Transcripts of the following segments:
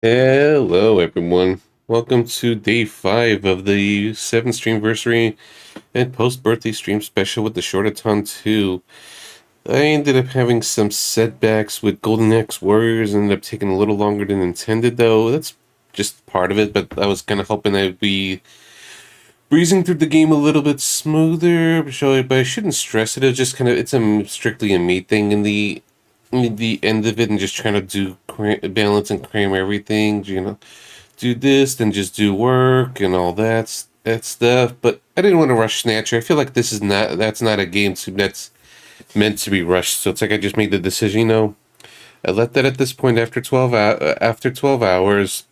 Hello, everyone. Welcome to day 5 of the 7th Streamversary and post-birthday stream special with the Shortathon 2. I ended up having some setbacks with Golden Axe Warriors, ended up taking a little longer than intended, though. That's just part of it, but I was kind of hoping I'd be breezing through the game a little bit smoother, but I shouldn't stress it. It's just it's strictly a me thing in the end of it, and just trying to balance and cram everything, do this, then just do work and all that stuff. But I didn't want to rush Snatcher. I feel like that's not a game that's meant to be rushed. So it's like I just made the decision. I left that at this point after 12 hours.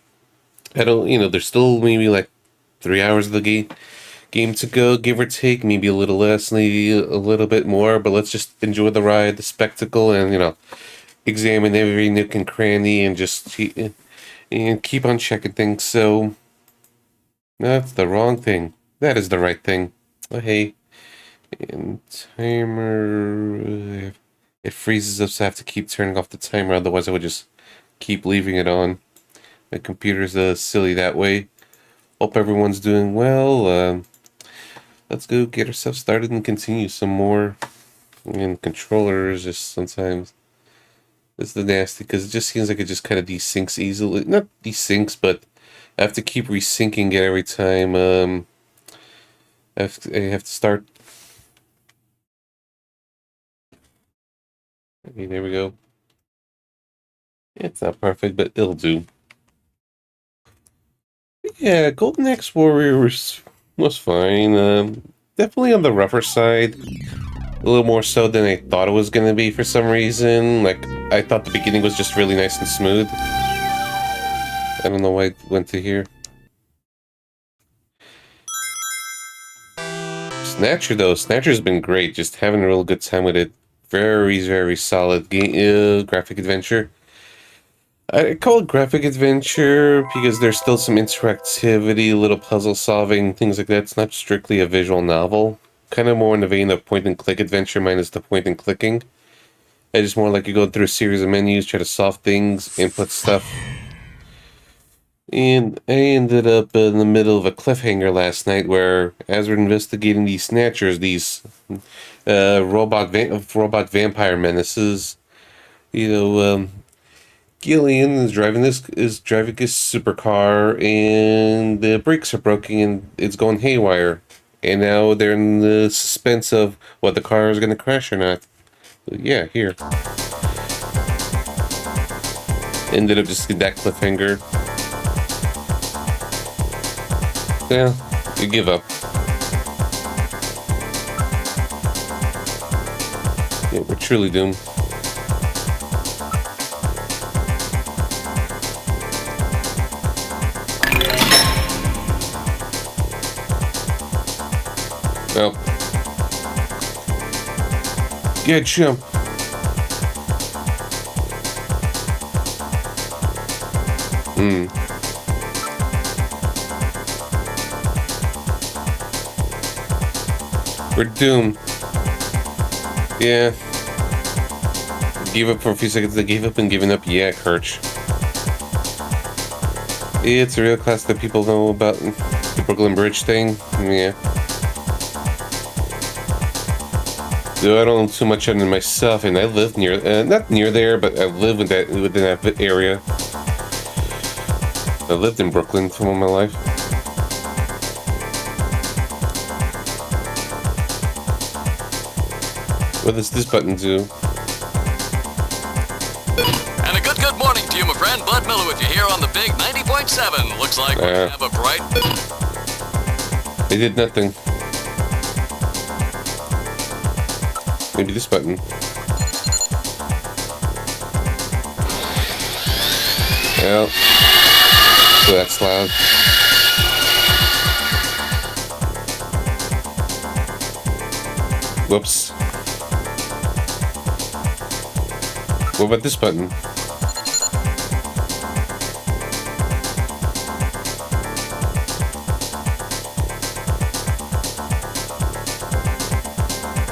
I don't. There's still maybe like 3 hours of the game to go, give or take. Maybe a little less, maybe a little bit more. But let's just enjoy the ride, the spectacle, and examine every nook and cranny, and and keep on checking things. So that's the wrong thing. That is the right thing. Oh, hey. And timer. It freezes up, so I have to keep turning off the timer. Otherwise, I would just keep leaving it on. My computer's silly that way. Hope everyone's doing well. Let's go get ourselves started and continue some more. And controllers just sometimes. It's the nasty, because it just seems like it just kind of desyncs easily. Not desyncs, but I have to keep resyncing it every time. I have to start. Okay, there we go. It's not perfect, but it'll do. Yeah, Golden Axe Warrior was fine. Definitely on the rougher side. A little more so than I thought it was going to be for some reason. Like, I thought the beginning was just really nice and smooth. I don't know why I went to here. Snatcher, though. Snatcher's been great. Just having a real good time with it. Very, very solid game, graphic adventure. I call it graphic adventure because there's still some interactivity, little puzzle solving, things like that. It's not strictly a visual novel. Kind of more in the vein of point-and-click adventure minus the point-and-clicking. I just more like you go through a series of menus, try to solve things, input stuff. And I ended up in the middle of a cliffhanger last night where, as we're investigating these Snatchers, these robot vampire menaces, Gillian is driving his supercar, and the brakes are broken and it's going haywire. And now they're in the suspense of what the car is going to crash or not. Yeah, here. Ended up just in that cliffhanger. Yeah, you give up. Yeah, we're truly doomed. Well, get jump. We're doomed. Yeah. Gave up for a few seconds. They gave up and given up. Yeah, Kirch. It's a real class that people know about. The Brooklyn Bridge thing. Yeah. Though I don't know too much on it myself, and I live near, not near there, but I live within that area. I lived in Brooklyn for all my life. What does this button do? And a good morning to you, my friend. Bud Miller with you here on the big 90.7. Looks like we have a bright... They did nothing. Maybe this button. Well, so that's loud. Whoops. What about this button?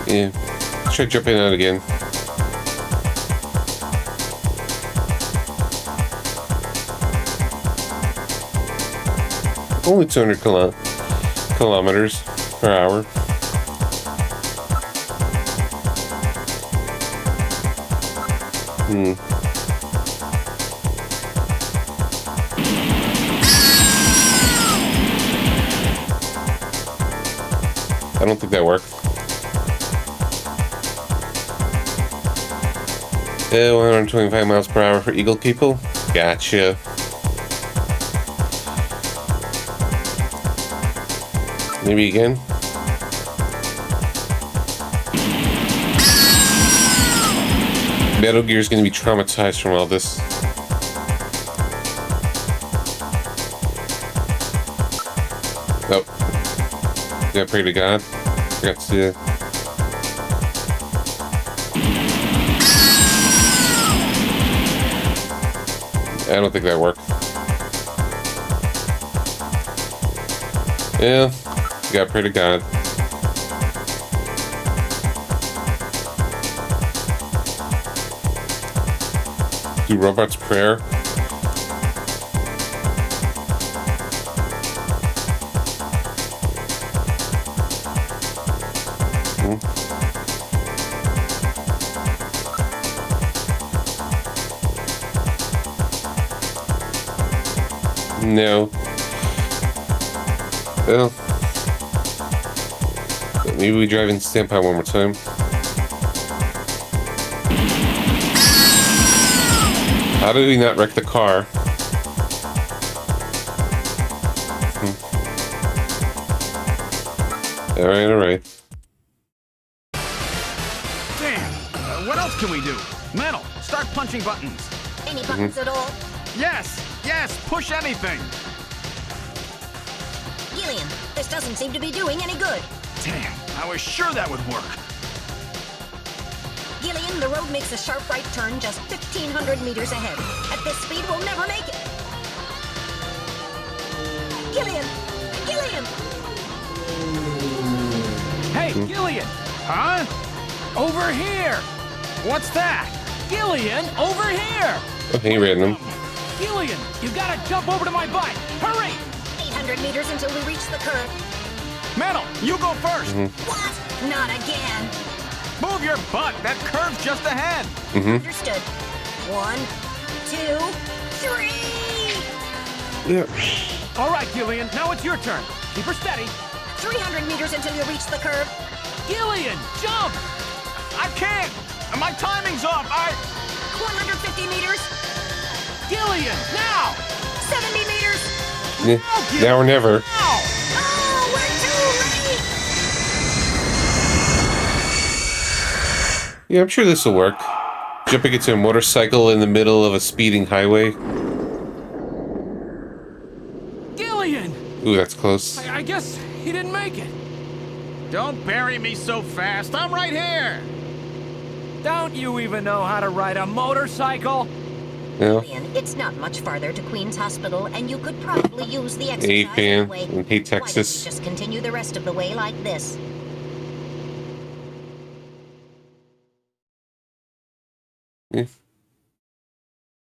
Yeah. Try jumping out again. Only 200 kilometers per hour. I don't think that worked. 125 miles per hour for Eagle people. Gotcha. Maybe again. Metal Gear's gonna be traumatized from all this. Oh. Gotta pray to God. Forgot to... I don't think that worked. Yeah. Gotta pray to God. Do robots prayer? No. Well. Maybe we drive in Stampede one more time. How did we not wreck the car? Alright, alright. Damn! What else can we do? Metal, start punching buttons. Any buttons at all? Yes! Yes! Push anything! Gillian, this doesn't seem to be doing any good. Damn! I was sure that would work. Gillian, the road makes a sharp right turn just 1,500 meters ahead. At this speed, we'll never make it. Gillian! Gillian! Hey, Gillian! Huh? Over here! What's that? Gillian, over here! Oh, hey, random. Gillian, you gotta jump over to my bike! Hurry! 800 meters until we reach the curve. Metal, you go first! What? Not again. Move your butt! That curve's just ahead! Understood. 1, 2, 3! Yeah. All right, Gillian, now it's your turn. Keep her steady. 300 meters until you reach the curve. Gillian, jump! I can't! My timing's off! 150 meters. Gillian, now! 70 meters. Yeah. Now or never. Now! Oh, we're too late! Yeah, I'm sure this will work. Jumping into a motorcycle in the middle of a speeding highway. Gillian! Ooh, that's close. I guess he didn't make it. Don't bury me so fast! I'm right here! Don't you even know how to ride a motorcycle? Yeah. Gillian, it's not much farther to Queens Hospital, and you could probably use the exercise Hey, fan. anyway. And hey, Why don't you Texas. just continue the rest of the way like this?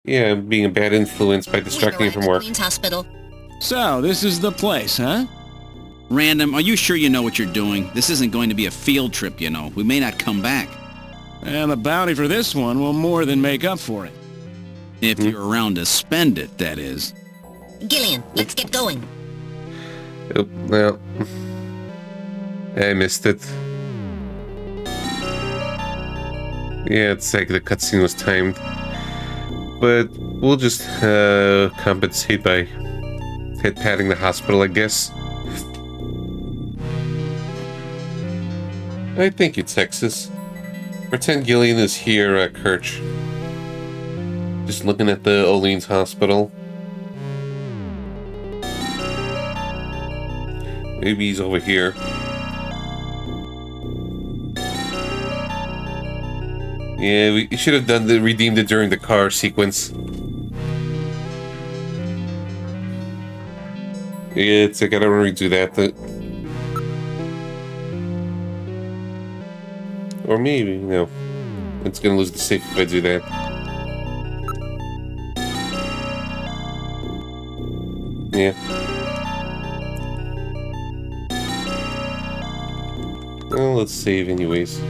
Yeah, being a bad influence by distracting you from work. Queens Hospital. So, this is the place, huh? Random, are you sure you know what you're doing? This isn't going to be a field trip, you know. We may not come back. And the bounty for this one will more than make up for it. If you're around to spend it, that is. Gillian, let's get going. Oh, well, I missed it. Yeah, it's like the cutscene was timed. But we'll just compensate by patting the hospital, I guess. I thank you, Texas. Pretend Gillian is here, Kirch. Just looking at the Olene's hospital. Maybe he's over here. Yeah, we should have redeemed it during the car sequence. Yeah, it's like I don't redo that. Or maybe, no. It's gonna lose the safe if I do that. Yeah. Well, let's save anyways.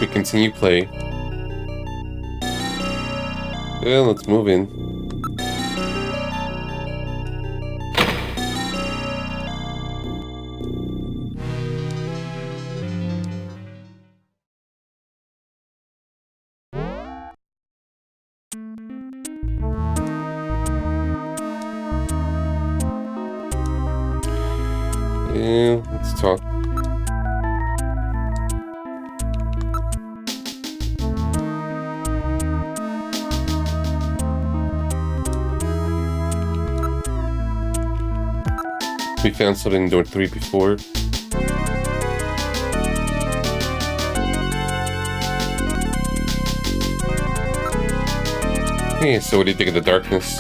We continue play. Well, let's move in. Yeah, let's talk. We found something in door 3 before. Hey, so what do you think of the darkness?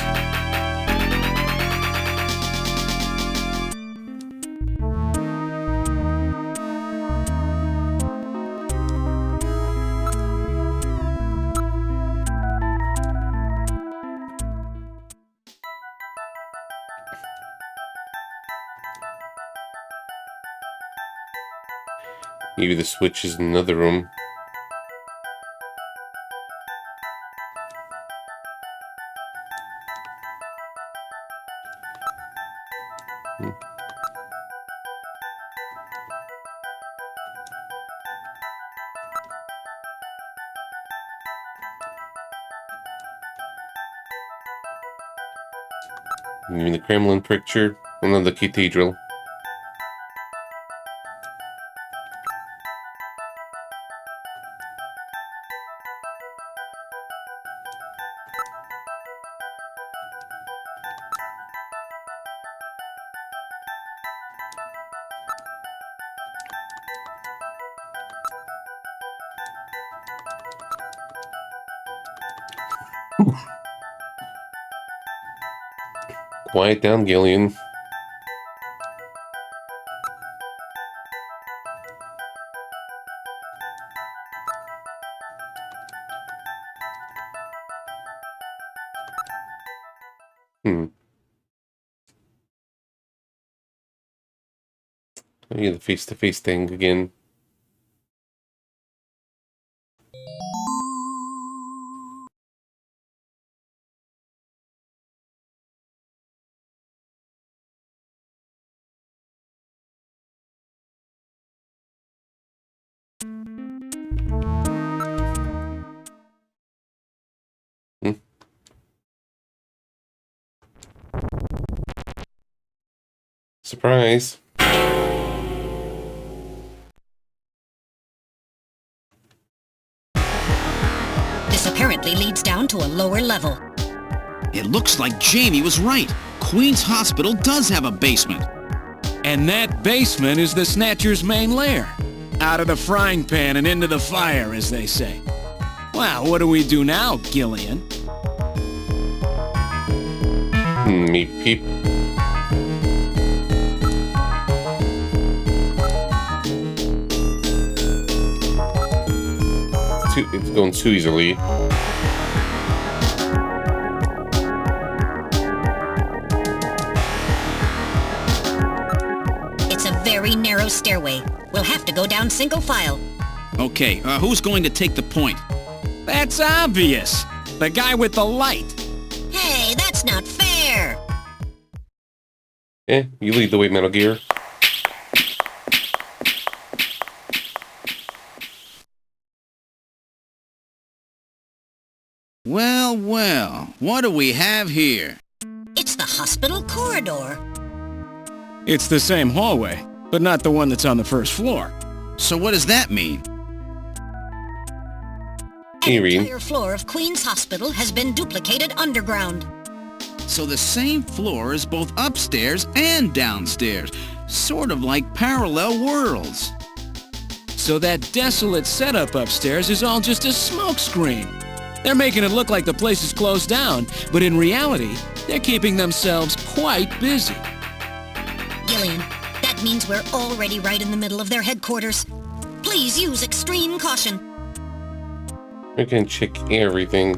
Maybe the switch is in another room. Maybe the Kremlin picture, and then the cathedral. Quiet down, Gillian. I need the face-to-face thing again. Surprise. This apparently leads down to a lower level. It looks like Jamie was right. Queen's Hospital does have a basement. And that basement is the Snatcher's main lair. Out of the frying pan and into the fire, as they say. Well, what do we do now, Gillian? Meet peep. It's going too easily. It's a very narrow stairway. We'll have to go down single file. Okay, who's going to take the point? That's obvious. The guy with the light. Hey, that's not fair! You lead the way, Metal Gear. Well, well, what do we have here? It's the hospital corridor. It's the same hallway, but not the one that's on the first floor. So what does that mean? Hey, An Reed. entire floor of Queen's Hospital has been duplicated underground. So the same floor is both upstairs and downstairs. Sort of like parallel worlds. So that desolate setup upstairs is all just a smokescreen. They're making it look like the place is closed down, but in reality, they're keeping themselves quite busy. Gillian, that means we're already right in the middle of their headquarters. Please use extreme caution. We can check everything.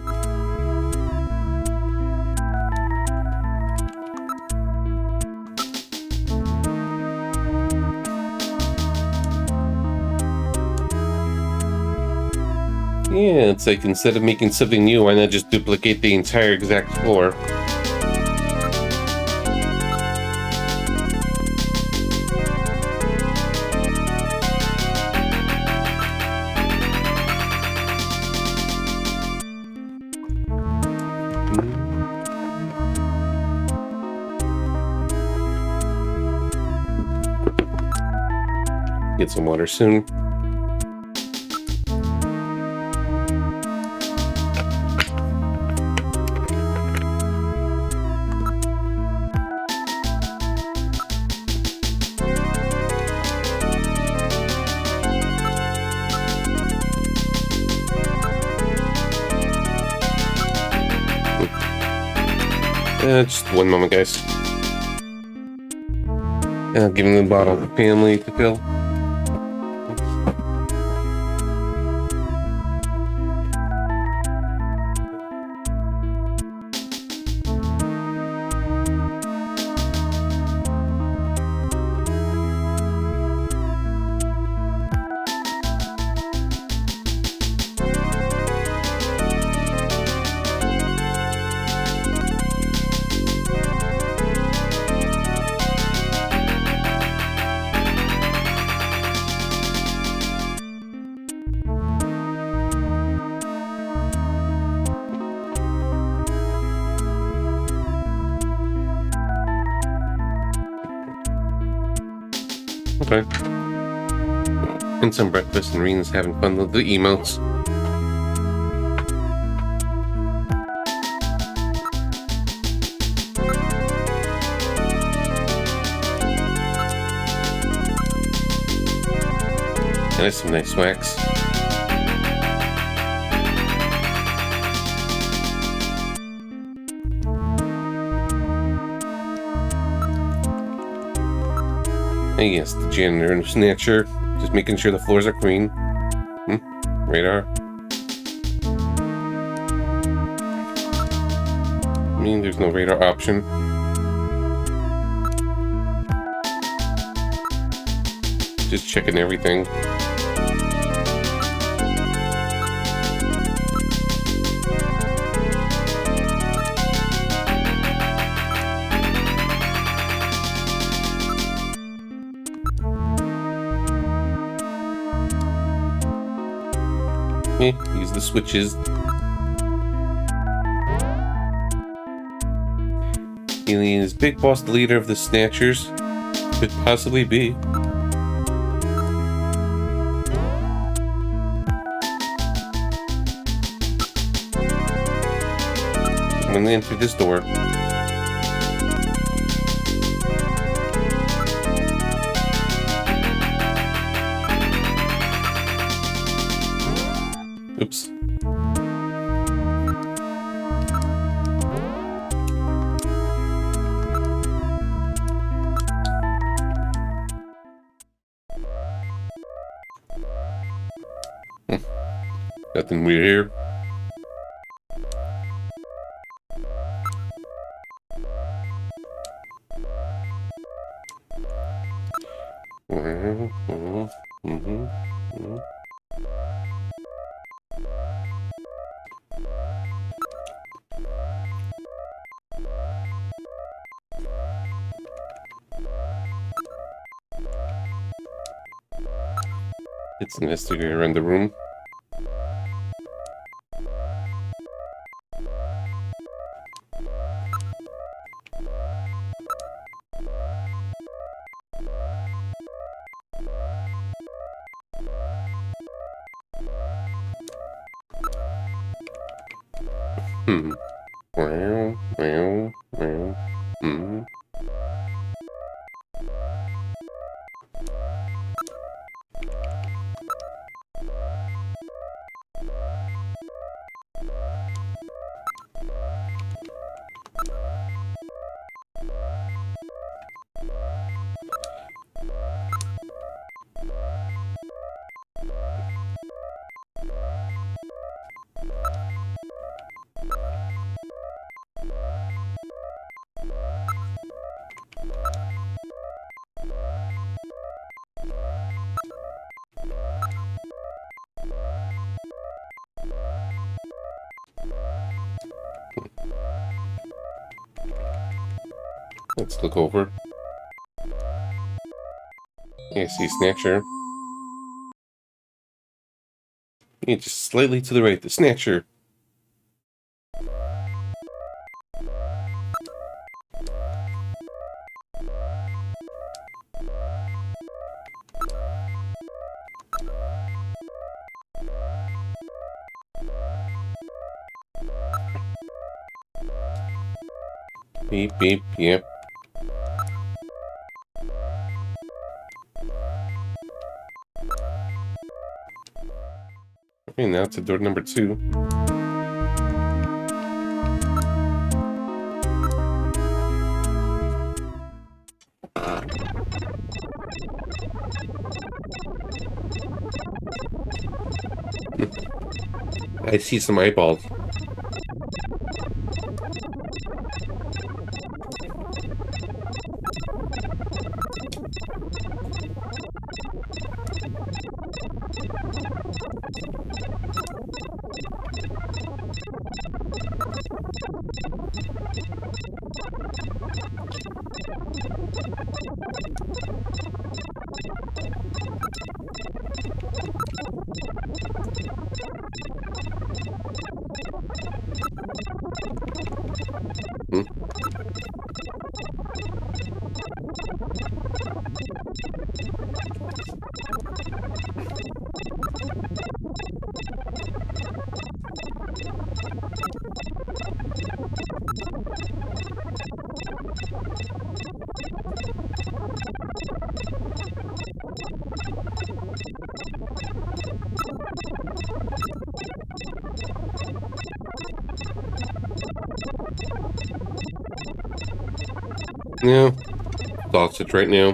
Yeah, it's like instead of making something new, why not just duplicate the entire exact floor? Get some water soon. Just one moment, guys. I'll give him the bottle of family to fill. Okay. And some breakfast, and Rena's having fun with the emotes. And there's some nice wax. And yes, the janitor and Snatcher, just making sure the floors are clean. Radar. I mean, there's no radar option. Just checking everything. Use the switches. Alien is Big Boss, the leader of the Snatchers. Could possibly be. When they enter this door. Oops. Nothing weird here. Let's investigate around the room. Let's look over. Yeah, see Snatcher. Yeah, just slightly to the right, the Snatcher. Beep, beep, yep. Okay, now to door number 2. I see some eyeballs. No, thoughts it right now.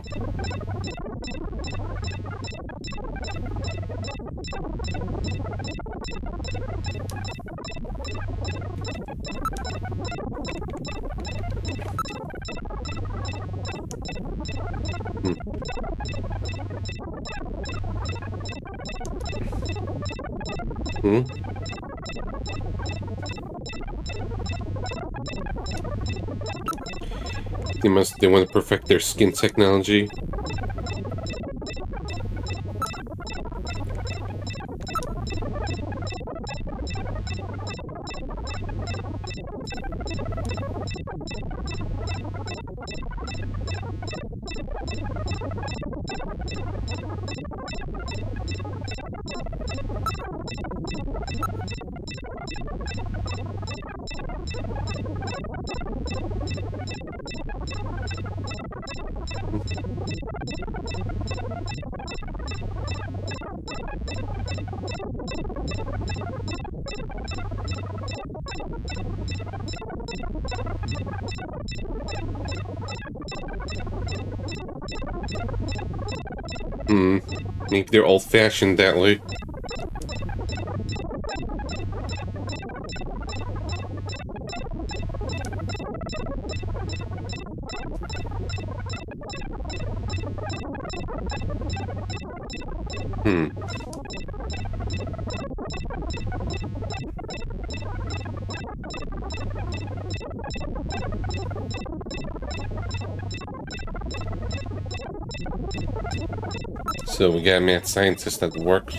Hmm. They want to perfect their skin technology. Maybe they're old-fashioned that way. So we got a mad scientist that works.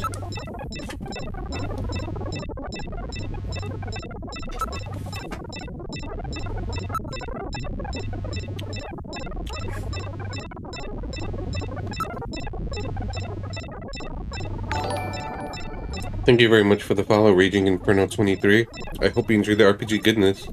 Thank you very much for the follow, Raging Inferno 23. I hope you enjoy the RPG goodness.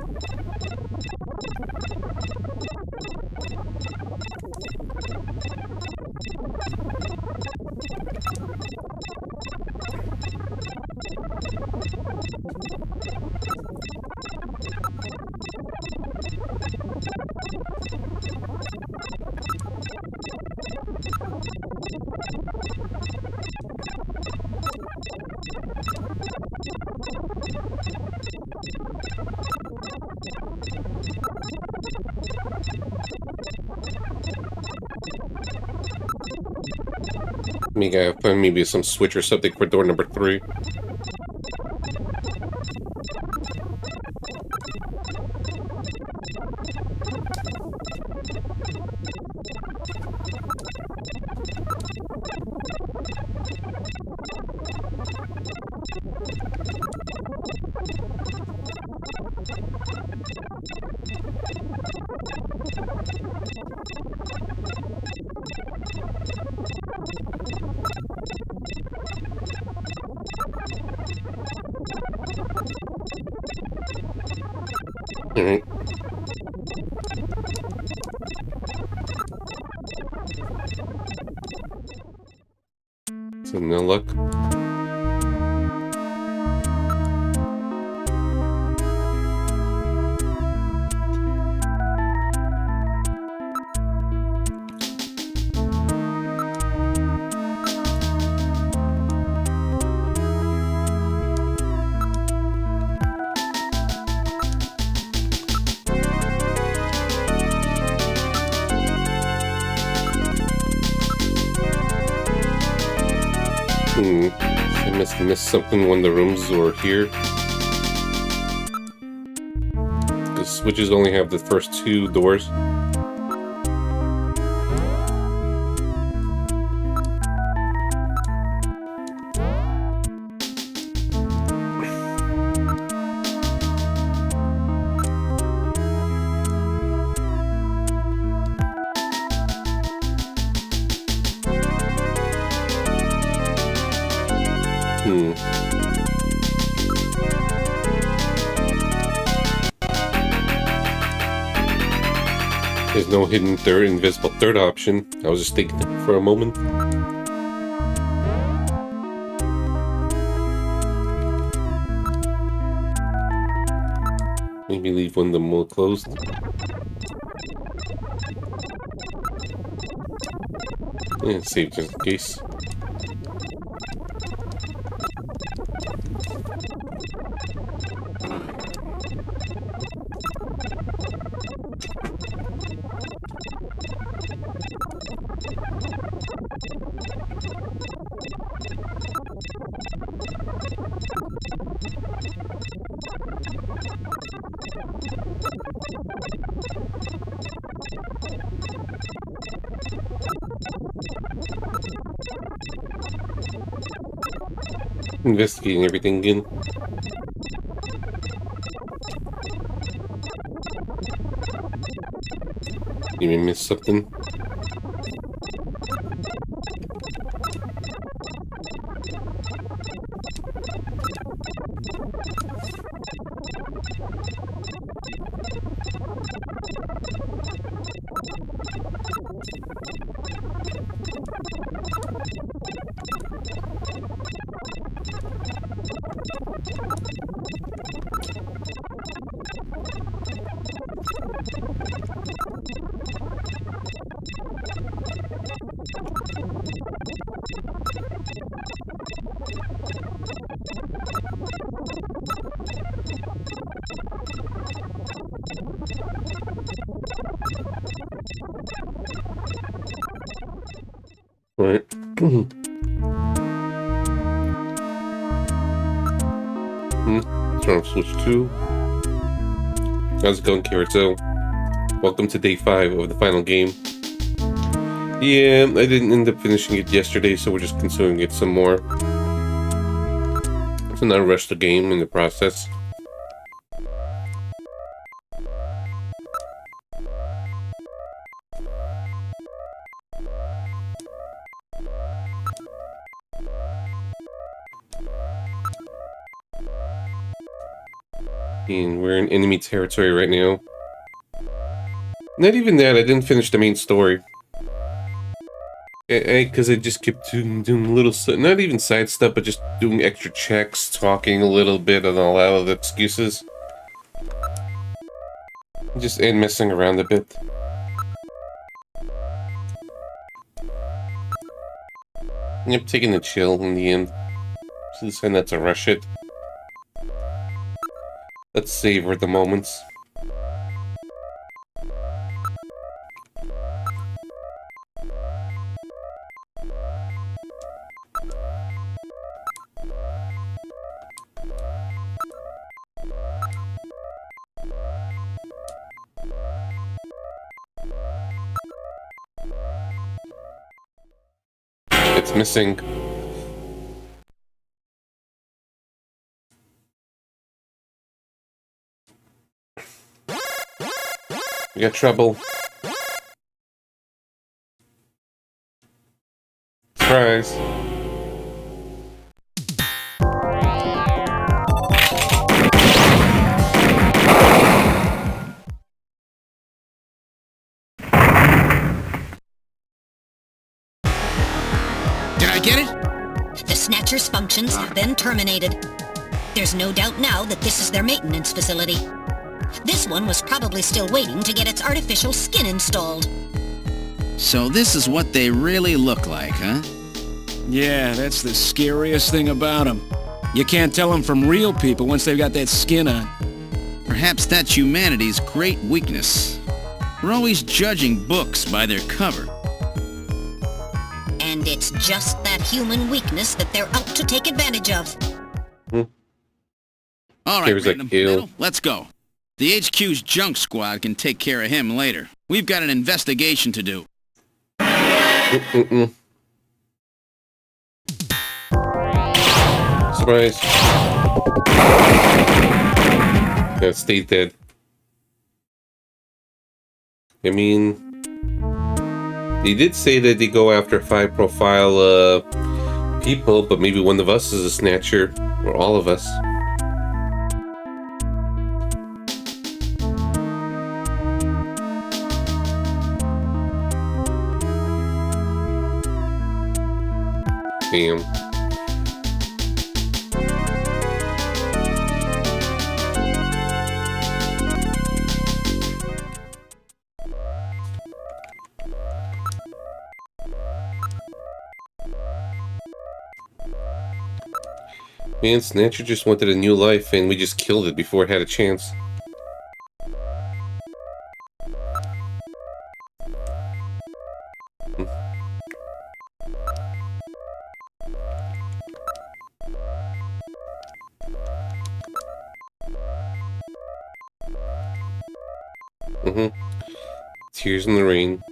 Maybe I find maybe some switch or something for door number 3. So no luck. I must have missed something when the rooms were here. The switches only have the first 2 doors. There's no hidden invisible third option. I was just thinking for a moment. Maybe leave one of them more closed. Yeah, save just in case. Investigating everything again. You may miss something. Right. Turn off switch 2. How's it going, Carousel? Welcome to day 5 of the final game. Yeah, I didn't end up finishing it yesterday, so we're just consuming it some more. So not rush the game in the process. And we're in enemy territory right now. Not even that, I didn't finish the main story. Because I just kept doing little, not even side stuff, but just doing extra checks, talking a little bit, and a lot of the excuses. And messing around a bit. Yep, taking a chill in the end. So decided not to rush it. Let's savor the moments. It's missing. We got trouble. Surprise. Did I get it? The Snatcher's functions have been terminated. There's no doubt now that this is their maintenance facility. This one was probably still waiting to get its artificial skin installed. So this is what they really look like, huh? Yeah, that's the scariest thing about them. You can't tell them from real people once they've got that skin on. Perhaps that's humanity's great weakness. We're always judging books by their cover. And it's just that human weakness that they're out to take advantage of. All right, There's a Random. kill. Metal, let's go. The HQ's junk squad can take care of him later. We've got an investigation to do. Surprise. That stayed dead. I mean, they did say that they go after high-profile people, but maybe one of us is a Snatcher, or all of us. Damn. Man, Snatcher just wanted a new life, and we just killed it before it had a chance. Tears in the rain.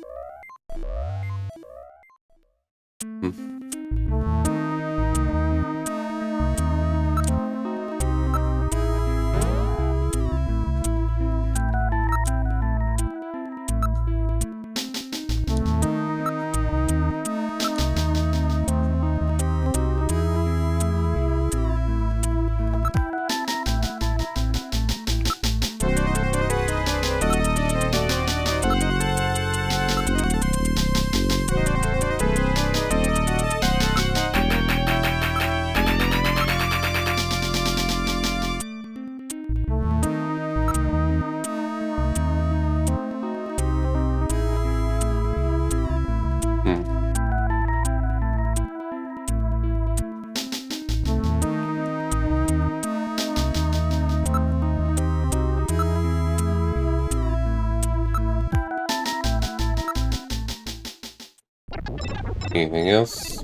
Anything else?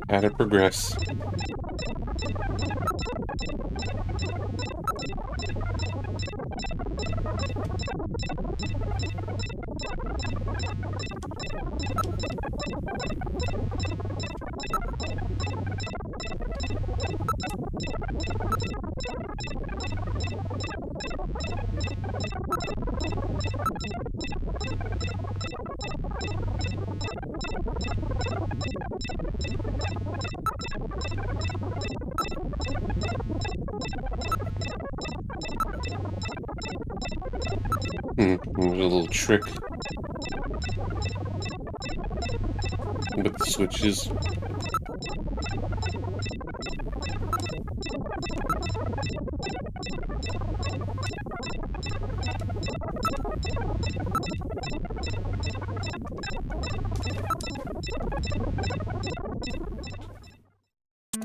How to progress. There's a little trick with the switches.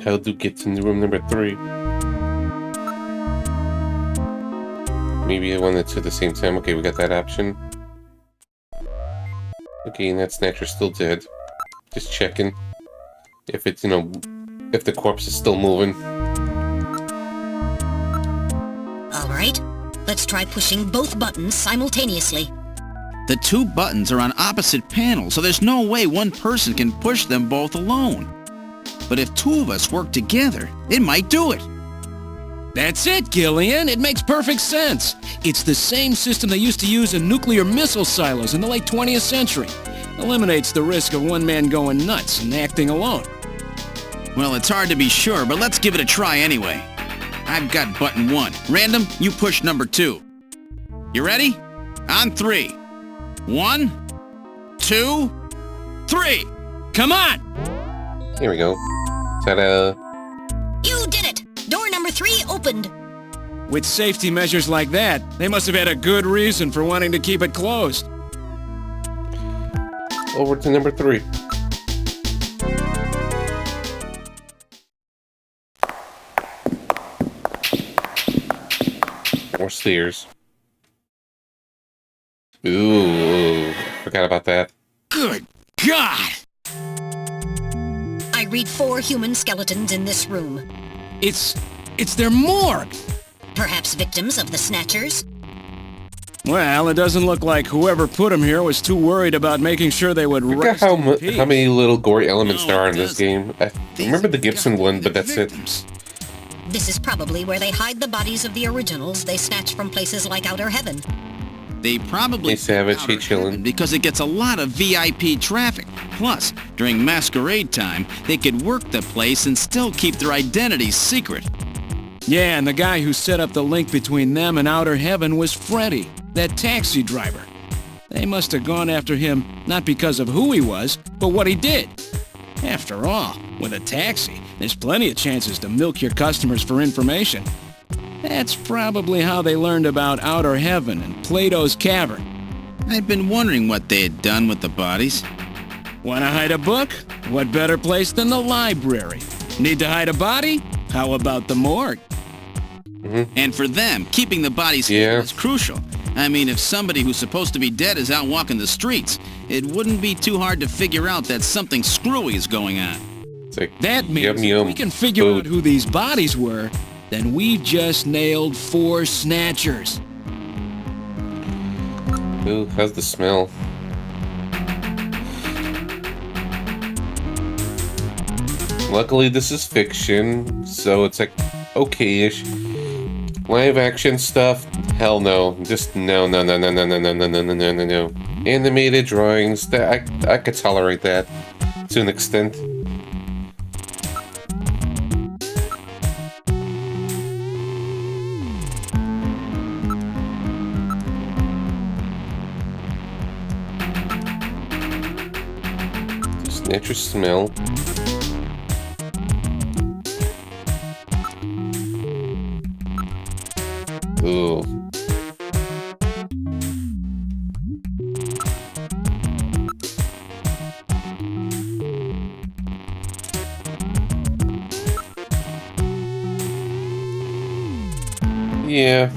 How do get into room number 3? Maybe I want it to at the same time. Okay, we got that option. Okay, and that Snatcher's still dead. Just checking if it's, if the corpse is still moving. Alright, let's try pushing both buttons simultaneously. The two buttons are on opposite panels, so there's no way one person can push them both alone. But if two of us work together, it might do it. That's it, Gillian. It makes perfect sense. It's the same system they used to use in nuclear missile silos in the late 20th century. Eliminates the risk of one man going nuts and acting alone. Well, it's hard to be sure, but let's give it a try anyway. I've got button 1. Random, you push number 2. You ready? On 3. 1, 2, 3. Come on! Here we go. Ta-da. You did it! Door number 3 opened. With safety measures like that, they must have had a good reason for wanting to keep it closed. Over to number 3. More stairs. Ooh, forgot about that. Good God! I read 4 human skeletons in this room. It's their morgue! Perhaps victims of the Snatchers? Well, it doesn't look like whoever put them here was too worried about making sure they would Forgot rest how in peace. many little gory elements No, there are in it this game. I remember the Gibson one, but that's it. This is probably where they hide the bodies of the originals they snatch from places like Outer Heaven. They probably Hey, Savage. Outer Hey, chillin'. Heaven because it gets a lot of VIP traffic. Plus, during masquerade time, they could work the place and still keep their identities secret. Yeah, and the guy who set up the link between them and Outer Heaven was Freddy, that taxi driver. They must have gone after him not because of who he was, but what he did. After all, with a taxi, there's plenty of chances to milk your customers for information. That's probably how they learned about Outer Heaven and Plato's Cavern. I'd been wondering what they had done with the bodies. Want to hide a book? What better place than the library? Need to hide a body? How about the morgue? And for them, keeping the bodies hidden is crucial. I mean, if somebody who's supposed to be dead is out walking the streets, it wouldn't be too hard to figure out that something screwy is going on. It's like, That means yum, if yum, we can figure food. out who these bodies were, then we've just nailed 4 Snatchers. Ooh, how's the smell? Luckily, this is fiction, so it's like okay-ish. Live action stuff? Hell no. Just no. Animated drawings, that I could tolerate that to an extent. Snatcher smell. Ooh. Yeah.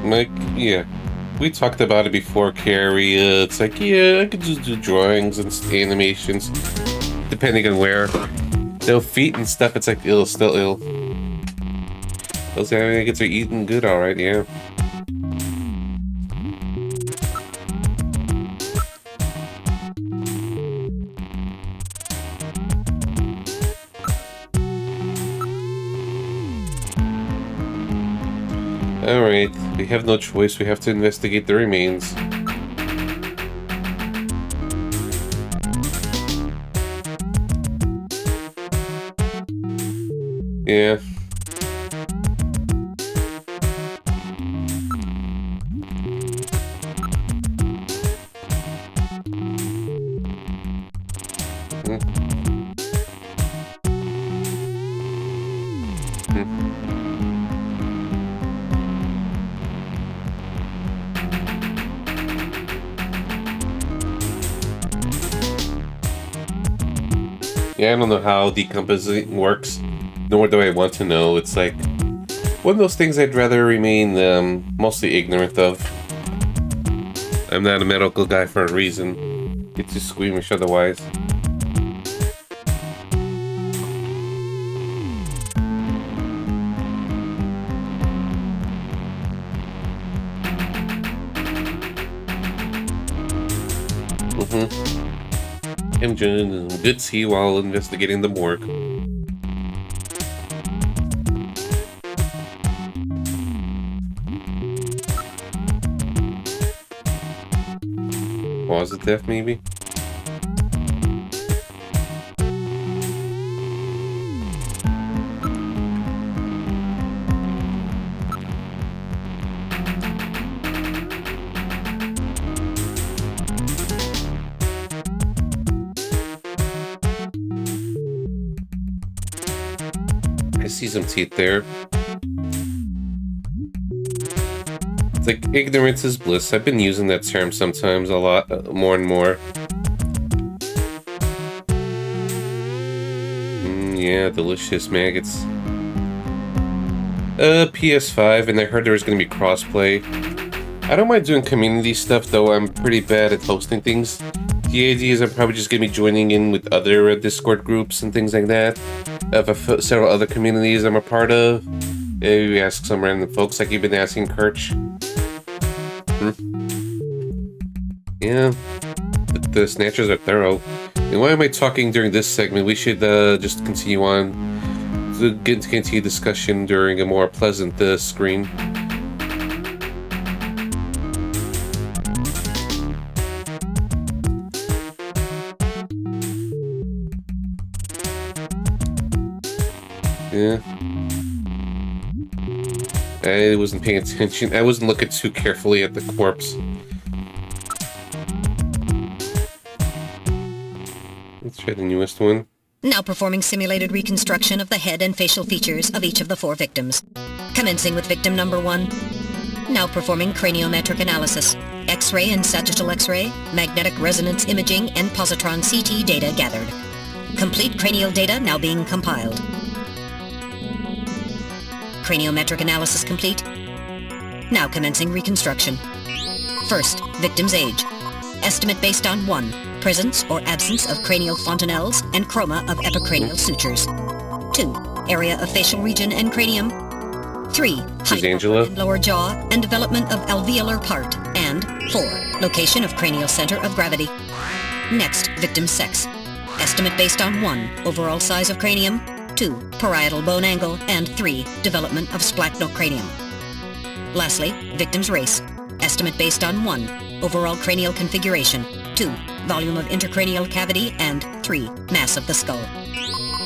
Like, yeah. We talked about it before, Carrie. It's like, yeah, I could just do drawings and animations, depending on where. No feet and stuff, it's like, ill, still ill. Those animations are eating good, alright, yeah. Alright, we have no choice, we have to investigate the remains. Yeah. Yeah, I don't know how decomposing works, nor do I want to know. It's like one of those things I'd rather remain mostly ignorant of. I'm not a medical guy for a reason. Get too squeamish otherwise. I'm doing good tea while investigating the morgue. Cause of death, maybe? I see some teeth there. It's like ignorance is bliss. I've been using that term sometimes a lot, more and more. Yeah, delicious maggots. PS5, and I heard there was going to be crossplay. I don't mind doing community stuff, though. I'm pretty bad at hosting things. The idea is I'm probably just going to be joining in with other Discord groups and things like that. Of several other communities I'm a part of. Maybe ask some random folks like you've been asking, Kirch. Yeah, the Snatchers are thorough. And why am I talking during this segment? We should just continue on to continue discussion during a more pleasant screen. Yeah. I wasn't paying attention. I wasn't looking too carefully at the corpse. Let's try the newest one. Now performing simulated reconstruction of the head and facial features of each of the 4 victims. Commencing with victim number 1. Now performing craniometric analysis. X-ray and sagittal X-ray, magnetic resonance imaging, and positron CT data gathered. Complete cranial data now being compiled. Craniometric analysis complete. Now commencing reconstruction. First, victim's age. Estimate based on 1. Presence or absence of cranial fontanelles and chroma of epicranial sutures. 2. Area of facial region and cranium. 3. Height Angela. and lower jaw and development of alveolar part. And 4. Location of cranial center of gravity. Next, victim's sex. Estimate based on 1. Overall size of cranium. 2. Parietal bone angle. And 3. Development of splachnocranium. Lastly, victim's race. Estimate based on 1. Overall cranial configuration. 2. Volume of intercranial cavity. And 3. Mass of the skull.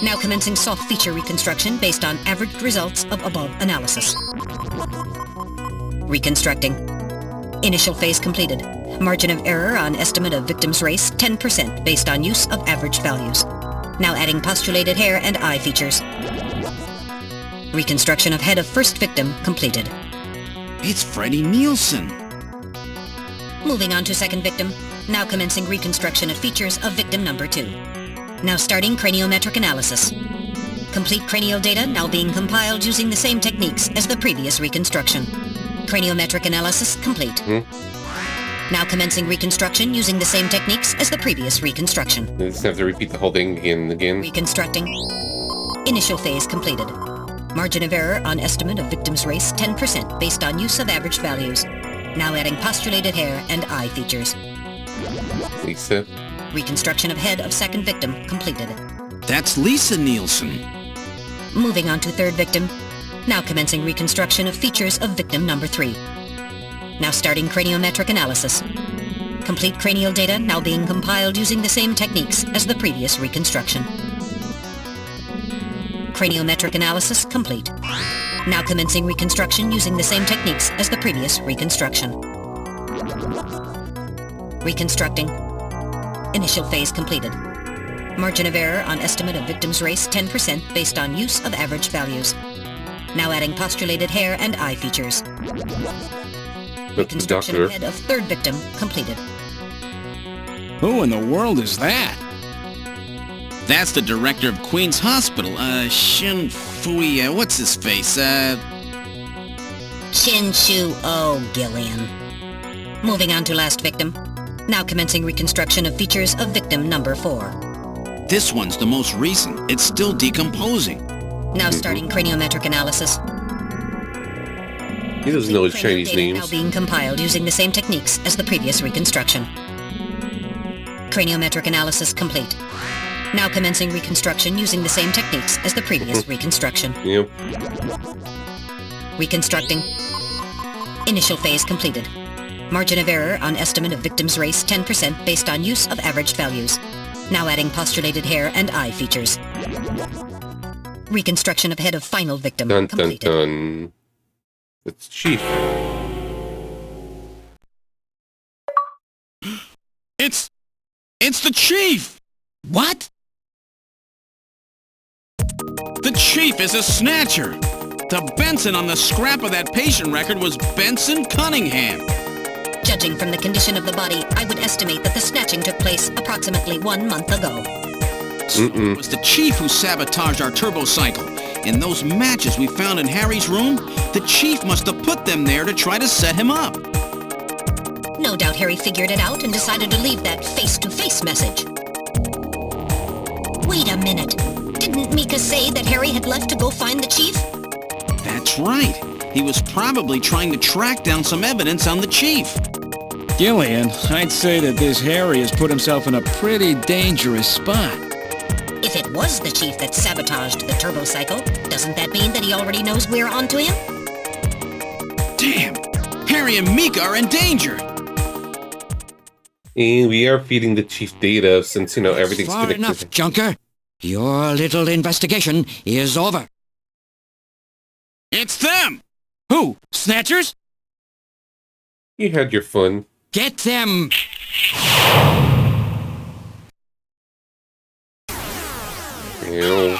Now commencing soft feature reconstruction based on averaged results of above analysis. Reconstructing. Initial phase completed. Margin of error on estimate of victim's race 10% based on use of average values. Now adding postulated hair and eye features. Reconstruction of head of first victim completed. It's Freddie Nielsen. Moving on to second victim. Now commencing reconstruction of features of victim number 2. Now starting craniometric analysis. Complete cranial data now being compiled using the same techniques as the previous reconstruction. Craniometric analysis complete. Now commencing reconstruction using the same techniques as the previous reconstruction. You just have to repeat the whole thing again and again. Reconstructing. Initial phase completed. Margin of error on estimate of victim's race 10% based on use of average values. Now adding postulated hair and eye features. Lisa. Reconstruction of head of second victim completed. That's Lisa Nielsen. Moving on to third victim. Now commencing reconstruction of features of victim number 3. Now starting craniometric analysis. Complete cranial data now being compiled using the same techniques as the previous reconstruction. Craniometric analysis complete. Now commencing reconstruction using the same techniques as the previous reconstruction. Reconstructing. Initial phase completed. Margin of error on estimate of victim's race 10% based on use of average values. Now adding postulated hair and eye features. Reconstruction of head of third victim completed. Who in the world is that? That's the director of Queen's Hospital, Shin Fui, what's his face, Shin Shu O Gillian. Moving on to last victim. Now commencing reconstruction of features of victim number 4. This one's the most recent. It's still decomposing. Now starting craniometric analysis. He doesn't know his Cranial Chinese data names. now being compiled using the same techniques as the previous reconstruction. Craniometric analysis complete. Now commencing reconstruction using the same techniques as the previous reconstruction. Yep. Reconstructing. Initial phase completed. Margin of error on estimate of victim's race 10% based on use of averaged values. Now adding postulated hair and eye features. Reconstruction of head of final victim Dun dun completed. dun. It's Chief. It's the Chief! What? The chief is a snatcher. The Benson on the scrap of that patient record was Benson Cunningham. Judging from the condition of the body, I would estimate that the snatching took place approximately 1 month ago. So it was the chief who sabotaged our turbocycle. And those matches we found in Harry's room, the chief must have put them there to try to set him up. No doubt Harry figured it out and decided to leave that face-to-face message. Wait a minute. Didn't Mika say that Harry had left to go find the chief? That's right. He was probably trying to track down some evidence on the chief. Gillian, I'd say that this Harry has put himself in a pretty dangerous spot. If it was the chief that sabotaged the turbocycle, doesn't that mean that he already knows we're onto him? Damn! Harry and Mika are in danger! And we are feeding the chief data since, everything's Far connected. enough, Junker. Your little investigation is over. It's them! Who? Snatchers? You had your fun. Get them! Ew.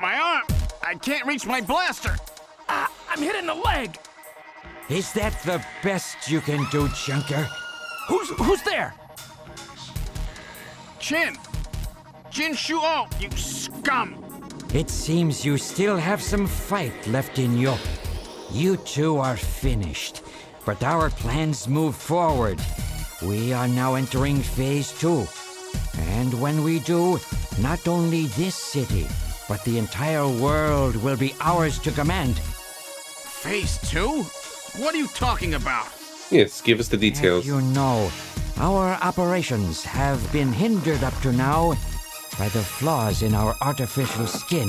My arm! I can't reach my blaster! I'm hit in the leg. Is that the best you can do, Junker? Who's there? Jin Shuo, you scum! It seems you still have some fight left in you. You two are finished, but our plans move forward. We are now entering Phase 2. And when we do, not only this city, but the entire world will be ours to command. Phase 2? What are you talking about? Yes, give us the details. As you know, our operations have been hindered up to now by the flaws in our artificial skin.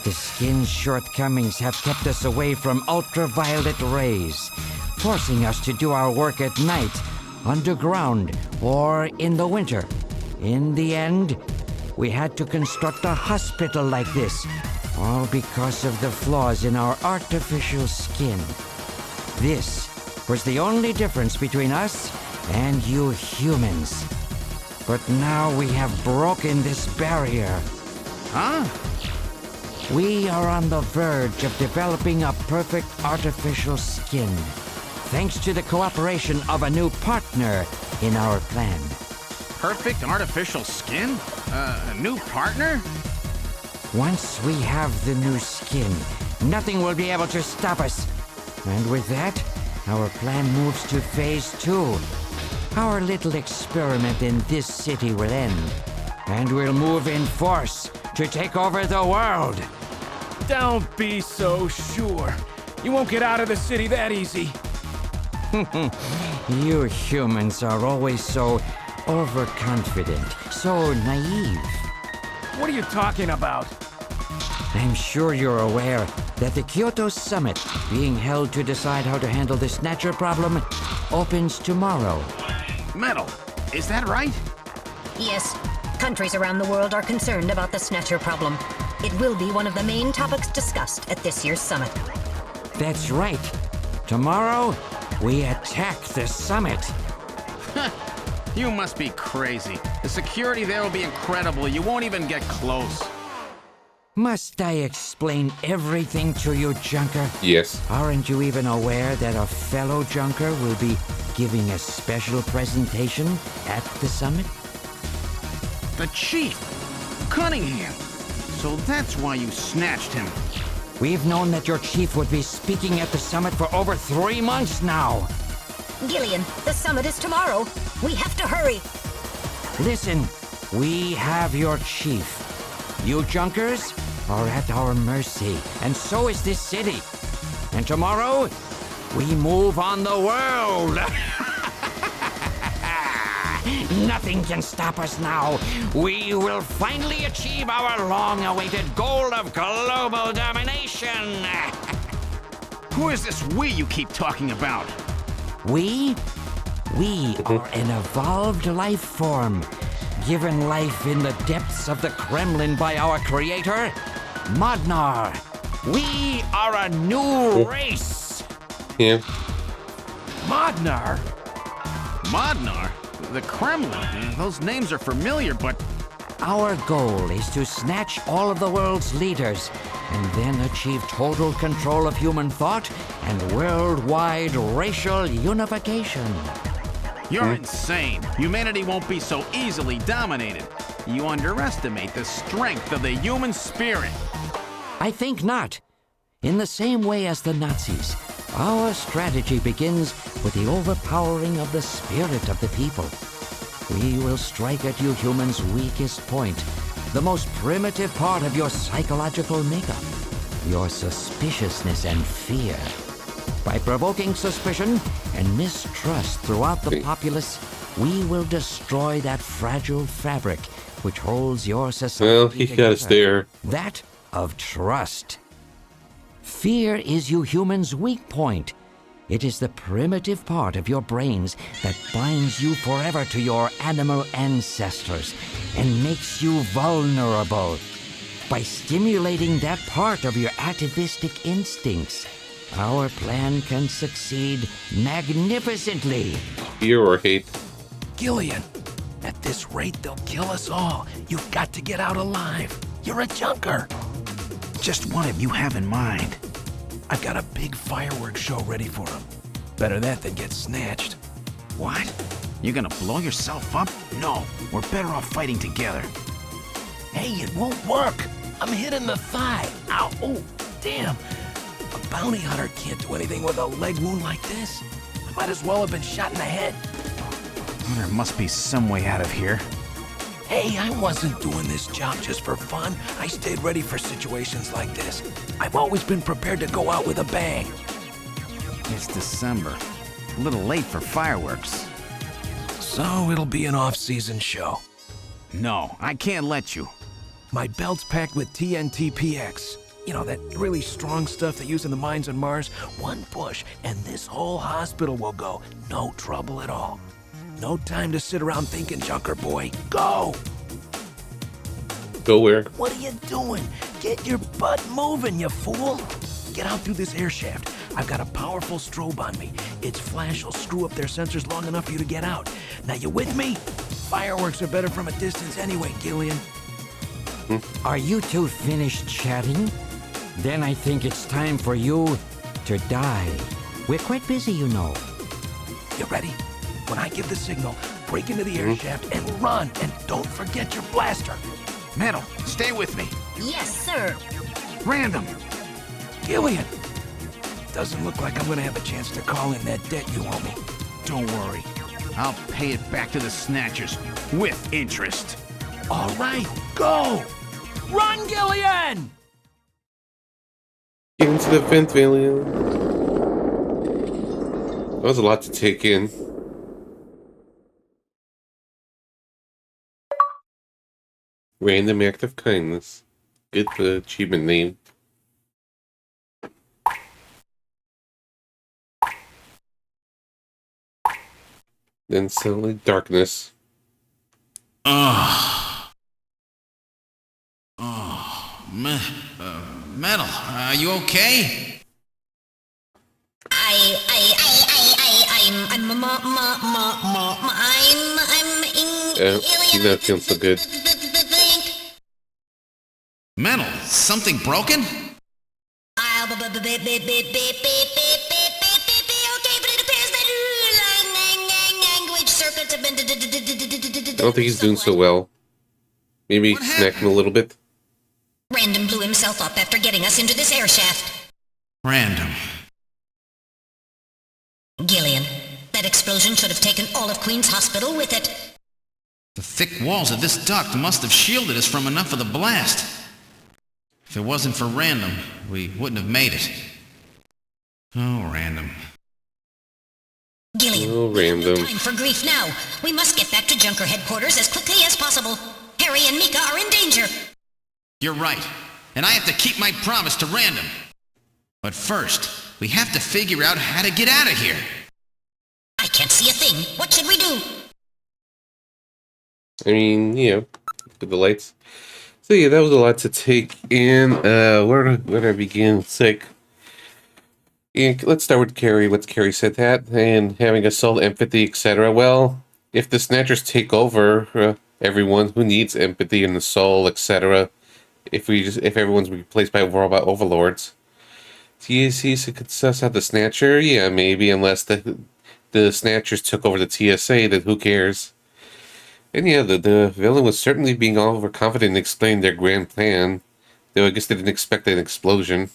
The skin's shortcomings have kept us away from ultraviolet rays, forcing us to do our work at night, underground, or in the winter. In the end, we had to construct a hospital like this, all because of the flaws in our artificial skin. This was the only difference between us and you humans. But now we have broken this barrier. Huh? We are on the verge of developing a perfect artificial skin, thanks to the cooperation of a new partner in our plan. Perfect artificial skin? A new partner? Once we have the new skin, nothing will be able to stop us. And with that, our plan moves to Phase 2. Our little experiment in this city will end, and we'll move in force to take over the world. Don't be so sure. You won't get out of the city that easy. You humans are always so overconfident, so naive. What are you talking about? I'm sure you're aware that the Kyoto Summit, being held to decide how to handle the Snatcher problem, opens tomorrow. Metal, is that right? Yes. Countries around the world are concerned about the Snatcher problem. It will be one of the main topics discussed at this year's summit. That's right. Tomorrow, we attack the summit. You must be crazy. The security there will be incredible. You won't even get close. Must I explain everything to you, Junker? Yes. Aren't you even aware that a fellow Junker will be giving a special presentation at the summit? The chief, Cunningham. So that's why you snatched him. We've known that your chief would be speaking at the summit for over 3 months now. Gillian, the summit is tomorrow. We have to hurry. Listen, we have your chief. You Junkers are at our mercy, and so is this city. And tomorrow, we move on the world. Nothing can stop us now. We will finally achieve our long-awaited goal of global domination. Who is this we you keep talking about? We are an evolved life form, given life in the depths of the Kremlin by our creator, Modnar. We are a new race. Yeah. Modnar? Modnar? The Kremlin? Those names are familiar, but... Our goal is to snatch all of the world's leaders and then achieve total control of human thought and worldwide racial unification. You're insane. Humanity won't be so easily dominated. You underestimate the strength of the human spirit. I think not. In the same way as the Nazis, our strategy begins with the overpowering of the spirit of the people. We will strike at you humans' weakest point, the most primitive part of your psychological makeup, your suspiciousness and fear. By provoking suspicion and mistrust throughout the populace, we will destroy that fragile fabric which holds your society Well, he got us there. that of trust. Fear is you humans' weak point. It is the primitive part of your brains that binds you forever to your animal ancestors and makes you vulnerable. By stimulating that part of your atavistic instincts, our plan can succeed magnificently. Fear or hate. Gillian, at this rate, they'll kill us all. You've got to get out alive. You're a junker. Just what have you have in mind? I've got a big fireworks show ready for him. Better that than get snatched. What? You're gonna blow yourself up? No, we're better off fighting together. Hey, it won't work. I'm hit in the thigh. Ow, oh, damn. A bounty hunter can't do anything with a leg wound like this. I might as well have been shot in the head. Well, there must be some way out of here. Hey, I wasn't doing this job just for fun. I stayed ready for situations like this. I've always been prepared to go out with a bang. It's December. A little late for fireworks. So it'll be an off-season show. No, I can't let you. My belt's packed with TNT PX. You know, that really strong stuff they use in the mines on Mars. One push, and this whole hospital will go. No trouble at all. No time to sit around thinking, Junker boy. Go! Go where? What are you doing? Get your butt moving, you fool! Get out through this air shaft. I've got a powerful strobe on me. Its flash will screw up their sensors long enough for you to get out. Now, you with me? Fireworks are better from a distance anyway, Gillian. Are you two finished chatting? Then I think it's time for you to die. We're quite busy, you know. You ready? When I give the signal, break into the air shaft and run. And don't forget your blaster. Metal, stay with me. Yes, sir. Random. Gillian! Doesn't look like I'm gonna have a chance to call in that debt you owe me. Don't worry. I'll pay it back to the Snatchers with interest. All right, go! Run, Gillian! Get into the vent, Valiant. That was a lot to take in. Random act of kindness. Good achievement name. Then suddenly darkness. Metal, are you okay? He's not feeling so good. Metal, something broken? I don't think he's doing so well. Maybe snack him a little bit. Random blew himself up after getting us into this air shaft. Random. Gillian, that explosion should have taken all of Queen's Hospital with it. The thick walls of this duct must have shielded us from enough of the blast. If it wasn't for Random, we wouldn't have made it. Oh, Random. Gillian, Oh, Random. time for grief now. We must get back to Junker headquarters as quickly as possible. Harry and Mika are in danger. You're right. And I have to keep my promise to Random. But first, we have to figure out how to get out of here. I can't see a thing. What should we do? I mean, you know, with the lights. So yeah, that was a lot to take in. Where do I begin? It's like Yeah, let's start with Carrie. What's Carrie said that, and having a soul, empathy, etc. Well, if the Snatchers take over, everyone who needs empathy and the soul, etc. If everyone's replaced by robot overlords, TSC could suss out the Snatcher. Yeah, maybe, unless the Snatchers took over the TSA. Then who cares? And yeah, the villain was certainly being overconfident and explaining their grand plan. Though I guess they didn't expect an explosion.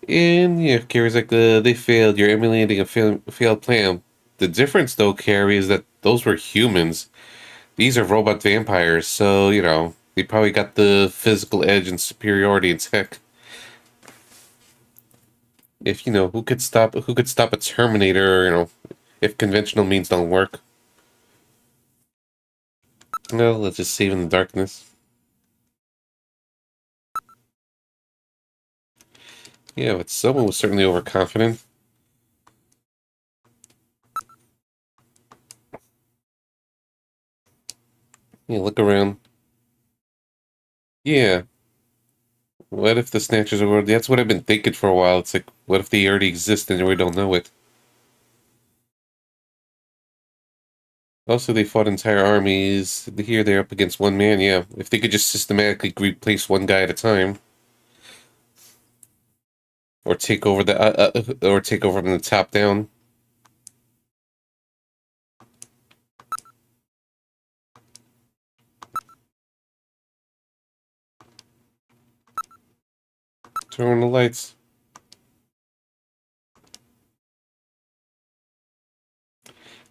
And yeah, Carrie's like, they failed. You're emulating a failed plan. The difference, though, Carrie, is that those were humans. These are robot vampires, so, you know, they probably got the physical edge and superiority in tech. If, you know, who could stop a Terminator, you know, if conventional means don't work? Well, let's just save in the darkness. Yeah, but someone was certainly overconfident. Yeah, look around. Yeah. What if the Snatchers are already... That's what I've been thinking for a while. It's like, what if they already exist and we don't know it? Also, they fought entire armies. Here they're up against one man, yeah. If they could just systematically replace one guy at a time. Or take over or take over from the top down. Turn on the lights.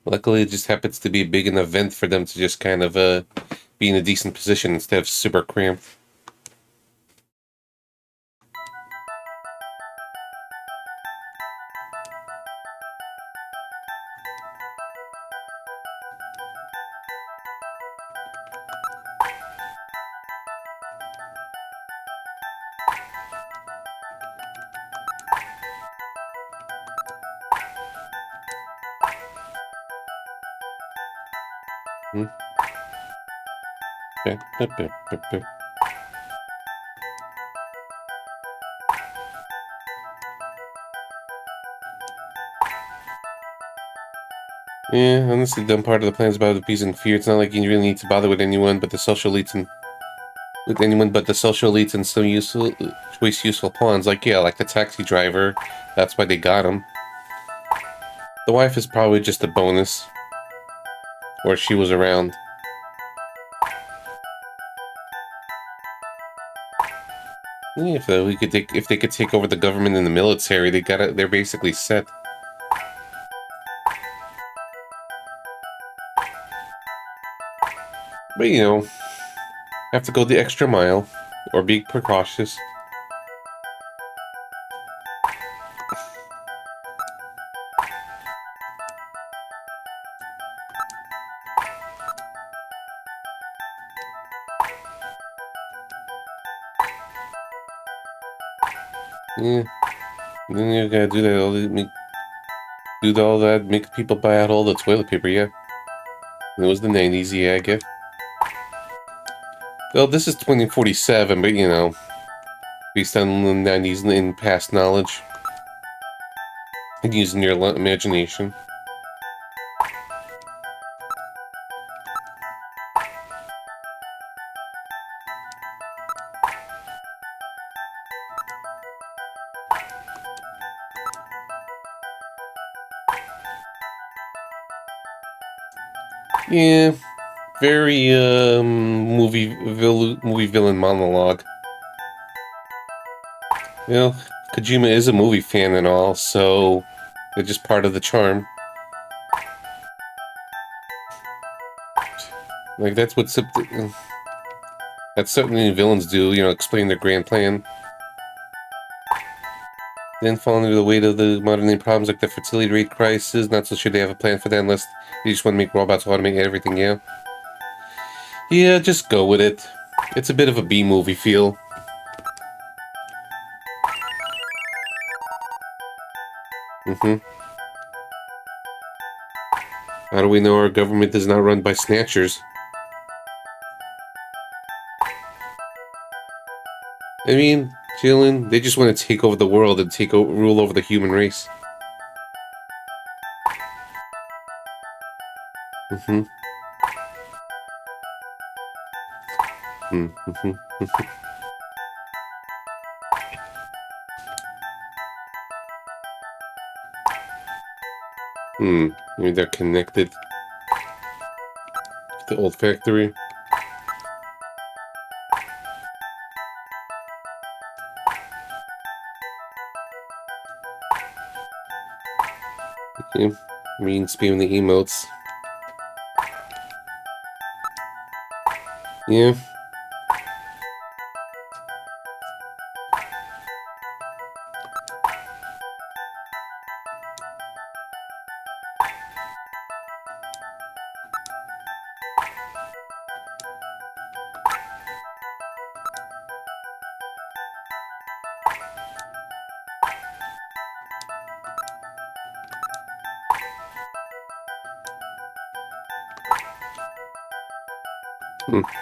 Luckily, it just happens to be a big enough event for them to just kind of be in a decent position instead of super cramped. Hmm. Yeah, honestly, the dumb part of the plan is about appeasing fear. It's not like you really need to bother with anyone but the social elites and some useful pawns. Like, yeah, like the taxi driver. That's why they got him. The wife is probably just a bonus. Or she was around. Yeah, if they could take over the government and the military, they're basically set. But you know, have to go the extra mile or be precautious. Yeah, and then you gotta do that, make people buy out all the toilet paper, yeah. And it was the 90s, yeah, I get. Well, this is 2047, but you know, based on the 90s and past knowledge. And using your imagination. Yeah, very movie villain monologue. You know, Kojima is a movie fan and all, so it's just part of the charm. Like that's what certainly villains do. You know, explain their grand plan. Then falling under the weight of the modern day problems like the fertility rate crisis. Not so sure they have a plan for that unless they just want to make robots automate everything, yeah? Yeah, just go with it. It's a bit of a B-movie feel. How do we know our government is not run by Snatchers? I mean, feeling they just want to take over the world and rule over the human race. Mm-hmm. Mm-hmm. Maybe they're connected to the old factory. Yeah, mean spamming the emotes. Yeah.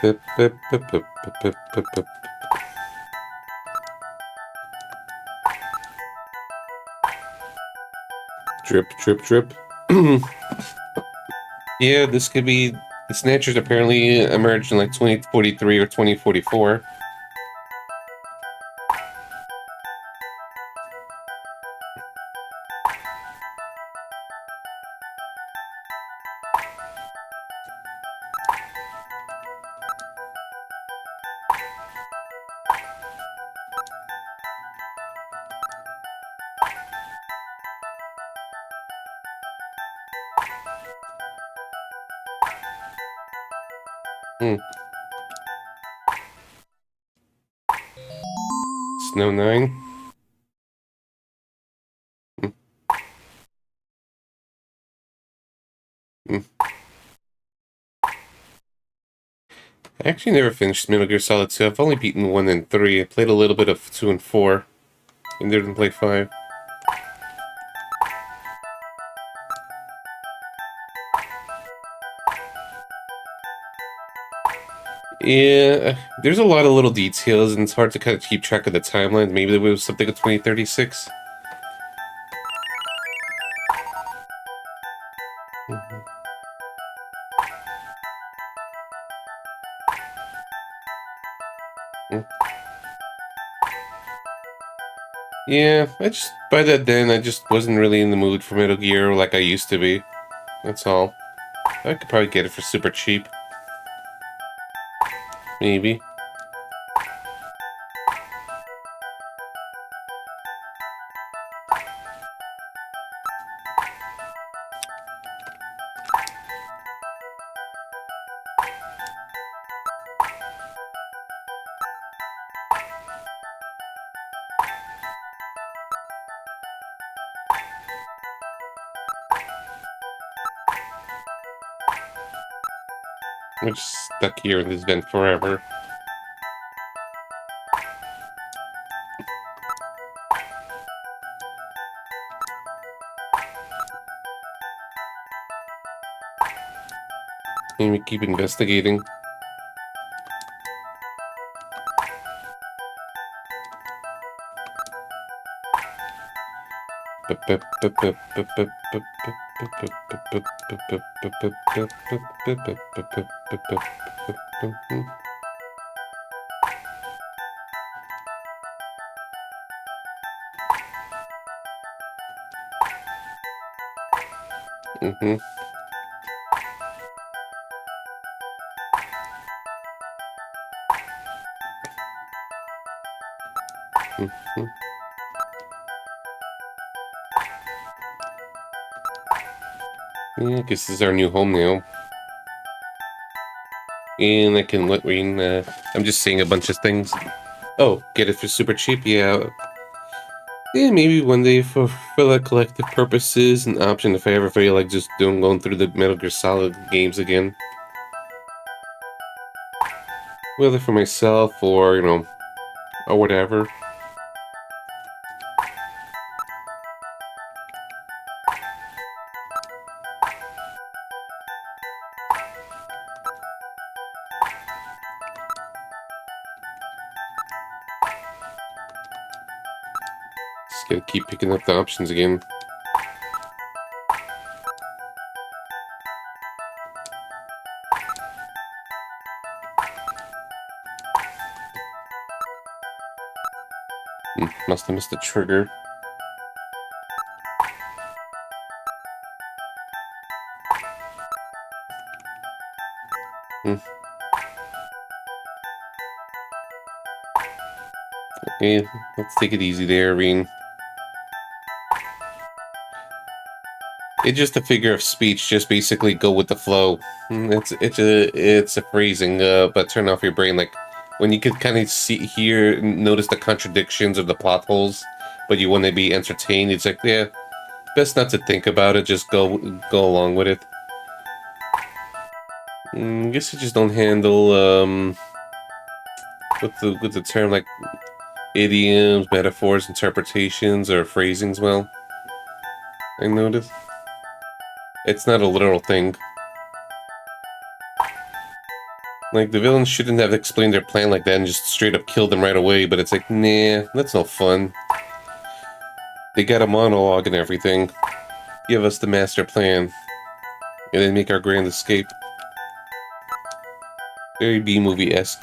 Drip, drip, drip. Yeah, this could be... The Snatchers apparently emerged in like 2043 or 2044. Snow 9. I actually never finished Metal Gear Solid 2. I've only beaten 1 and 3. I played a little bit of 2 and 4. And didn't play 5. Yeah, there's a lot of little details, and it's hard to kind of keep track of the timeline. Maybe there was something in 2036. Yeah, by that then, I just wasn't really in the mood for Metal Gear like I used to be. That's all. I could probably get it for super cheap. Maybe. I'm just stuck here in this vent forever. Maybe keep investigating. Mm-hmm. Mm-hmm. Yeah, I guess this is our new home now. And I can let Rain, I'm just saying a bunch of things. Oh, get it for super cheap? Yeah. Yeah, maybe one day for like collective purposes, an option if I ever feel like just going through the Metal Gear Solid games again. Whether for myself or, you know, or whatever. Just gotta keep picking up the options again. Must have missed the trigger. Okay, let's take it easy there, Irene. It's just a figure of speech. Just basically go with the flow. It's a phrasing, but turn off your brain. Like when you could kind of notice the contradictions of the plot holes, but you want to be entertained. It's like, yeah, best not to think about it. Just go along with it. I guess you just don't handle with the term like idioms, metaphors, interpretations, or phrasings well. I noticed. It's not a literal thing. Like, the villains shouldn't have explained their plan like that and just straight up killed them right away, but it's like, nah, that's no fun. They got a monologue and everything. Give us the master plan. And then make our grand escape. Very B-movie-esque.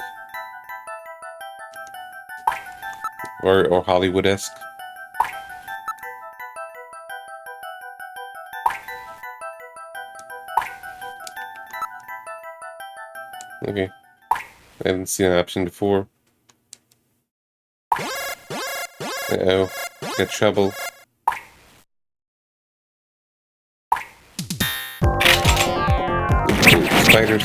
Or Hollywood-esque. Okay. I haven't seen that option before. Uh-oh. Got trouble. Ooh, spiders.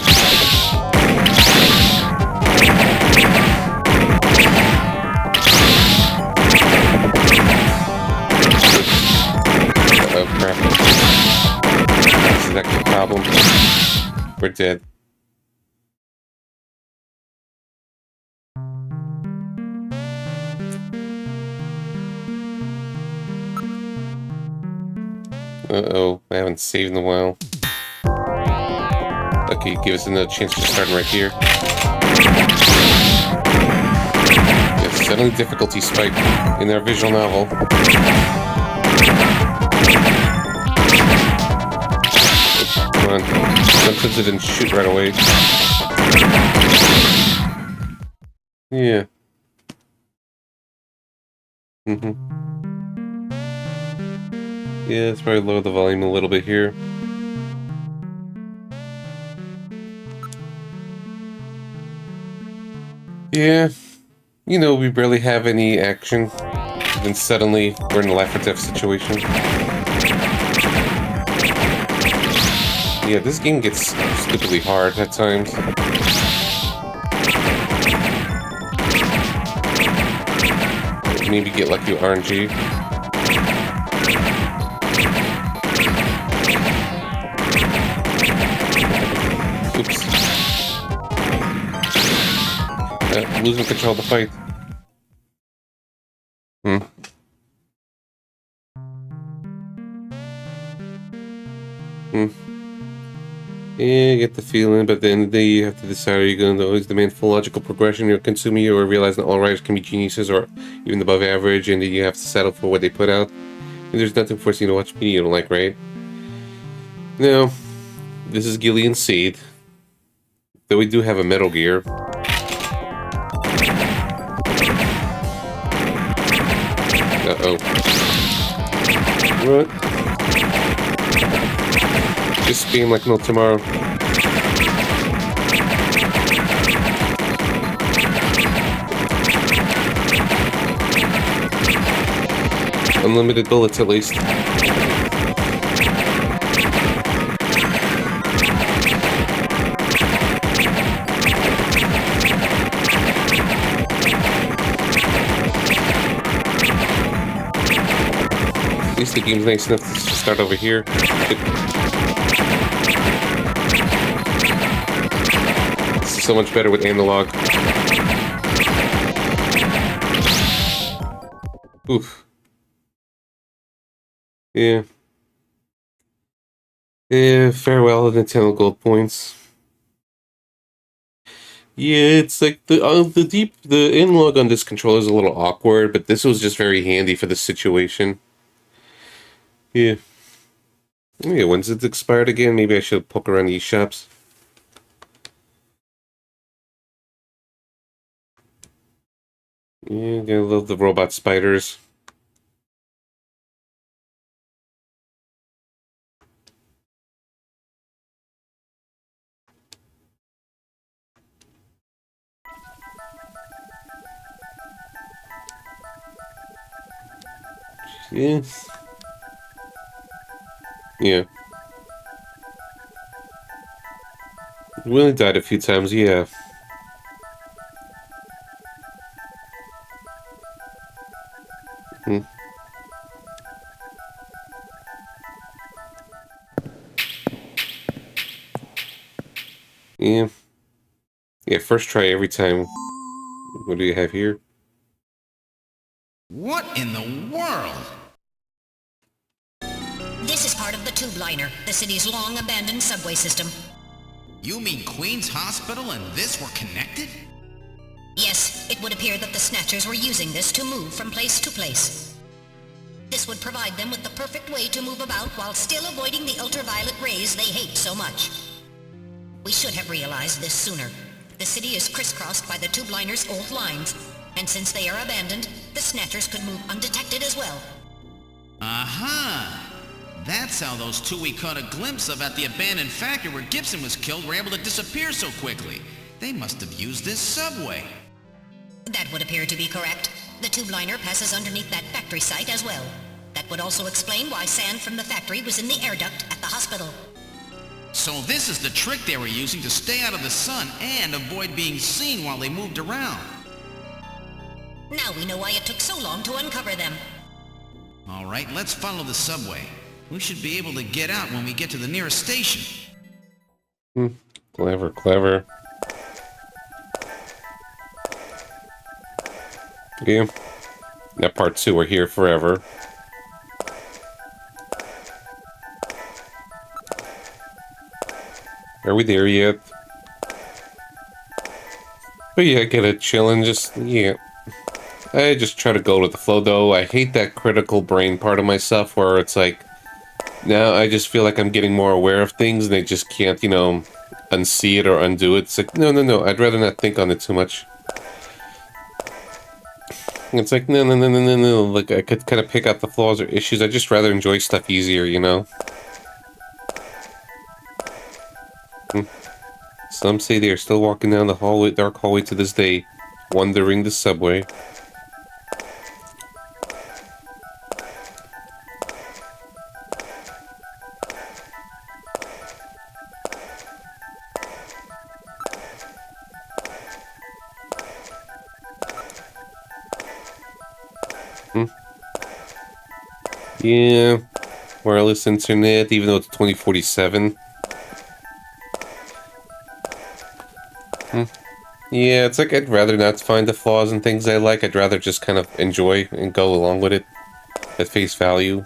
Oh crap. This is actually a problem. We're dead. Uh-oh, I haven't saved in a while. Okay, give us another chance to starting right here. Yes, suddenly difficulty spike in our visual novel. Come on. Sometimes it didn't shoot right away. Yeah. Yeah, let's probably lower the volume a little bit here. Yeah. You know, we barely have any action. Then suddenly, we're in a life or death situation. Yeah, this game gets stupidly hard at times. Maybe get lucky with RNG. Oops. Losing control of the fight. Yeah, I get the feeling, but at the end of the day, you have to decide, are you going to always demand full logical progression you're consuming, or realize that all writers can be geniuses or even above average, and then you have to settle for what they put out? And there's nothing forcing you to watch media you don't like, right? No, this is Gillian Seed. Though we do have a Metal Gear. Uh-oh. What? Just spam like no tomorrow. Unlimited bullets at least. At least the game's nice enough to start over here. It's so much better with analog. Oof. Yeah. Yeah, farewell Nintendo Gold points. Yeah, it's like the analog on this controller is a little awkward, but this was just very handy for the situation. Yeah. Yeah, when's it expired again? Maybe I should poke around these shops. Yeah, I love the robot spiders. Yeah. Yeah. Willie died a few times, yeah. Hmm. Yeah. Yeah, first try every time. What do you have here? What in the world? This is part of the tube liner, the city's long-abandoned subway system. You mean Queen's Hospital and this were connected? Yes, it would appear that the Snatchers were using this to move from place to place. This would provide them with the perfect way to move about while still avoiding the ultraviolet rays they hate so much. We should have realized this sooner. The city is crisscrossed by the tube liner's old lines, and since they are abandoned, the Snatchers could move undetected as well. Aha! That's how those two we caught a glimpse of at the abandoned factory where Gibson was killed were able to disappear so quickly. They must have used this subway. That would appear to be correct. The tube liner passes underneath that factory site as well. That would also explain why sand from the factory was in the air duct at the hospital. So this is the trick they were using to stay out of the sun and avoid being seen while they moved around. Now we know why it took so long to uncover them. All right, let's follow the subway. We should be able to get out when we get to the nearest station. Clever, clever. Yeah. Now part 2, we're here forever. Are we there yet? But yeah, I get it, chillin', just, yeah. I just try to go with the flow, though. I hate that critical brain part of myself where it's like, now I just feel like I'm getting more aware of things and I just can't, you know, unsee it or undo it. It's like, no, I'd rather not think on it too much. It's like, no. Like, I could kind of pick out the flaws or issues. I'd just rather enjoy stuff easier, you know? Some say they are still walking down the hallway, dark hallway to this day, wandering the subway. Yeah, wireless internet, even though it's 2047. Yeah, it's like I'd rather not find the flaws and things I like. I'd rather just kind of enjoy and go along with it at face value.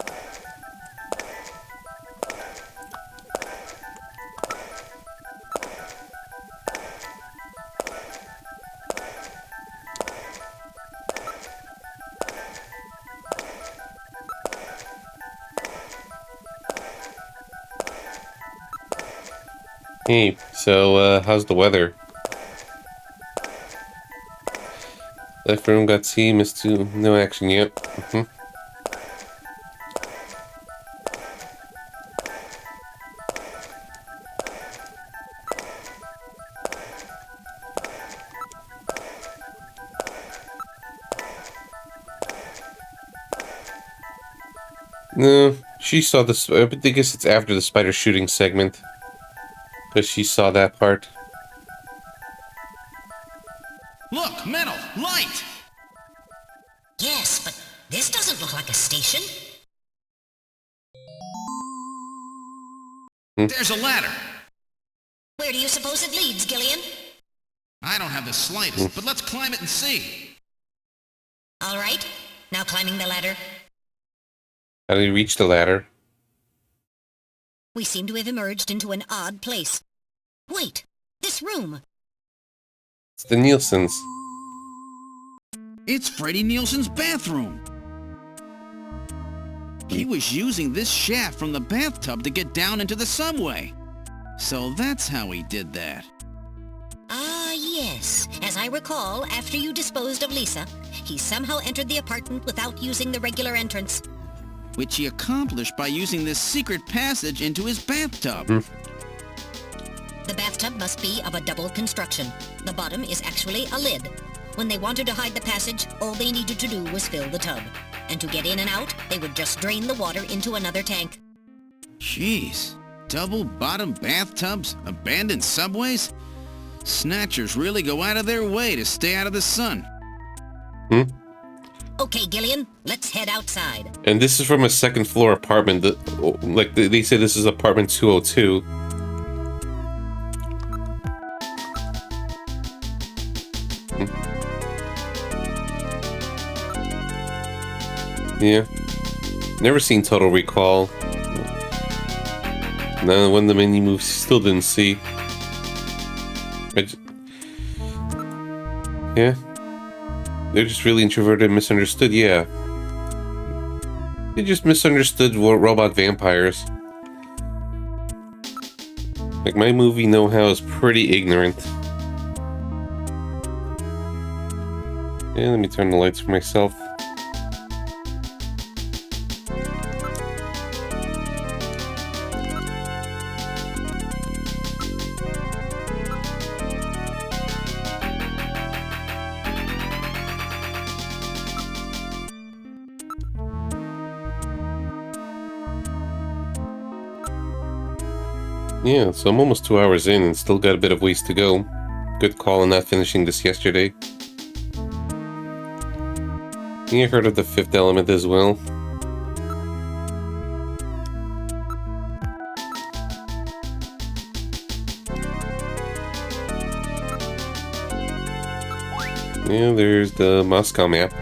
Hey, so, how's the weather? Left room got C, missed 2, no action yet. No, she saw this, I guess it's after the spider shooting segment. Because she saw that part. Look, metal, light! Yes, but this doesn't look like a station. There's a ladder. Where do you suppose it leads, Gillian? I don't have the slightest, but let's climb it and see. All right, now climbing the ladder. How do you reach the ladder? We seem to have emerged into an odd place. Wait, this room. It's the Nielsen's. It's Freddie Nielsen's bathroom. He was using this shaft from the bathtub to get down into the subway. So that's how he did that. Ah, yes. As I recall, after you disposed of Lisa, he somehow entered the apartment without using the regular entrance. Which he accomplished by using this secret passage into his bathtub. The bathtub must be of a double construction. The bottom is actually a lid. When they wanted to hide the passage, all they needed to do was fill the tub. And to get in and out, they would just drain the water into another tank. Jeez. Double-bottom bathtubs? Abandoned subways? Snatchers really go out of their way to stay out of the sun. Okay, Gillian, let's head outside. And this is from a second floor apartment. Like they say, this is apartment 202. Yeah. Never seen Total Recall. None of one of the many movies still didn't see. Yeah. They're just really introverted and misunderstood, yeah. They just misunderstood robot vampires. Like, my movie know-how is pretty ignorant. Yeah, let me turn the lights for myself. Yeah, so I'm almost 2 hours in and still got a bit of ways to go. Good call on not finishing this yesterday. You heard of The Fifth Element as well. Yeah, there's the Moscow map.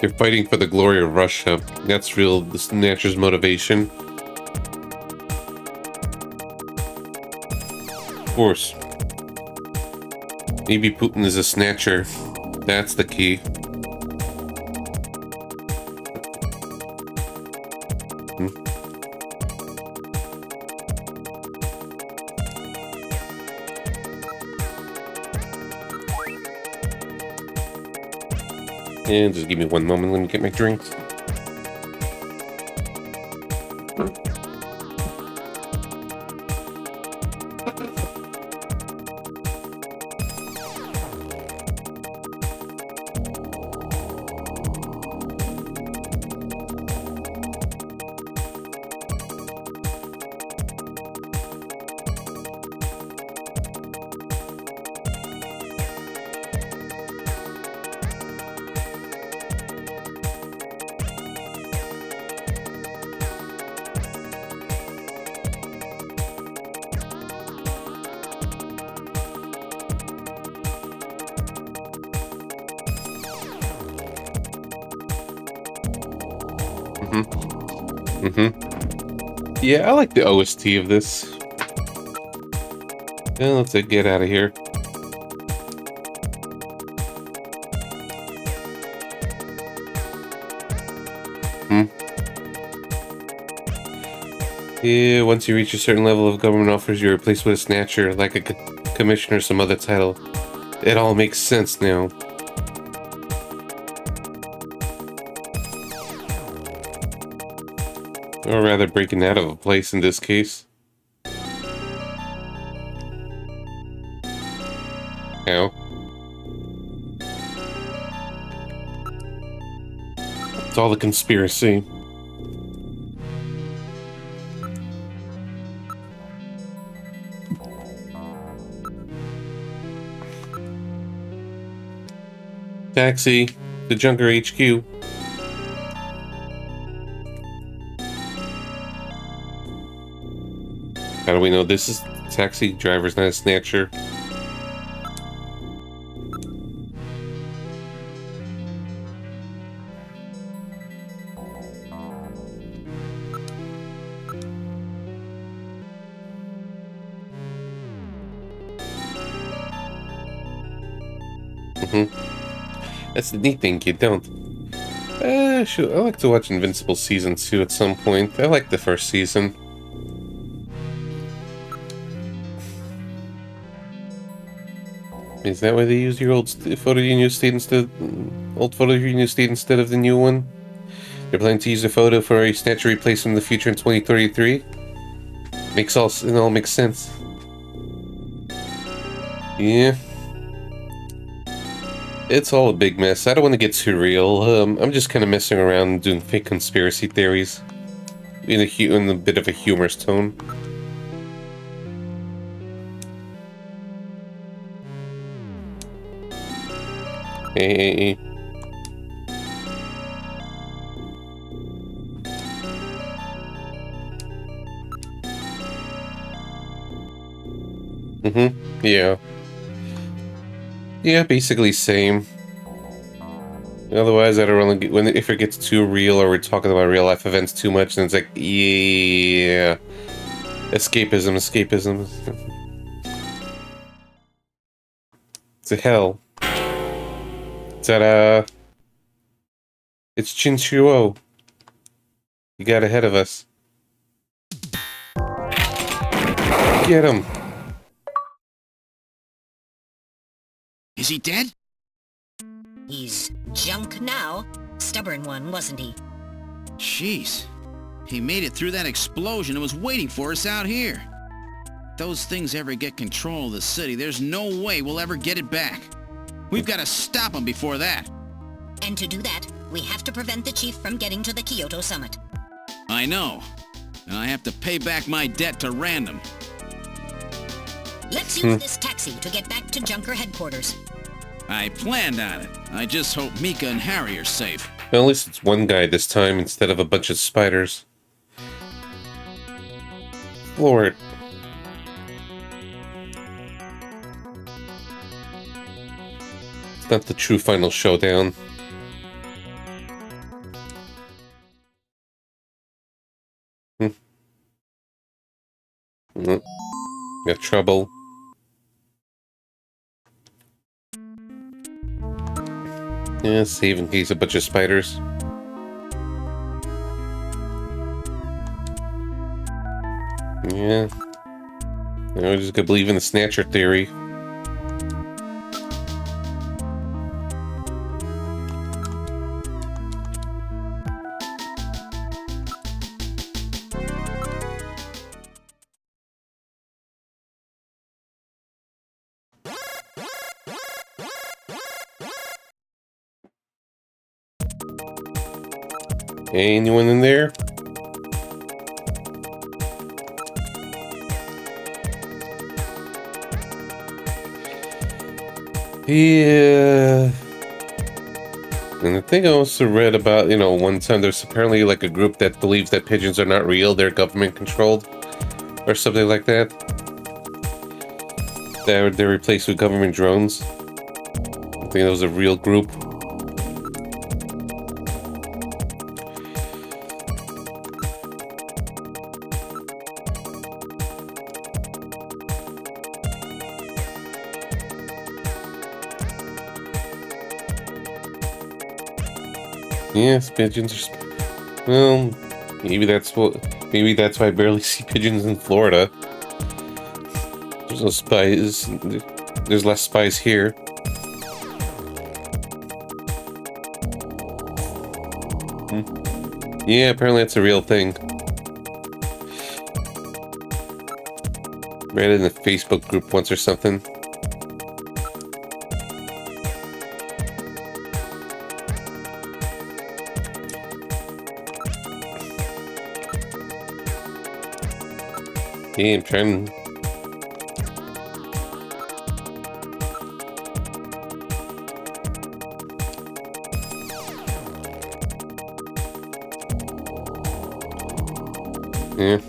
They're fighting for the glory of Russia. That's real, the Snatcher's motivation. Of course. Maybe Putin is a Snatcher. That's the key. And just give me one moment, let me get my drinks. Yeah, I like the OST of this. And let's get out of here. Yeah, once you reach a certain level of government offers, you're replaced with a Snatcher, like a commissioner or some other title. It all makes sense now. Or rather, breaking out of a place in this case. How? all the conspiracy. Taxi to Junker HQ. How do we know this is taxi driver's not a snatcher? That's the neat thing, you don't. Shoot, I like to watch Invincible Season 2 at some point. I like the first season. Is that why they use your old photo you state instead of the new one? They're planning to use a photo for a Snatcher replacement in the future in 2033? It all makes sense. Yeah. It's all a big mess. I don't want to get too real. I'm just kind of messing around and doing fake conspiracy theories in a bit of a humorous tone. Hey. Yeah. Yeah, basically same. Otherwise, I don't really if it gets too real or we're talking about real life events too much, then it's like, yeah, escapism. It's a hell. Ta-da! It's Chinchuo. You got ahead of us. Get him. Is he dead? He's junk now. Stubborn one, wasn't he? Jeez. He made it through that explosion and was waiting for us out here. If those things ever get control of the city, there's no way we'll ever get it back. We've got to stop them before that. And to do that, we have to prevent the chief from getting to the Kyoto summit. I know. And I have to pay back my debt to Random. Let's use this taxi to get back to Junker headquarters. I planned on it. I just hope Mika and Harry are safe. Well, at least it's one guy this time instead of a bunch of spiders. Lord. It's not the true final showdown. Got trouble. Yeah, save in case a bunch of spiders. Yeah. I just gotta believe in the Snatcher theory. Anyone in there? Yeah. And I think I also read about, one time there's apparently like a group that believes that pigeons are not real, they're government controlled, or something like that. They're replaced with government drones. I think that was a real group. Yes, pigeons are... Well, maybe that's why I barely see pigeons in Florida. There's no spies. There's less spies here. Yeah, apparently that's a real thing. Read it in a Facebook group once or something. Yeah, I'm trying. Yeah.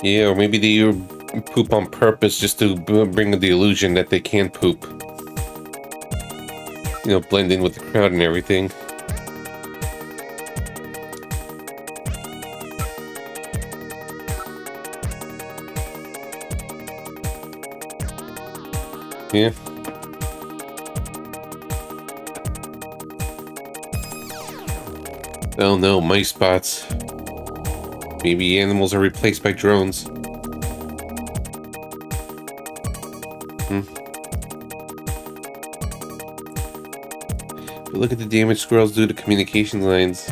Yeah, or maybe they poop on purpose just to bring the illusion that they can poop. You know, blend in with the crowd and everything. Yeah. Oh no, mice spots. Maybe animals are replaced by drones. But look at the damage squirrels do to communication lines.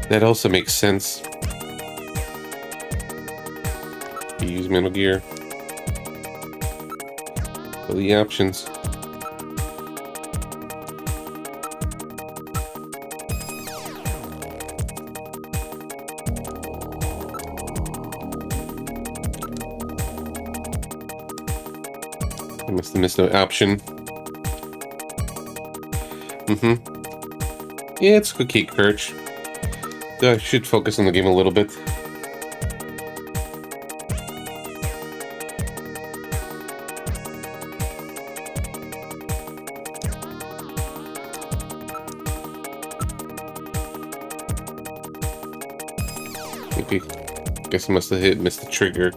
That also makes sense. You use Metal Gear. For the options. I must have missed an option. Yeah, it's okay, Kirch. I should focus on the game a little bit. Okay. Guess I must have missed the trigger.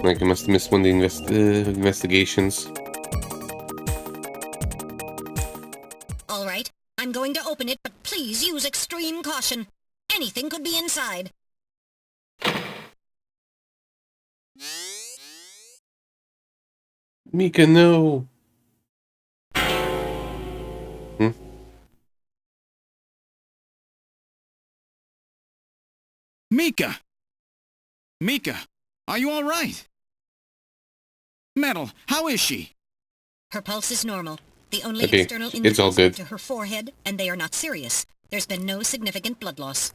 Like I must have missed one of the investigations. All right, I'm going to open it, but please use extreme caution. Anything could be inside. Mika, no! Mika! Mika, are you all right? Metal, how is she? Her pulse is normal. The only Okay, external it's all injuries good. are to her forehead, and they are not serious. There's been no significant blood loss.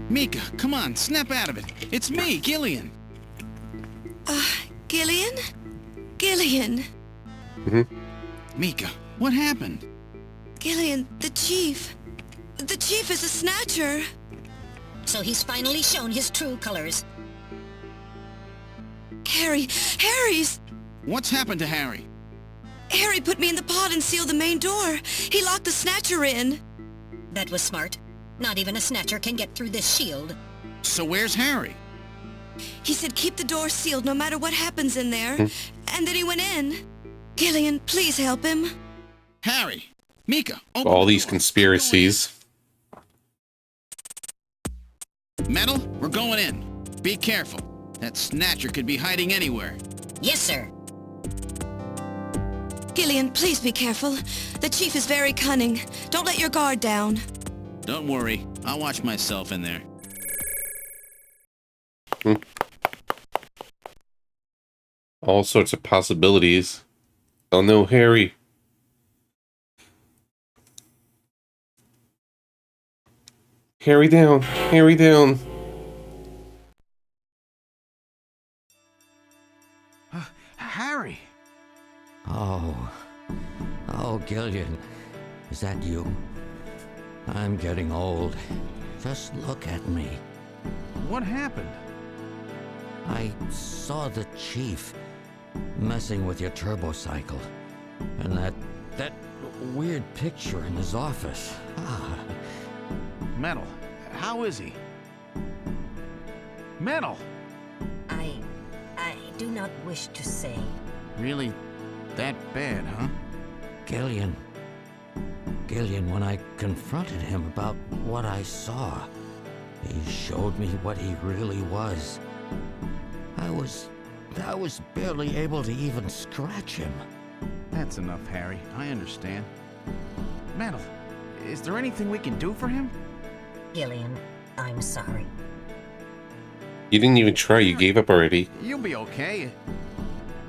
Mika, come on, snap out of it. It's me, Gillian. Gillian? Gillian! Mika, what happened? Gillian, the Chief. The Chief is a Snatcher. So he's finally shown his true colors. Harry's... What's happened to Harry? Harry put me in the pod and sealed the main door. He locked the Snatcher in. That was smart. Not even a Snatcher can get through this shield. So where's Harry? He said keep the door sealed no matter what happens in there. And then he went in. Gillian, please help him. Harry! Mika, open All the these door. conspiracies. Metal, we're going in. Be careful. That Snatcher could be hiding anywhere. Yes, sir. Gillian, please be careful. The Chief is very cunning. Don't let your guard down. Don't worry, I'll watch myself in there. All sorts of possibilities. Oh no, Harry. Harry down. Harry down. Harry! Oh, Gillian. Is that you? I'm getting old. Just look at me. What happened? I saw the Chief messing with your turbocycle. And that weird picture in his office. Metal, how is he? Metal! I do not wish to say. Really? That bad, huh? Gillian, when I confronted him about what I saw, he showed me what he really was. I was barely able to even scratch him. That's enough, Harry. I understand. Metal, is there anything we can do for him? Gillian, I'm sorry. You didn't even try. You gave up already. You'll be okay.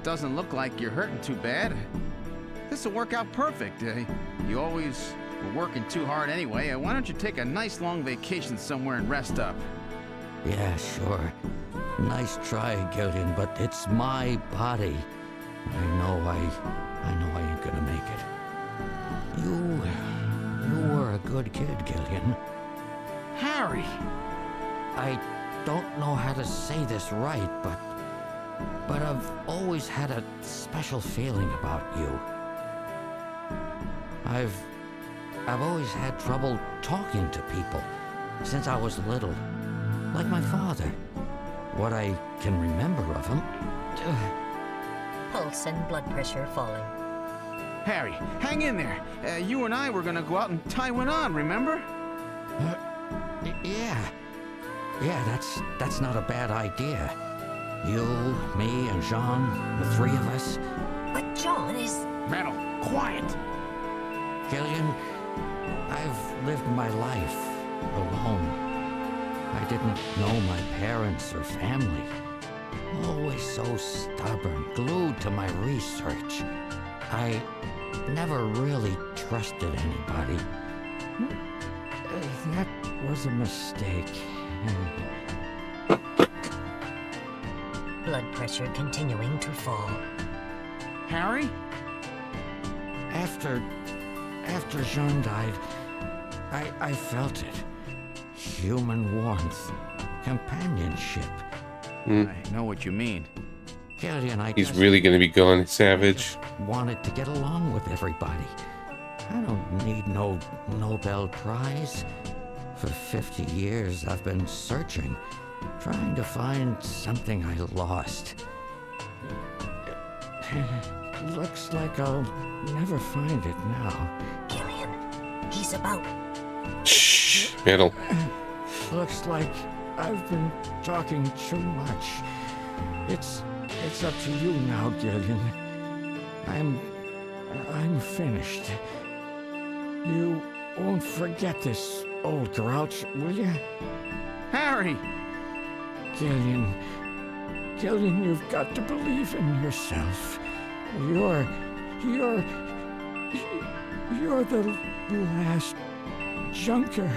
Doesn't look like you're hurting too bad. This'll work out perfect. You always were working too hard anyway. Why don't you take a nice long vacation somewhere and rest up? Yeah, sure. Nice try, Gillian, but it's my body. I know I ain't gonna make it. You were a good kid, Gillian. Harry! I don't know how to say this right, but I've always had a special feeling about you. I've always had trouble talking to people since I was little, like my father. What I can remember of him. Pulse and blood pressure falling. Harry, hang in there. You and I were gonna go out and tie one on, remember? Yeah, that's not a bad idea. You, me, and Jean, the three of us. But John is... Metal, quiet! Gillian, I've lived my life alone. I didn't know my parents or family. Always so stubborn, glued to my research. I never really trusted anybody. That was a mistake. Blood pressure continuing to fall. Harry? After Jean died, I felt it. Human warmth, companionship. I know what you mean. Gillian, He's really gonna be gone, Savage. Wanted to get along with everybody. I don't need no Nobel Prize. For 50 years, I've been searching, trying to find something I lost. Looks like I'll never find it now. Gillian, he's about... Shh, Metal. Looks like I've been talking too much. It's up to you now, Gillian. I'm finished. You won't forget this, old grouch, will you? Harry! Gillian, you've got to believe in yourself. You're the last junker.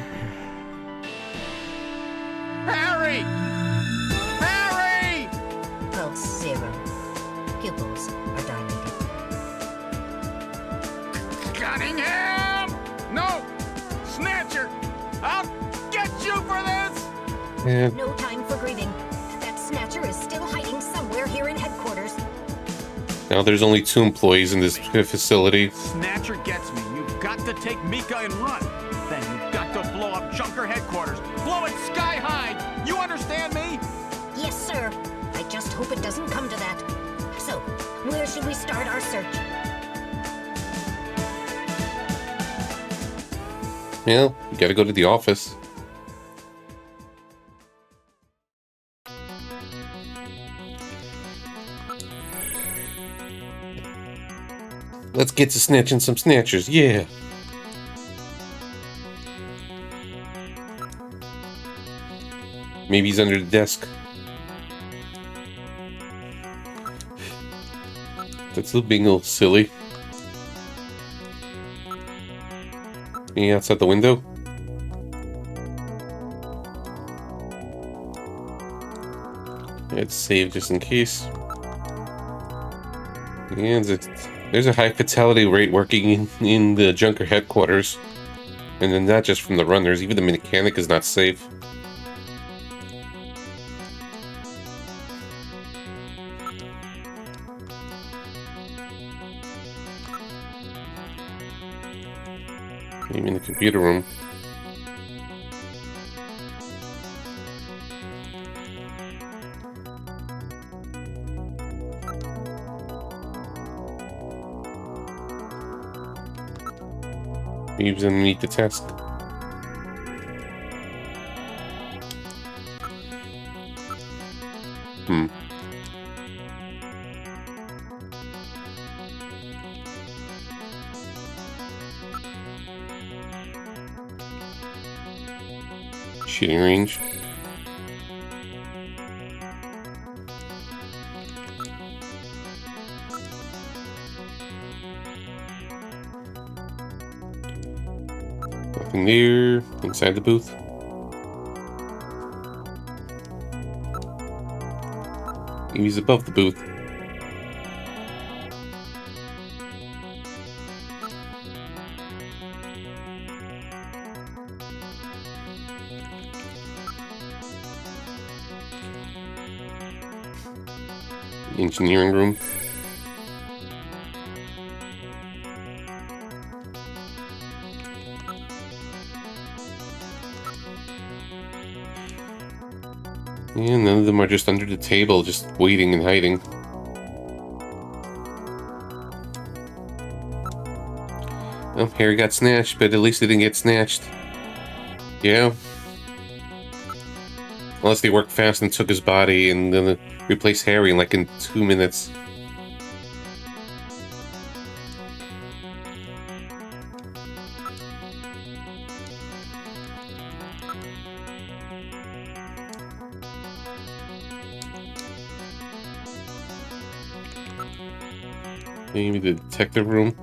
Harry! Harry! Pulse 0. Pupils are dilated. Cunningham! No! Snatcher! I'll get you for this! Yeah. No time for grieving. That Snatcher is still hiding somewhere here in headquarters. Now there's only 2 employees in this facility. Snatcher gets me. You've got to take Mika and run. Then you've got to blow up Junker headquarters. Blow it sky high! You understand me? Yes, sir. I just hope it doesn't come to that. So, where should we start our search? Well, you gotta go to the office. Let's get to snatching some snatchers, yeah! Maybe he's under the desk. That's being a little silly. Being outside the window. Let's save just in case. And there's a high fatality rate working in the Junker headquarters. And then not just from the runners, even the mechanic is not safe. Maybe in the computer room. Maybe he's underneath the desk. Shooting range. Nothing there. Inside the booth. Maybe he's above the booth. Engineering room. And none of them are just under the table, just waiting and hiding. Well, Harry got snatched, but at least they didn't get snatched. Yeah. Unless they worked fast and took his body and then replaced Harry like in 2 minutes. Maybe the detective room.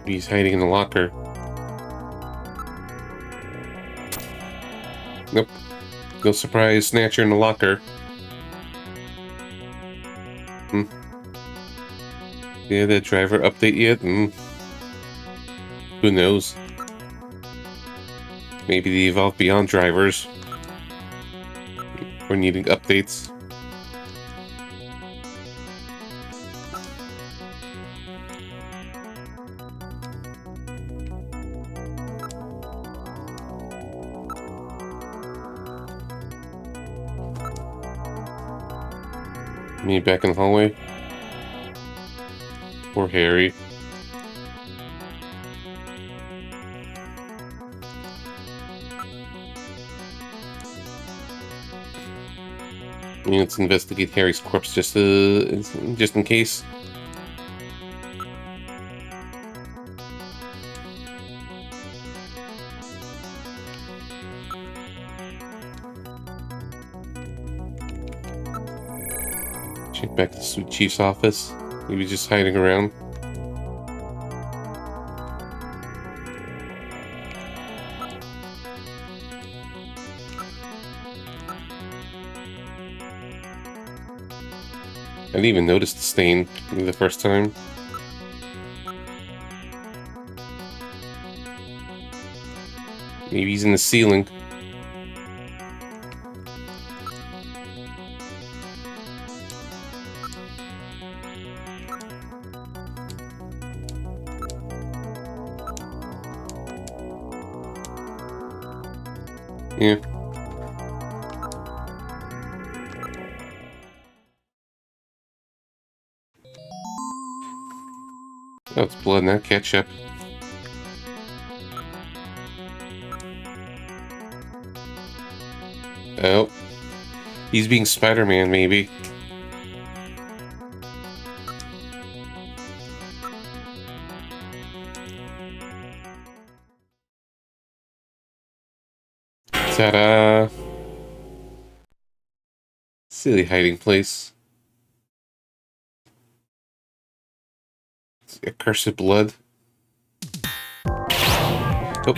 He's hiding in the locker. Nope. No surprise, Snatcher in the locker. Yeah, that driver update yet? Who knows? Maybe they evolved beyond drivers. We're needing updates. Me back in the hallway. Or Harry. Let's investigate Harry's corpse just in case. Check back to the chief's office. He was just hiding around. I didn't even notice the stain the first time. Maybe he's in the ceiling. Yeah. Oh, it's blood, not ketchup. Oh. He's being Spider-Man, maybe. Ta-da! Silly hiding place. It's accursed blood. Oh.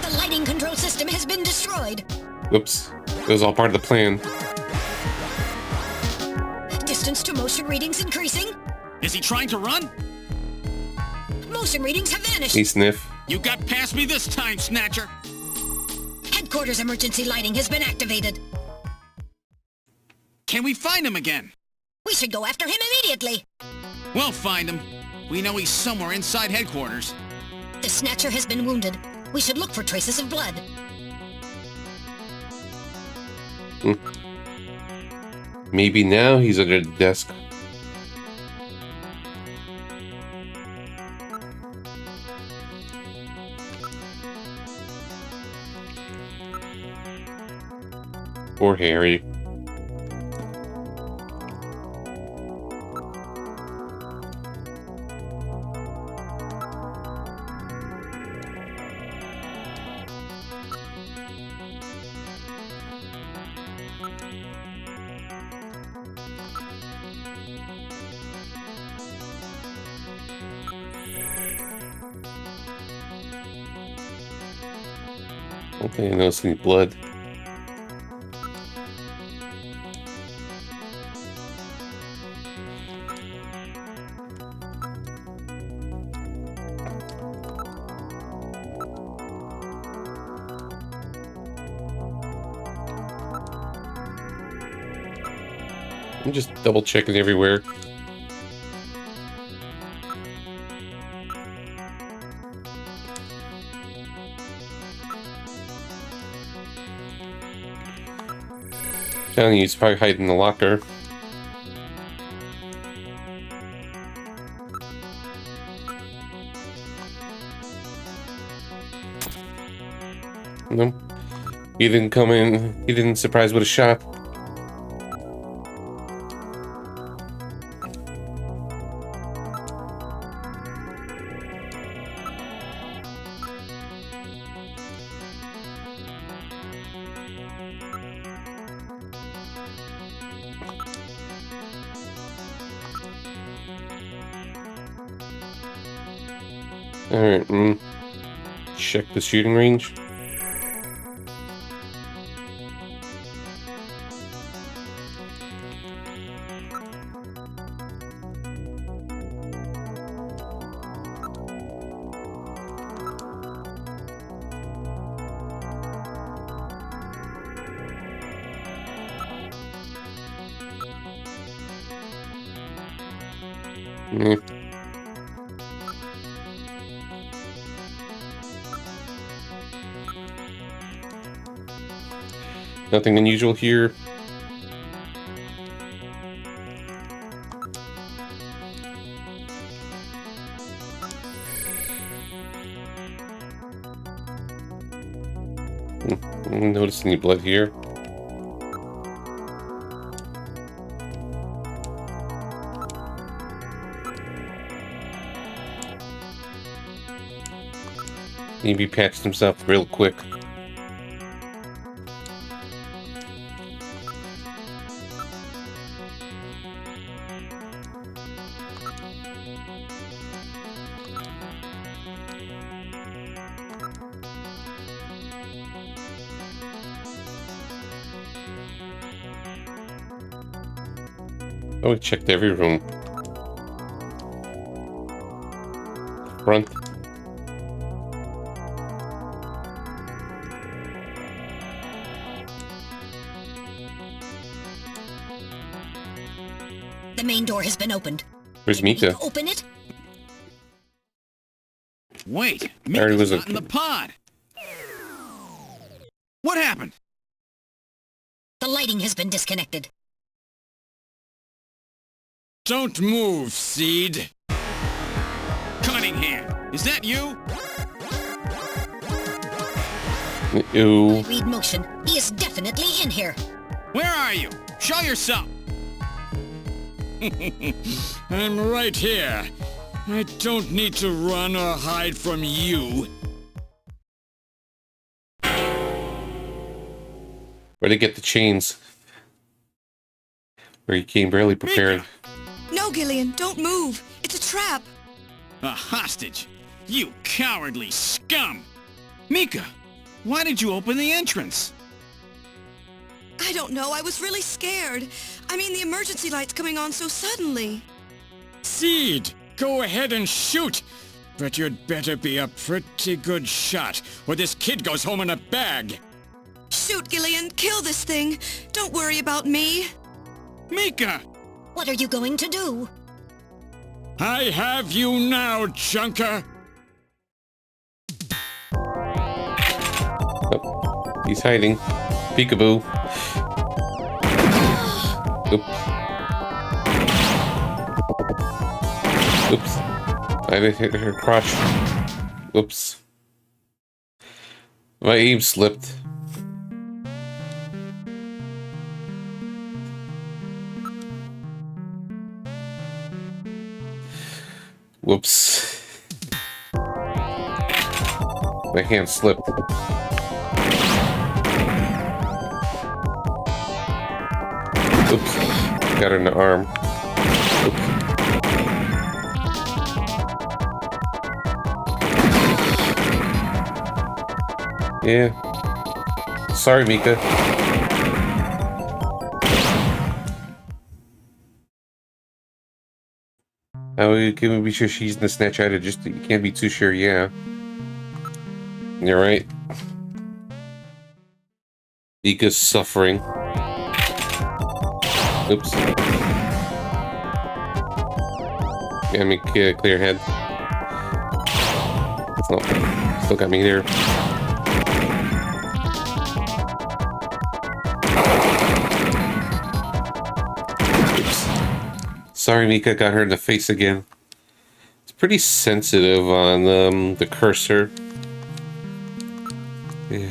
The lighting control system has been destroyed. Whoops. It was all part of the plan. Distance to motion readings increasing. Is he trying to run? Motion readings have vanished. Hey, Sniff. You got past me this time, Snatcher. Headquarters emergency lighting has been activated. Can we find him again? We should go after him immediately. We'll find him. We know he's somewhere inside headquarters. The Snatcher has been wounded. We should look for traces of blood. Maybe now he's under the desk. Poor Harry. I don't think I noticed any blood. I'm just double checking everywhere. Telling you, he's probably hiding in the locker. No, he didn't come in. He didn't surprise with a shot. Alright, check the shooting range. Nothing unusual here. Don't notice any blood here. Maybe patched himself real quick. Oh, we checked every room. Front. The main door has been opened. Where's Mika? Open it? Wait, There Mika's was not in the pod. What happened? The lighting has been disconnected. Don't move, Seed. Cunningham, is that you? Ew. Read motion. He is definitely in here. Where are you? Show yourself. I'm right here. I don't need to run or hide from you. Where'd he get the chains? Where he came barely prepared. Mika! No, Gillian, don't move. It's a trap. A hostage? You cowardly scum! Mika, why did you open the entrance? I don't know. I was really scared. I mean, the emergency light's coming on so suddenly. Seed, go ahead and shoot. But you'd better be a pretty good shot, or this kid goes home in a bag. Shoot, Gillian. Kill this thing. Don't worry about me. Mika! What are you going to do? I have you now, Junker. Oh, he's hiding. Peekaboo. Oops. Oops. I didn't hit her crotch. Whoops. My aim slipped. Whoops. My hand slipped. Oops. Got her in the arm. Yeah. Sorry, Mika. How can we be sure she's in the Snatcher? Just you can't be too sure. Yeah. You're right. Mika's suffering. Oops. Yeah, me clear head. It's not. Still got me there. Oops. Sorry, Mika, got her in the face again. It's pretty sensitive on the cursor. Yeah.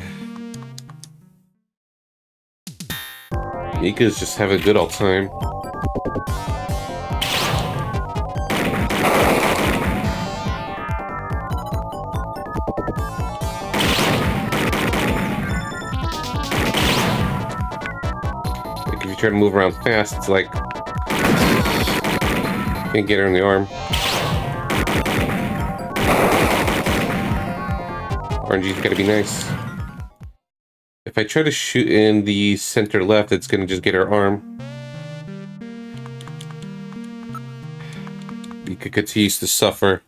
Mika's just having a good old time. Like if you try to move around fast, it's like can't get her in the arm. RNG's gotta be nice. If I try to shoot in the center left, it's gonna just get her arm. You could continue to suffer.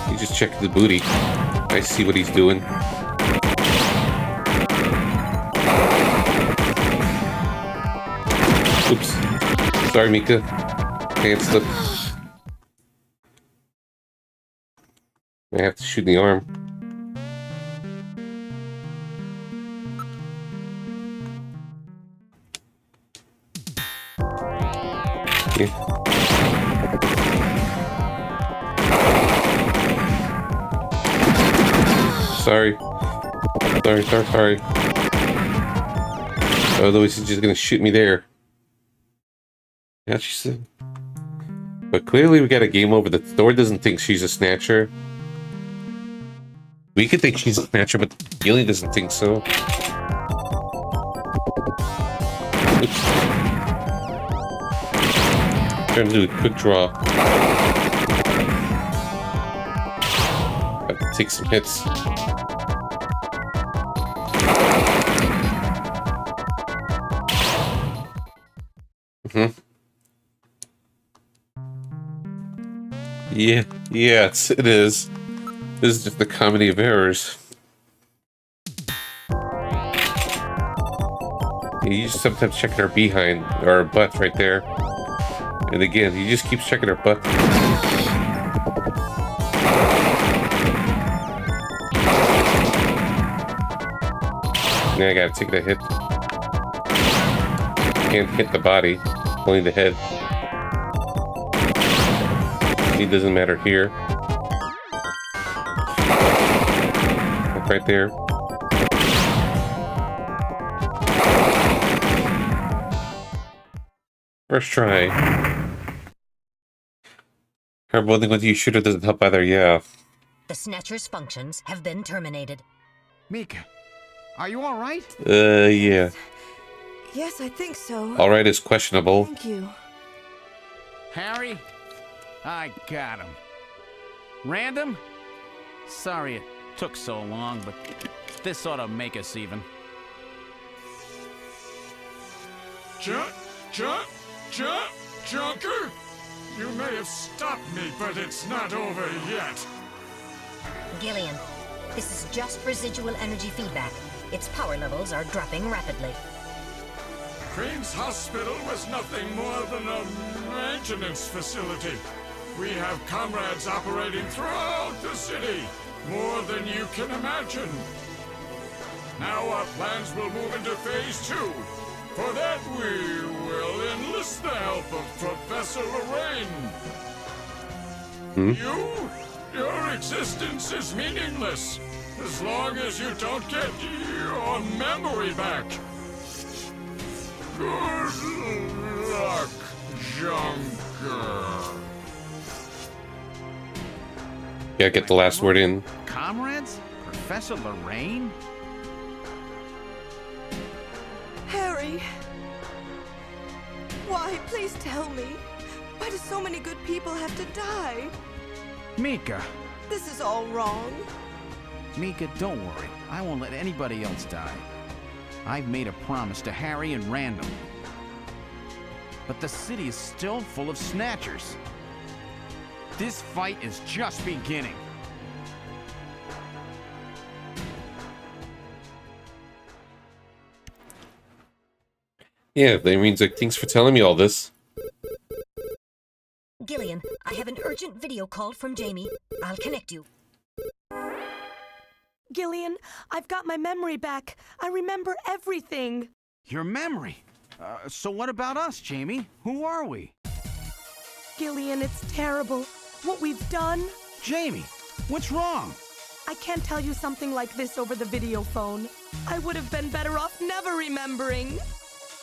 He just checked the booty. I see what he's doing. Oops. Sorry, Mika. Hand slip. I have to shoot in the arm. Yeah. Sorry. Sorry. Otherwise he's just gonna shoot me there. Yeah, she said. But clearly we got a game over. The Thor doesn't think she's a Snatcher. We could think she's a Snatcher, but Gillian doesn't think so. Oops. Trying to do a quick draw. Have to take some hits. Yeah, it is. This is just the comedy of errors. You just sometimes checking her behind or butt right there. And again, he just keeps checking her butt. Now I gotta take the hit. Can't hit the body, only the head. It doesn't matter here. Right there. First try. Her bonding with you shooter doesn't help either, yeah. The Snatcher's functions have been terminated. Mika, are you all right? Yeah. Yes, I think so. Alright is questionable. Thank you. Harry, I got him. Random? Sorry it took so long, but this ought to make us even. Junker? You may have stopped me, but it's not over yet. Gillian, this is just residual energy feedback. Its power levels are dropping rapidly. Crane's hospital was nothing more than a maintenance facility. We have comrades operating throughout the city, more than you can imagine. Now our plans will move into phase 2. For that, we will enlist the help of Professor Lorraine. Your existence is meaningless, as long as you don't get your memory back. Good luck, Junker. Yeah, get the last word in. Comrades? Professor Lorraine? Harry, Why? Please tell me. Why do so many good people have to die? Mika. This is all wrong. Mika, don't worry. I won't let anybody else die. I've made a promise to Harry and Random. But the city is still full of Snatchers. This fight is just beginning. Yeah, that means like, thanks for telling me all this. Gillian, I have an urgent video call from Jamie. I'll connect you. Gillian, I've got my memory back. I remember everything. Your memory? So what about us, Jamie? Who are we? Gillian, it's terrible. What we've done. Jamie, what's wrong? I can't tell you something like this over the video phone. I would have been better off never remembering.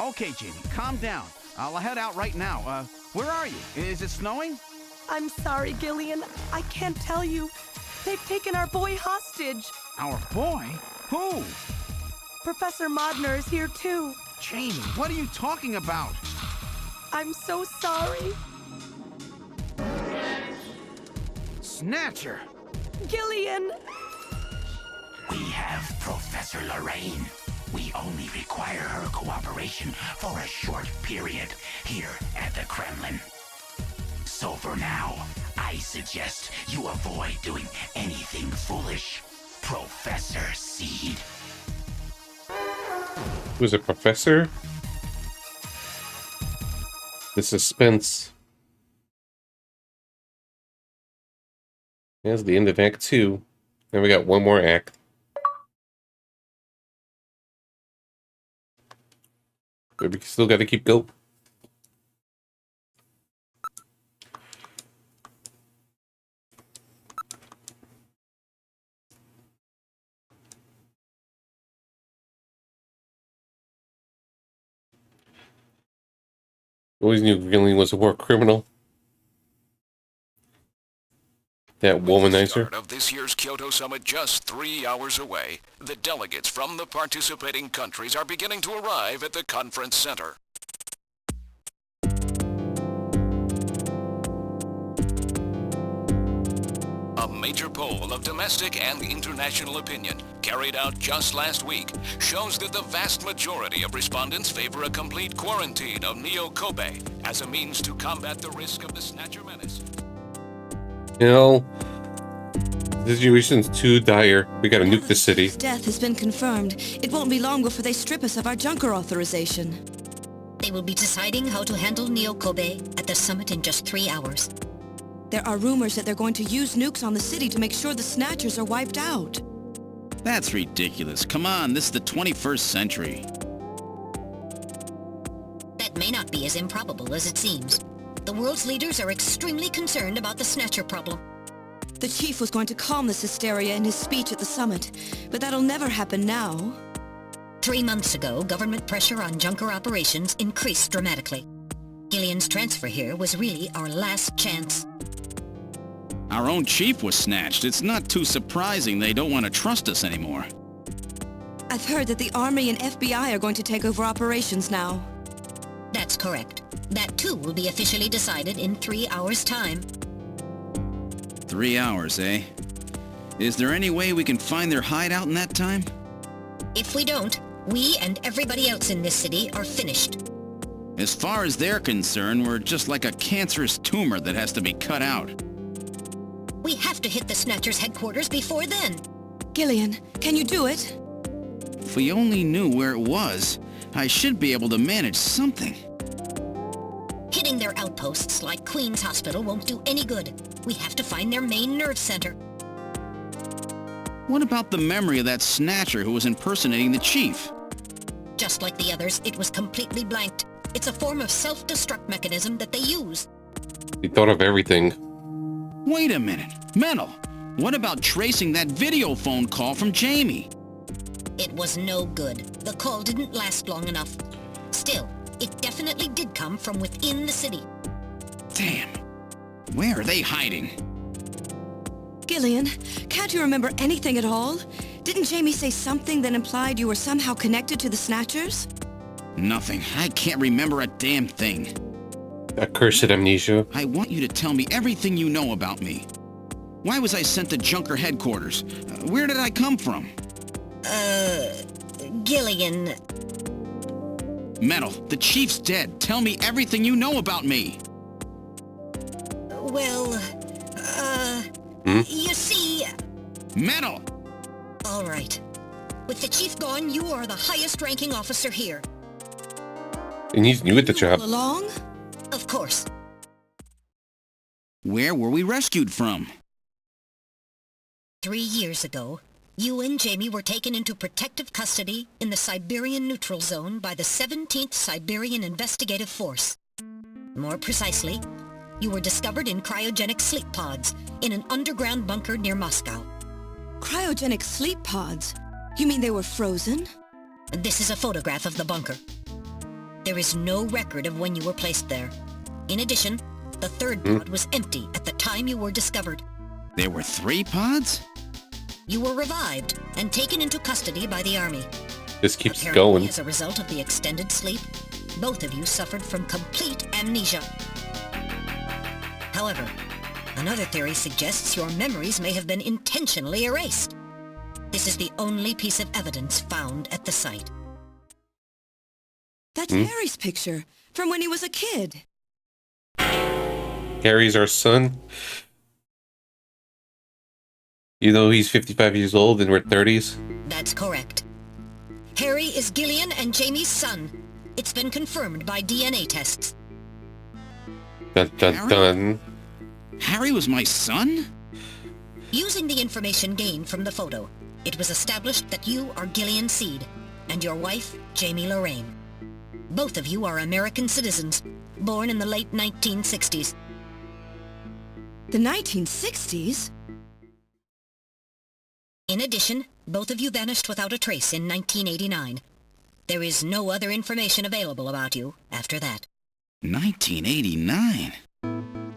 Okay, Jamie, calm down. I'll head out right now. Where are you? Is it snowing? I'm sorry, Gillian. I can't tell you. They've taken our boy hostage. Our boy? Who? Professor Modner is here too. Jamie, what are you talking about? I'm so sorry. Snatcher! Gillian! We have Professor Lorraine. We only require her cooperation for a short period here at the Kremlin. So for now, I suggest you avoid doing anything foolish. Professor Seed. Who's a professor? The suspense. That's the end of Act 2. Then we got one more act. But we still gotta keep going. Always knew Gillian was a war criminal. That womanizer. Start of this year's Kyoto Summit just 3 hours away, the delegates from the participating countries are beginning to arrive at the conference center. A major poll of domestic and international opinion, carried out just last week, shows that the vast majority of respondents favor a complete quarantine of Neo Kobe as a means to combat the risk of the Snatcher menace. You know, the situation's too dire. We gotta nuke the city. His death has been confirmed. It won't be long before they strip us of our Junker authorization. They will be deciding how to handle Neo Kobe at the summit in just 3 hours. There are rumors that they're going to use nukes on the city to make sure the Snatchers are wiped out. That's ridiculous. Come on, this is the 21st century. That may not be as improbable as it seems. The world's leaders are extremely concerned about the Snatcher problem. The chief was going to calm this hysteria in his speech at the summit, but that'll never happen now. 3 months ago, government pressure on Junker operations increased dramatically. Gillian's transfer here was really our last chance. Our own chief was snatched. It's not too surprising they don't want to trust us anymore. I've heard that the Army and FBI are going to take over operations now. That's correct. That too will be officially decided in 3 hours' time. 3 hours, eh? Is there any way we can find their hideout in that time? If we don't, we and everybody else in this city are finished. As far as they're concerned, we're just like a cancerous tumor that has to be cut out. We have to hit the Snatcher's headquarters before then. Gillian, can you do it? If we only knew where it was, I should be able to manage something. Hitting their outposts like Queen's Hospital won't do any good. We have to find their main nerve center. What about the memory of that Snatcher who was impersonating the chief? Just like the others, it was completely blanked. It's a form of self-destruct mechanism that they use. He thought of everything. Wait a minute. Mental. What about tracing that video phone call from Jamie? It was no good. The call didn't last long enough. Still, it definitely did come from within the city. Damn. Where are they hiding? Gillian, can't you remember anything at all? Didn't Jamie say something that implied you were somehow connected to the Snatchers? Nothing. I can't remember a damn thing. Accursed amnesia. I want you to tell me everything you know about me. Why was I sent to Junker headquarters? Where did I come from? Gillian. Metal, the chief's dead. Tell me everything you know about me. Well, you see... Metal! All right. With the chief gone, you are the highest-ranking officer here. And he's new at the job. Along? Of course. Where were we rescued from? 3 years ago, you and Jamie were taken into protective custody in the Siberian Neutral Zone by the 17th Siberian Investigative Force. More precisely, you were discovered in cryogenic sleep pods in an underground bunker near Moscow. Cryogenic sleep pods? You mean they were frozen? This is a photograph of the bunker. There is no record of when you were placed there. In addition, the third pod was empty at the time you were discovered. There were 3 pods? You were revived and taken into custody by the army. This keeps Apparently, going. as a result of the extended sleep, both of you suffered from complete amnesia. However, another theory suggests your memories may have been intentionally erased. This is the only piece of evidence found at the site. That's Harry's picture, from when he was a kid. Harry's our son. You know he's 55 years old and we're 30s? That's correct. Harry is Gillian and Jamie's son. It's been confirmed by DNA tests. Dun dun Harry? dun. Harry was my son? Using the information gained from the photo, it was established that you are Gillian Seed and your wife, Jamie Lorraine. Both of you are American citizens, born in the late 1960s. The 1960s? In addition, both of you vanished without a trace in 1989. There is no other information available about you after that. 1989?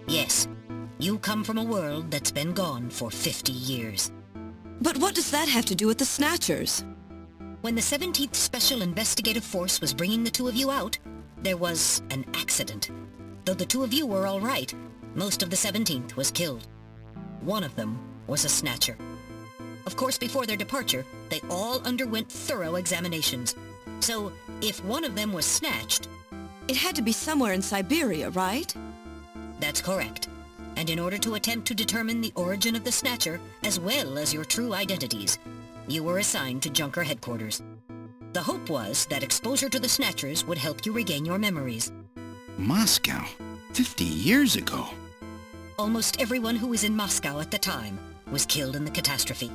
Yes, you come from a world that's been gone for 50 years. But what does that have to do with the Snatchers? When the 17th Special Investigative Force was bringing the two of you out, there was an accident. Though the two of you were all right, most of the 17th was killed. One of them was a Snatcher. Of course, before their departure, they all underwent thorough examinations. So, if one of them was snatched... It had to be somewhere in Siberia, right? That's correct. And in order to attempt to determine the origin of the Snatcher, as well as your true identities, you were assigned to Junker headquarters. The hope was that exposure to the Snatchers would help you regain your memories. Moscow? 50 years ago? Almost everyone who was in Moscow at the time was killed in the catastrophe.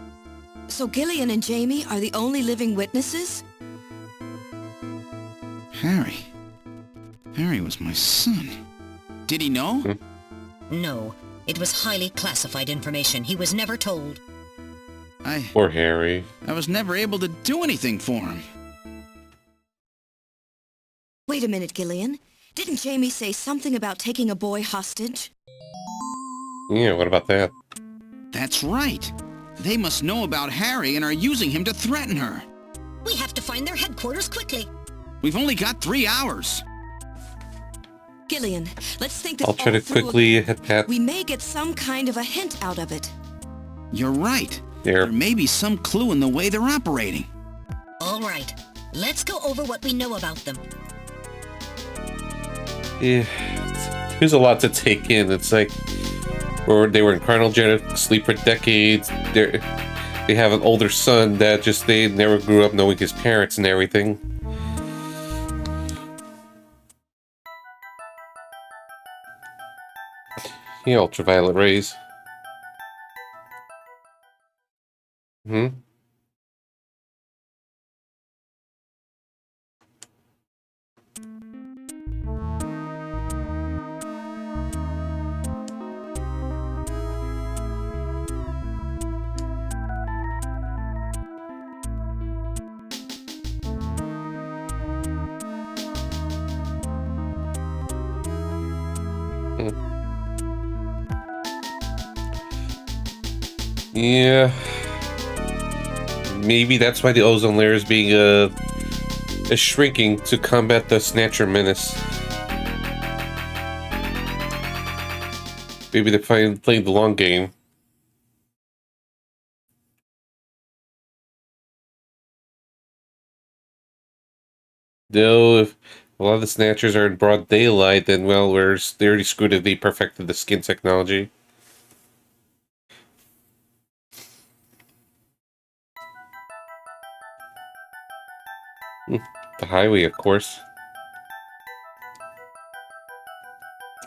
So Gillian and Jamie are the only living witnesses? Harry. Harry was my son. Did he know? No. It was highly classified information. He was never told. Poor Harry. I was never able to do anything for him. Wait a minute, Gillian. Didn't Jamie say something about taking a boy hostage? Yeah, what about that? That's right. They must know about Harry and are using him to threaten her. We have to find their headquarters quickly. We've only got 3 hours. Gillian, let's think this I'll try all to through quickly again. head past. We may get some kind of a hint out of it. You're right. There. There may be some clue in the way they're operating. All right. Let's go over what we know about them. Yeah, there's a lot to take in. It's like, or they were in cryogenic sleep for decades. They have an older son that they never grew up knowing his parents and everything. Yeah, ultraviolet rays. Yeah. Maybe that's why the ozone layer is being is shrinking to combat the Snatcher menace. Maybe they're playing the long game. Though, if a lot of the Snatchers are in broad daylight, then, well, they already screwed if they perfected the skin technology. The highway, of course.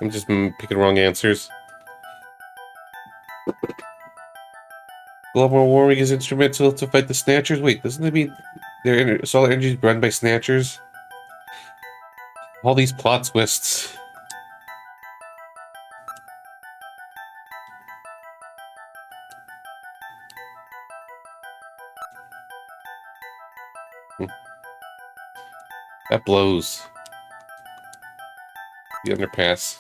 I'm just picking wrong answers. Global warming is instrumental to fight the Snatchers? Wait, doesn't it mean their solar energy is run by Snatchers? All these plot twists. That blows. The underpass.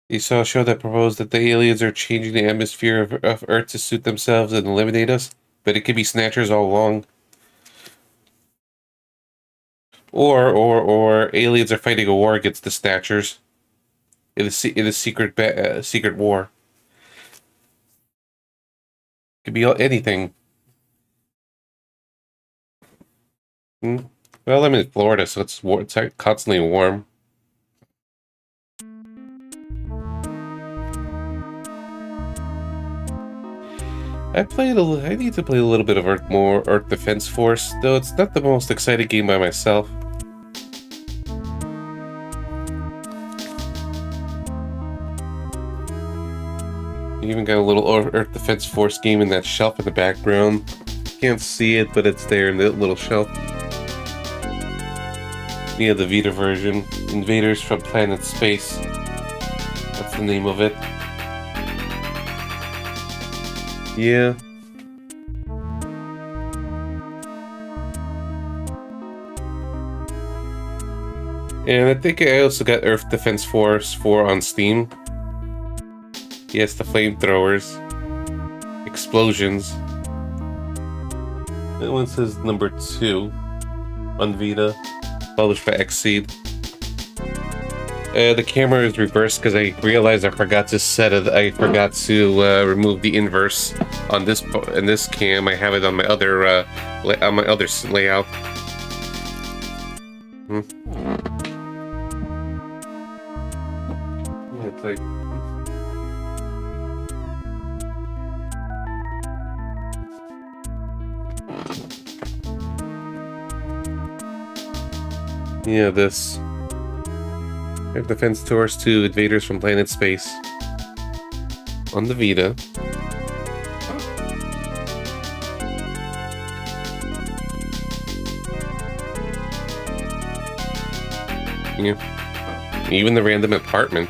You saw a show that proposed that the aliens are changing the atmosphere of Earth to suit themselves and eliminate us, but it could be Snatchers all along. Or aliens are fighting a war against the Snatchers. In a secret war. Could be anything. Well, I'm in Florida, so it's constantly warm. I need to play a little bit of Earth Defense Force, though it's not the most exciting game by myself. You even got a little Earth Defense Force game in that shelf in the background. Can't see it, but it's there in the little shelf. Yeah, the Vita version. Invaders from Planet Space. That's the name of it. Yeah. And I think I also got Earth Defense Force 4 on Steam. Yes, the flamethrowers. Explosions. That one says number 2 on Vita. Published by Xseed. The camera is reversed because I realized I forgot to remove the inverse on this cam. I have it on my other layout. It's like this. Air Defense Tours to Invaders from Planet Space. On the Vita. Yeah. Even the random apartment.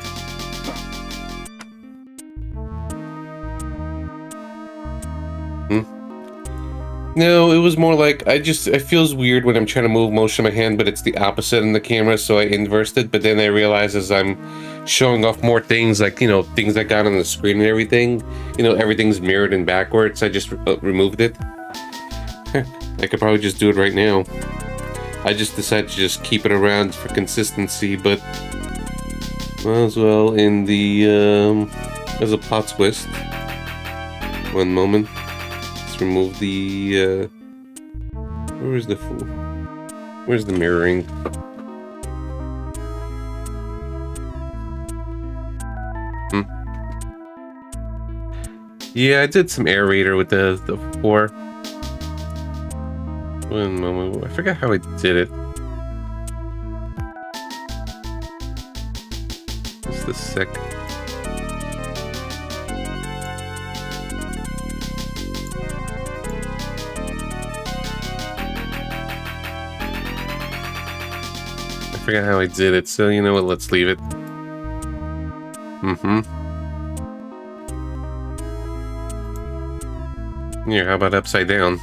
No, it was more like, it feels weird when I'm trying to move motion of my hand, but it's the opposite in the camera, so I inversed it, but then I realized as I'm showing off more things, like, things I got on the screen and everything, everything's mirrored and backwards, I just removed it. I could probably just do it right now. I just decided to just keep it around for consistency, but might as well in the, there's a plot twist. One moment. Remove the where's the mirroring? Yeah, I did some aerator with the 4. One moment, I forgot how I did it. Just a sec. I forgot how I did it, so you know what, let's leave it. Here, how about upside down?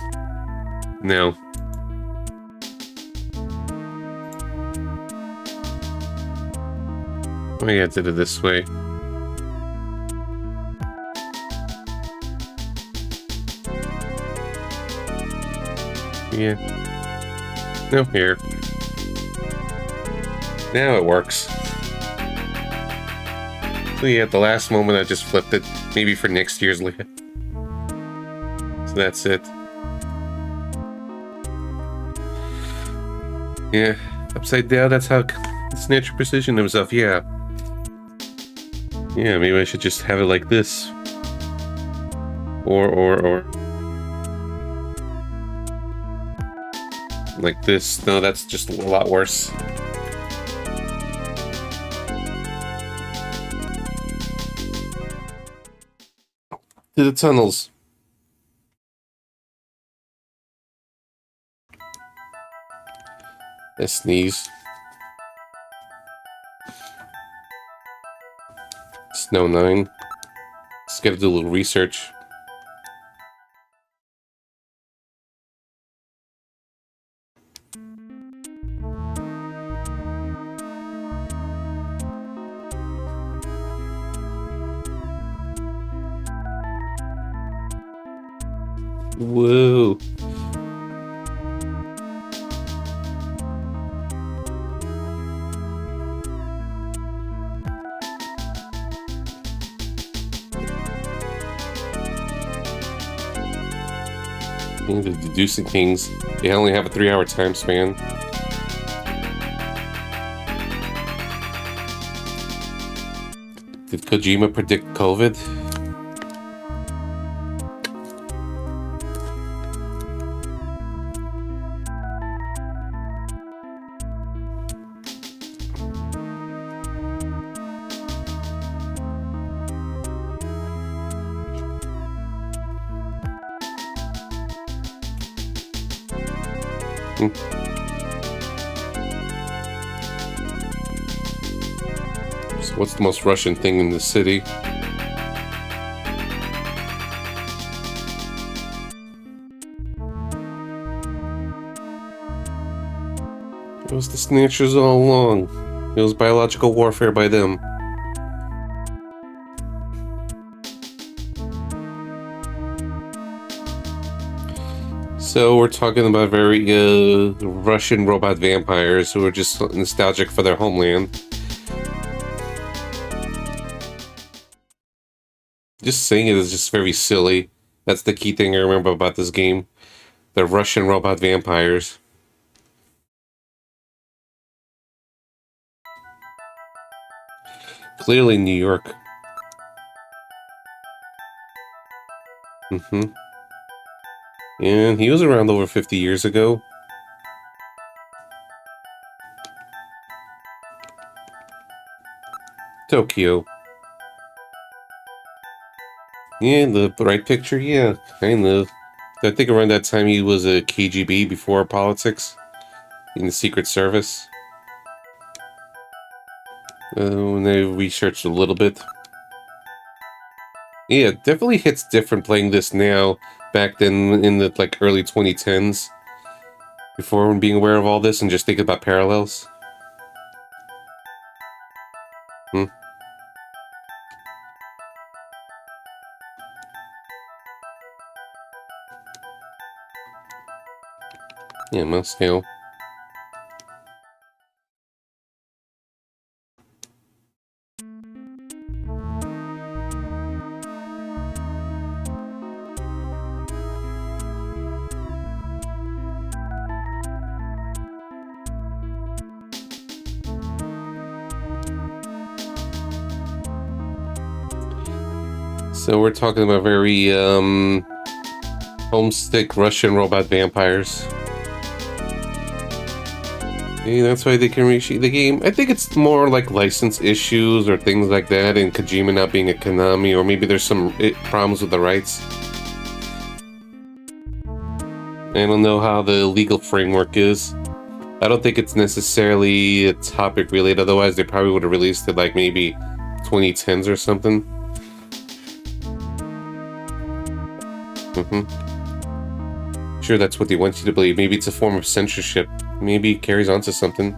No. Oh yeah, I did it this way. Yeah. No, here. Now it works. So yeah, at the last moment I just flipped it. Maybe for next year's list. So that's it. Yeah. Upside down, that's how Snatcher positioned himself, yeah. Yeah, maybe I should just have it like this. Or like this. No, that's just a lot worse. To the tunnels. I sneeze. Snow 9. Just gotta do a little research. Whoa. The Deducing Kings, they only have a 3-hour time span. Did Kojima predict COVID? So what's the most Russian thing in the city? It was the Snatchers all along. It was biological warfare by them. So we're talking about very Russian robot vampires who are just nostalgic for their homeland. Just saying it is just very silly. That's the key thing I remember about this game. The Russian robot vampires. Clearly New York. And he was around over 50 years ago. Tokyo. Yeah, the right picture, yeah, kind of. I think around that time he was a KGB before politics. In the Secret Service. When I researched a little bit. Yeah, it definitely hits different playing this now. Back then in the like early 2010s. Before being aware of all this and just thinking about parallels. Yeah, mouse scale. So we're talking about very homesick Russian robot vampires. Yeah, that's why they can reshoot the game. I think it's more like license issues or things like that, and Kojima not being a Konami, or maybe there's some problems with the rights. I don't know how the legal framework is. I don't think it's necessarily a topic related, otherwise they probably would have released it like maybe 2010s or something. Sure, that's what they want you to believe. Maybe it's a form of censorship. Maybe it carries on to something.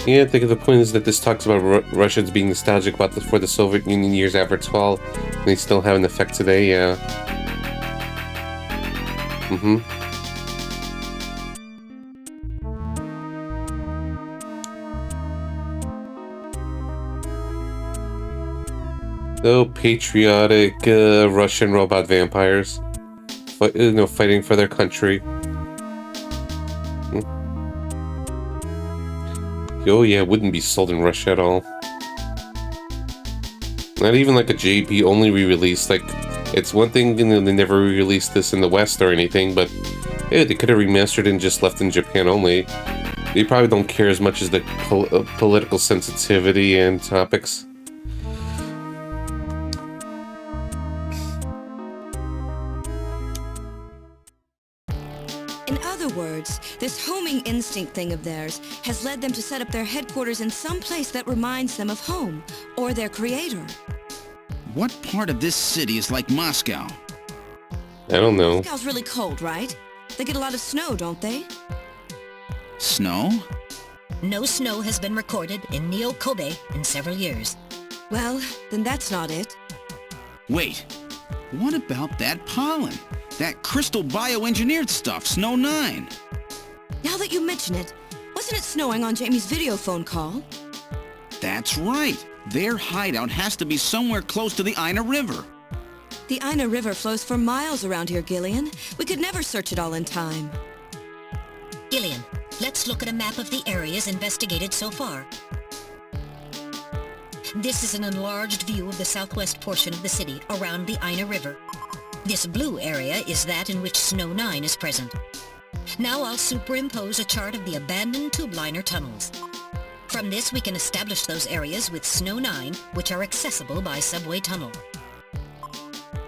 Yeah, I think the point is that this talks about Russians being nostalgic about for the Soviet Union years after 12, and they still have an effect today, yeah. Mm-hmm. Oh, patriotic Russian robot vampires, fighting for their country. Oh yeah, it wouldn't be sold in Russia at all. Not even like a JP only re-release. Like, it's one thing, they never re-released this in the West or anything, but yeah, they could have remastered and just left in Japan only. They probably don't care as much as the political sensitivity and topics. In other words, this homing instinct thing of theirs has led them to set up their headquarters in some place that reminds them of home, or their creator. What part of this city is like Moscow? I don't know. Moscow's really cold, right? They get a lot of snow, don't they? Snow? No snow has been recorded in Neo-Kobe in several years. Well, then that's not it. Wait, what about that pollen? That crystal bioengineered stuff, Snow 9. Now that you mention it, wasn't it snowing on Jamie's video phone call? That's right. Their hideout has to be somewhere close to the Ina River. The Ina River flows for miles around here, Gillian. We could never search it all in time. Gillian, let's look at a map of the areas investigated so far. This is an enlarged view of the southwest portion of the city around the Ina River. This blue area is that in which Snow 9 is present. Now I'll superimpose a chart of the abandoned tube liner tunnels. From this we can establish those areas with Snow 9, which are accessible by subway tunnel.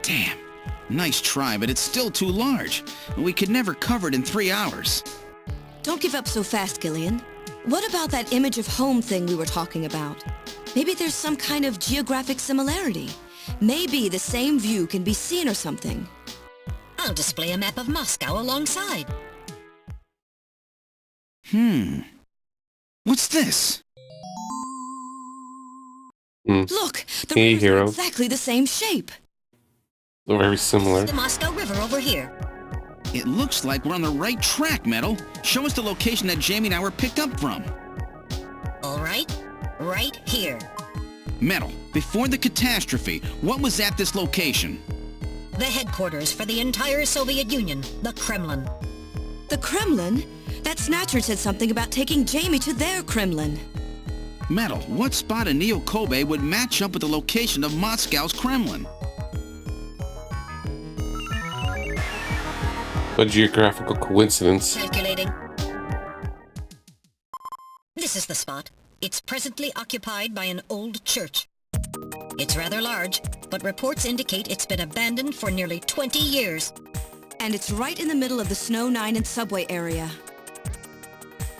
Damn. Nice try, but it's still too large. We could never cover it in 3 hours. Don't give up so fast, Gillian. What about that image of home thing we were talking about? Maybe there's some kind of geographic similarity. Maybe the same view can be seen or something. I'll display a map of Moscow alongside. What's this? Look, the Hey, rivers are hero. exactly the same shape. They're very similar. The Moscow River over here. It looks like we're on the right track, Metal. Show us the location that Jamie and I were picked up from. All right, right here. Metal, before the catastrophe, what was at this location? The headquarters for the entire Soviet Union, the Kremlin. The Kremlin? That Snatcher said something about taking Jamie to their Kremlin. Metal, what spot in Neo-Kobe would match up with the location of Moscow's Kremlin? A geographical coincidence. Calculating. This is the spot. It's presently occupied by an old church. It's rather large, but reports indicate it's been abandoned for nearly 20 years. And it's right in the middle of the Snow 9 and subway area.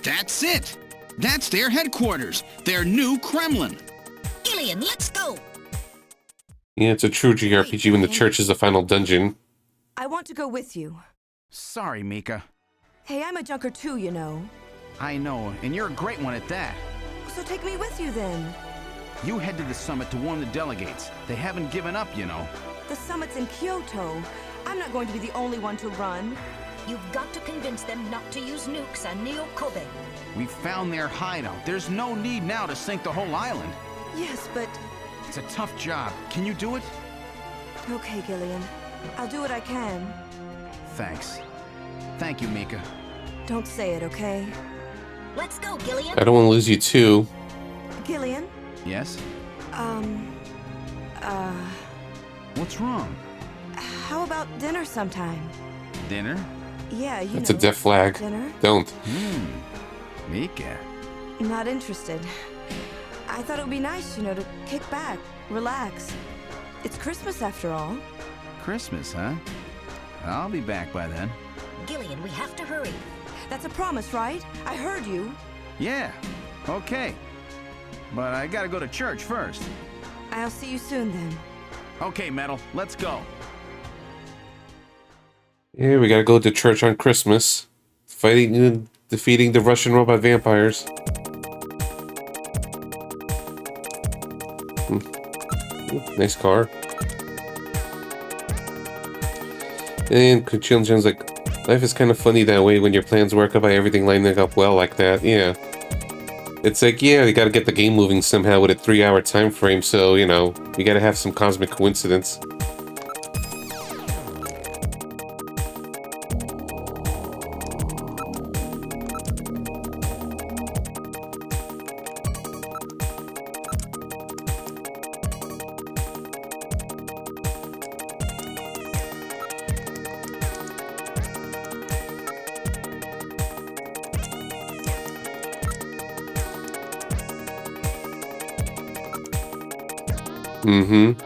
That's it! That's their headquarters, their new Kremlin. Gillian, let's go! Yeah, it's a true JRPG when the church is the final dungeon. I want to go with you. Sorry, Mika. Hey, I'm a junker too, you know. I know, and you're a great one at that. So take me with you then. You head to the summit to warn the delegates. They haven't given up, you know. The summit's in Kyoto. I'm not going to be the only one to run. You've got to convince them not to use nukes on Neo-Kobe. We found their hideout. There's no need now to sink the whole island. Yes, but... It's a tough job. Can you do it? Okay, Gillian. I'll do what I can. Thanks. Thank you, Mika. Don't say it, okay? Let's go, Gillian. I don't want to lose you too. Gillian? Yes? What's wrong? How about dinner sometime? Dinner? Yeah, you That's know. a death flag. Dinner? Don't. Mika. Not interested. I thought it would be nice, you know, to kick back, relax. It's Christmas after all. Christmas, huh? I'll be back by then. Gillian, we have to hurry. That's a promise, right? I heard you. Yeah, okay. But I gotta go to church first. I'll see you soon then. Okay, Metal, let's go. Yeah, we gotta go to church on Christmas. Fighting and defeating the Russian robot vampires. Nice car. And Kuchilchan's like, Life is kind of funny that way when your plans work out by everything lining up well like that, yeah. It's like, yeah, you gotta get the game moving somehow with a 3-hour time frame, so, you know, you gotta have some cosmic coincidence. Mm-hmm.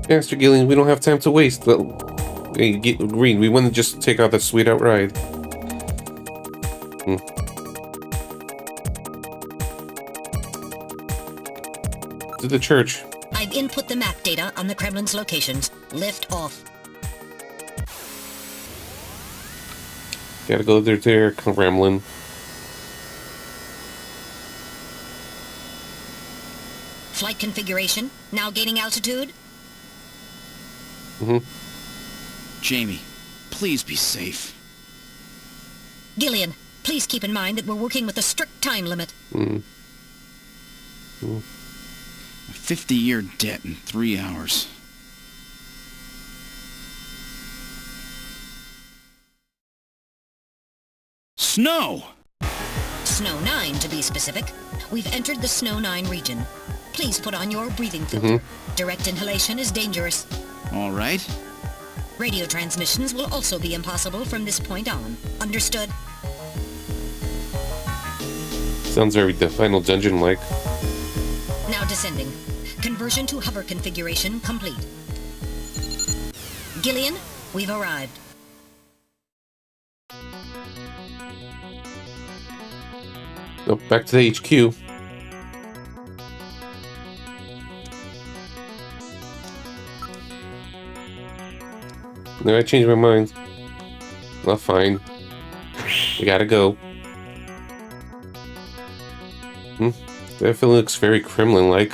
Master Gillian, we don't have time to waste. Well, Green, we want to just take out that sweet-out ride. To the church. I've input the map data on the Kremlin's locations. Lift off. Gotta go there, Kremlin. Flight configuration. Now gaining altitude. Jamie, please be safe. Gillian, please keep in mind that we're working with a strict time limit. A 50-year debt in 3 hours. Snow! Snow 9, to be specific. We've entered the Snow 9 region. Please put on your breathing filter. Direct inhalation is dangerous. All right. Radio transmissions will also be impossible from this point on. Understood? Sounds very the Final Dungeon-like. Now descending. Conversion to hover configuration complete. Gillian, we've arrived. Oh, back to the HQ. No, I changed my mind. Well, fine. We gotta go. That feeling looks very Kremlin-like.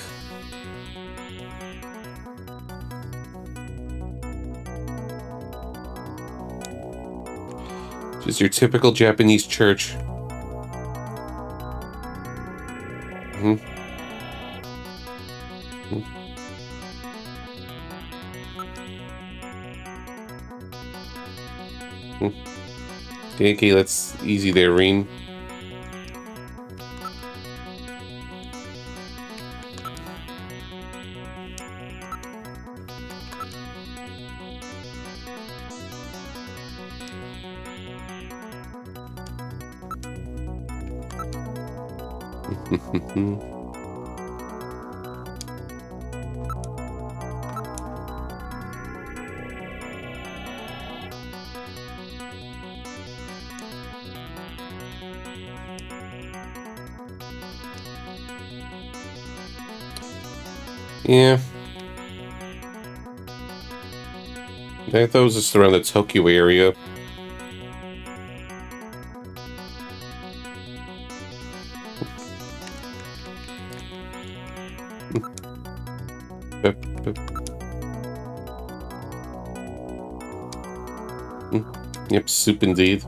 Just your typical Japanese church. Okay, that's easy there, Reen. Yeah. I thought it was just around the Tokyo area. Yep, soup indeed.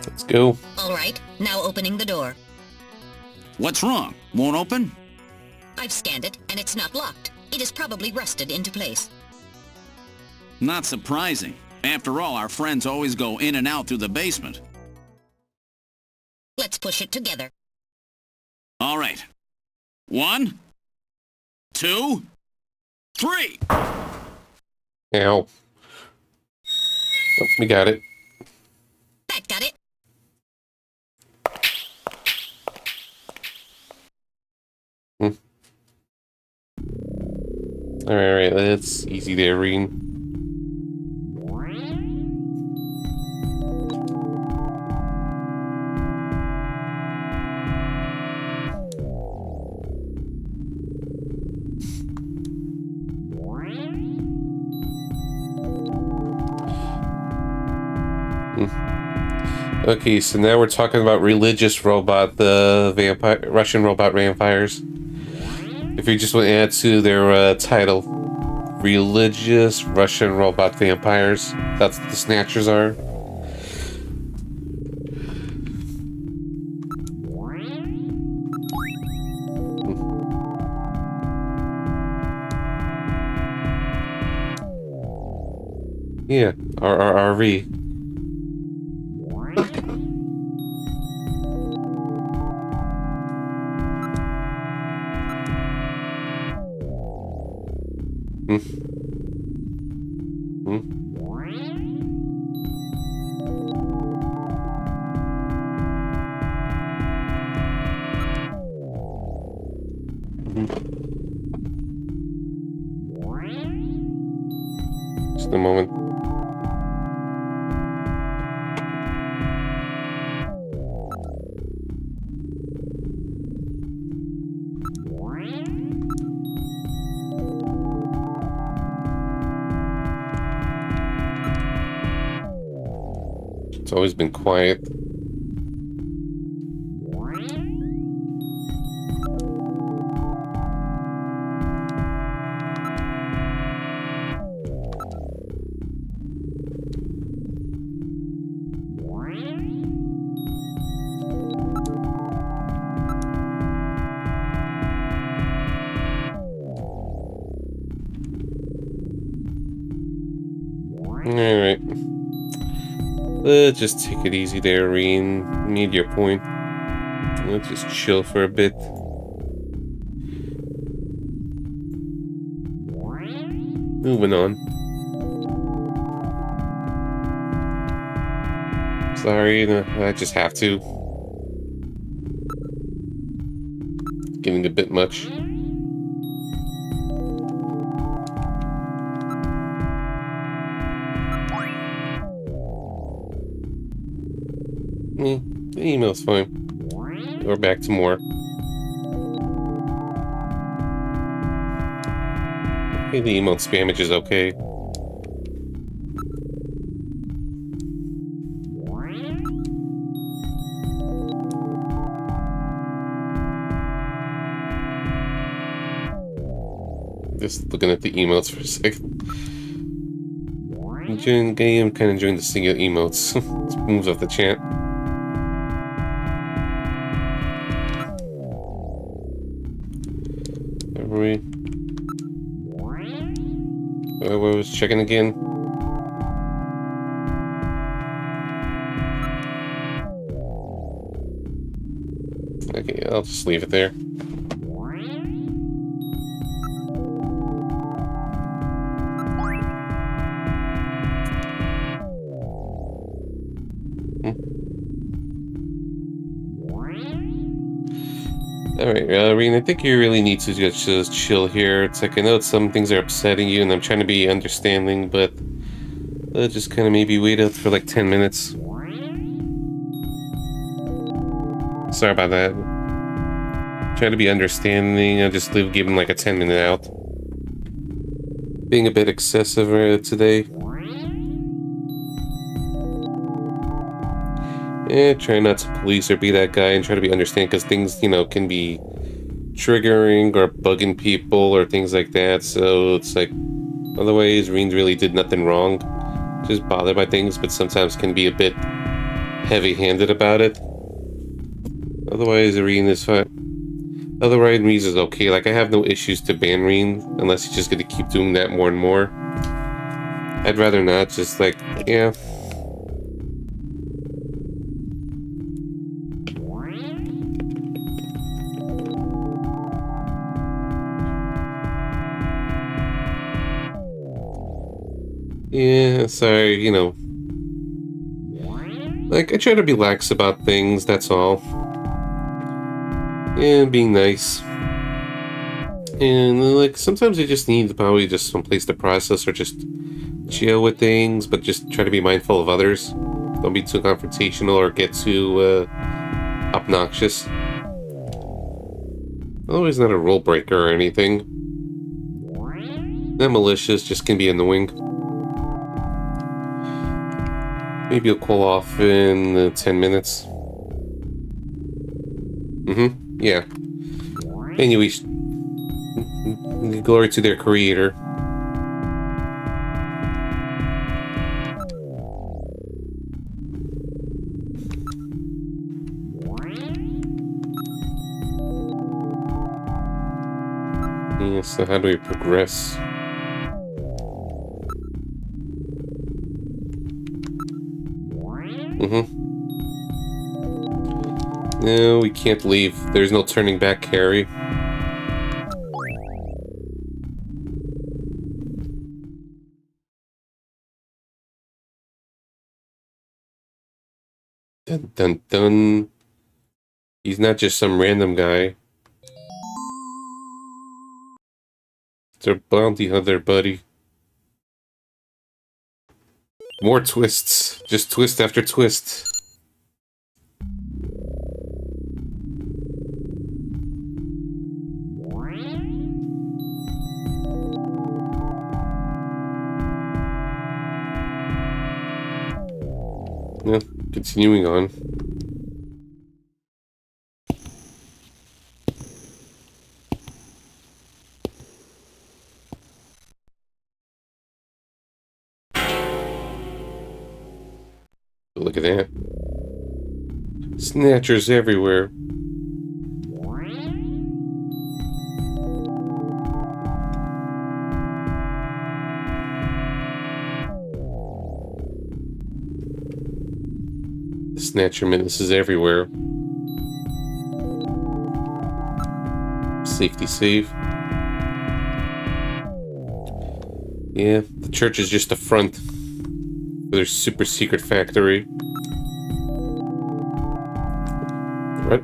Let's go. All right, now opening the door. What's wrong? Won't open? I've scanned it, and it's not locked. It is probably rusted into place. Not surprising. After all, our friends always go in and out through the basement. Let's push it together. All right. 1, 2, 3. Ow. Oh, we got it. That got it. Alright, that's easy there, Reen. Okay, so now we're talking about religious robot, the vampire, Russian robot vampires. If you just want to add to their title, religious Russian robot vampires. That's what the Snatchers are. Yeah, RRRV. Just a moment. It's always been quiet. Alright. Let's just take it easy there, Reen. Need your point. Let's just chill for a bit. Moving on. Sorry, no, I just have to. Getting a bit much. The email's fine. We're back to more. Okay, the email spamage is okay. Just looking at the emotes for a second. I'm kind of enjoying the single emotes. It moves off the chat. I was checking again. Okay, I'll just leave it there. Alright, Reen, I think you really need to just chill here. It's like, I know some things are upsetting you, and I'm trying to be understanding, but just kind of maybe wait out for like 10 minutes. Sorry about that. Try to be understanding. I'll just give him like a 10-minute out. Being a bit excessive today. Try not to police or be that guy and try to be understanding, because things, you know, can be triggering or bugging people or things like that. So it's like, otherwise, Reen really did nothing wrong. Just bothered by things, but sometimes can be a bit heavy-handed about it. Otherwise, Reen is fine. Otherwise, Reen is okay. Like, I have no issues to ban Reen unless he's just going to keep doing that more and more. I'd rather not. Just like, yeah. Yeah, sorry, you know. Like, I try to be lax about things, that's all. And being nice. And, like, sometimes you just need probably just some place to process or just chill with things, but just try to be mindful of others. Don't be too confrontational or get too, obnoxious. Always not a rule breaker or anything. Not malicious, just can be annoying. Maybe it'll cool off in 10 minutes. Yeah. Anyways, glory to their creator. Yeah, so how do we progress? No, we can't leave. There's no turning back, Carrie. Dun dun dun. He's not just some random guy. It's our bounty hunter, buddy. More twists. Just twist after twist. Yeah, continuing on. Look at that. Snatchers everywhere. Snatcher menaces everywhere. Safety save. Yeah, the church is just a front for their super secret factory.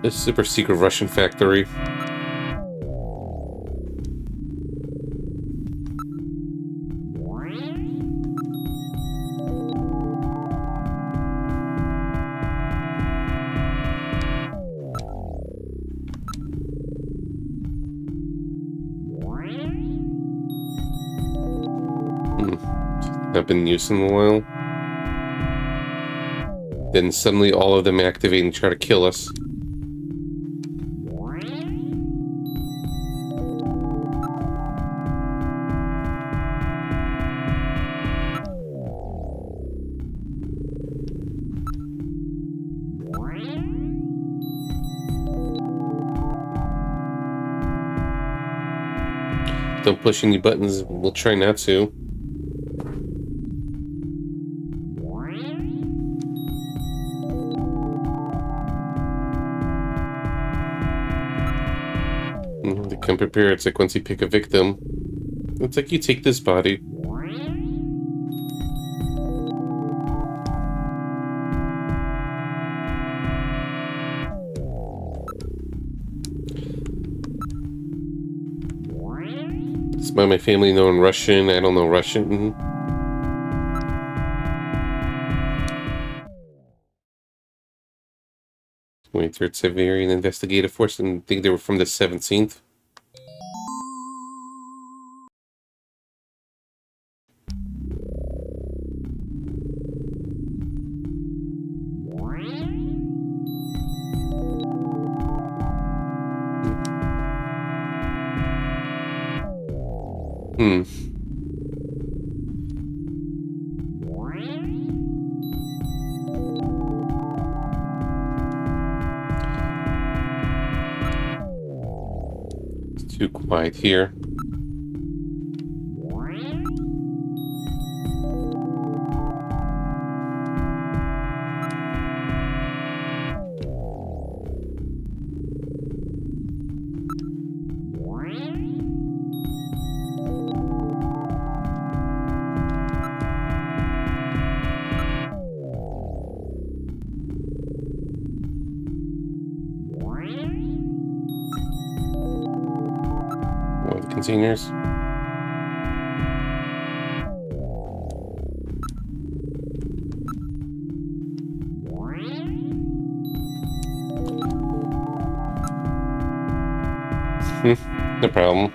The super secret Russian factory. Not been used in a while. Then suddenly all of them activate and try to kill us. Don't push any buttons. We'll try not to. Come prepared. It's like once you pick a victim, it's like you take this body. Despite my family knowing Russian, I don't know Russian. 23rd Siberian Investigative Force, and I think they were from the 17th. It's too quiet here. Containers. No problem.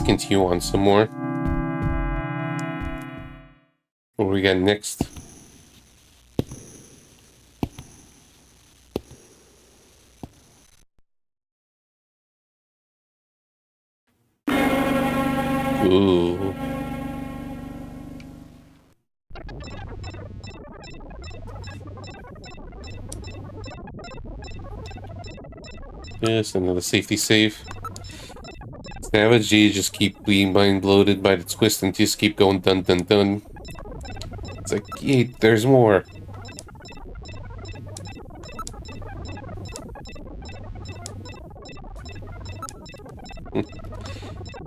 continue on some more. What do we got next? Ooh. Yes, another safety save. Savage G just keep being mind bloated by the twist and just keep going dun dun dun. It's like, hey, there's more.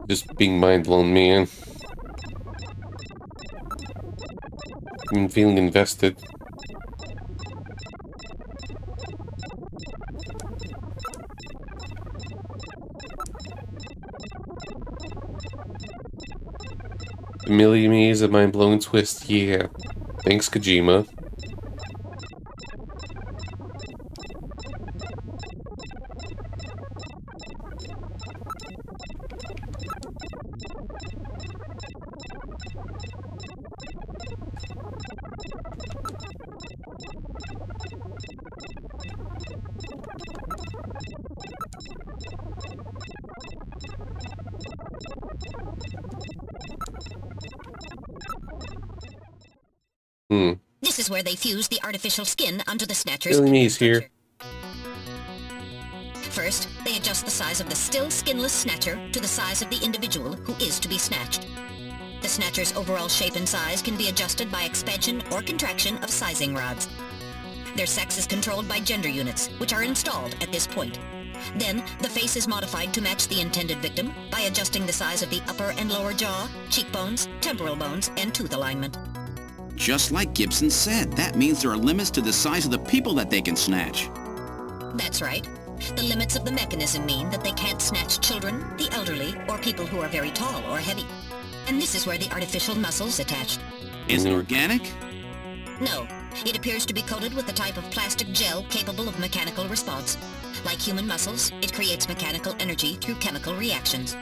Just being mind blown, man. I'm feeling invested. A million years of mind-blowing twist, yeah. Thanks, Kojima. This is where they fuse the artificial skin onto the Snatcher's Villainese here. First, they adjust the size of the still skinless Snatcher to the size of the individual who is to be snatched. The Snatcher's overall shape and size can be adjusted by expansion or contraction of sizing rods. Their sex is controlled by gender units, which are installed at this point. Then, the face is modified to match the intended victim by adjusting the size of the upper and lower jaw, cheekbones, temporal bones, and tooth alignment. Just like Gibson said, that means there are limits to the size of the people that they can snatch. That's right. The limits of the mechanism mean that they can't snatch children, the elderly, or people who are very tall or heavy. And this is where the artificial muscle's attached. Is it organic? No. It appears to be coated with a type of plastic gel capable of mechanical response. Like human muscles, it creates mechanical energy through chemical reactions.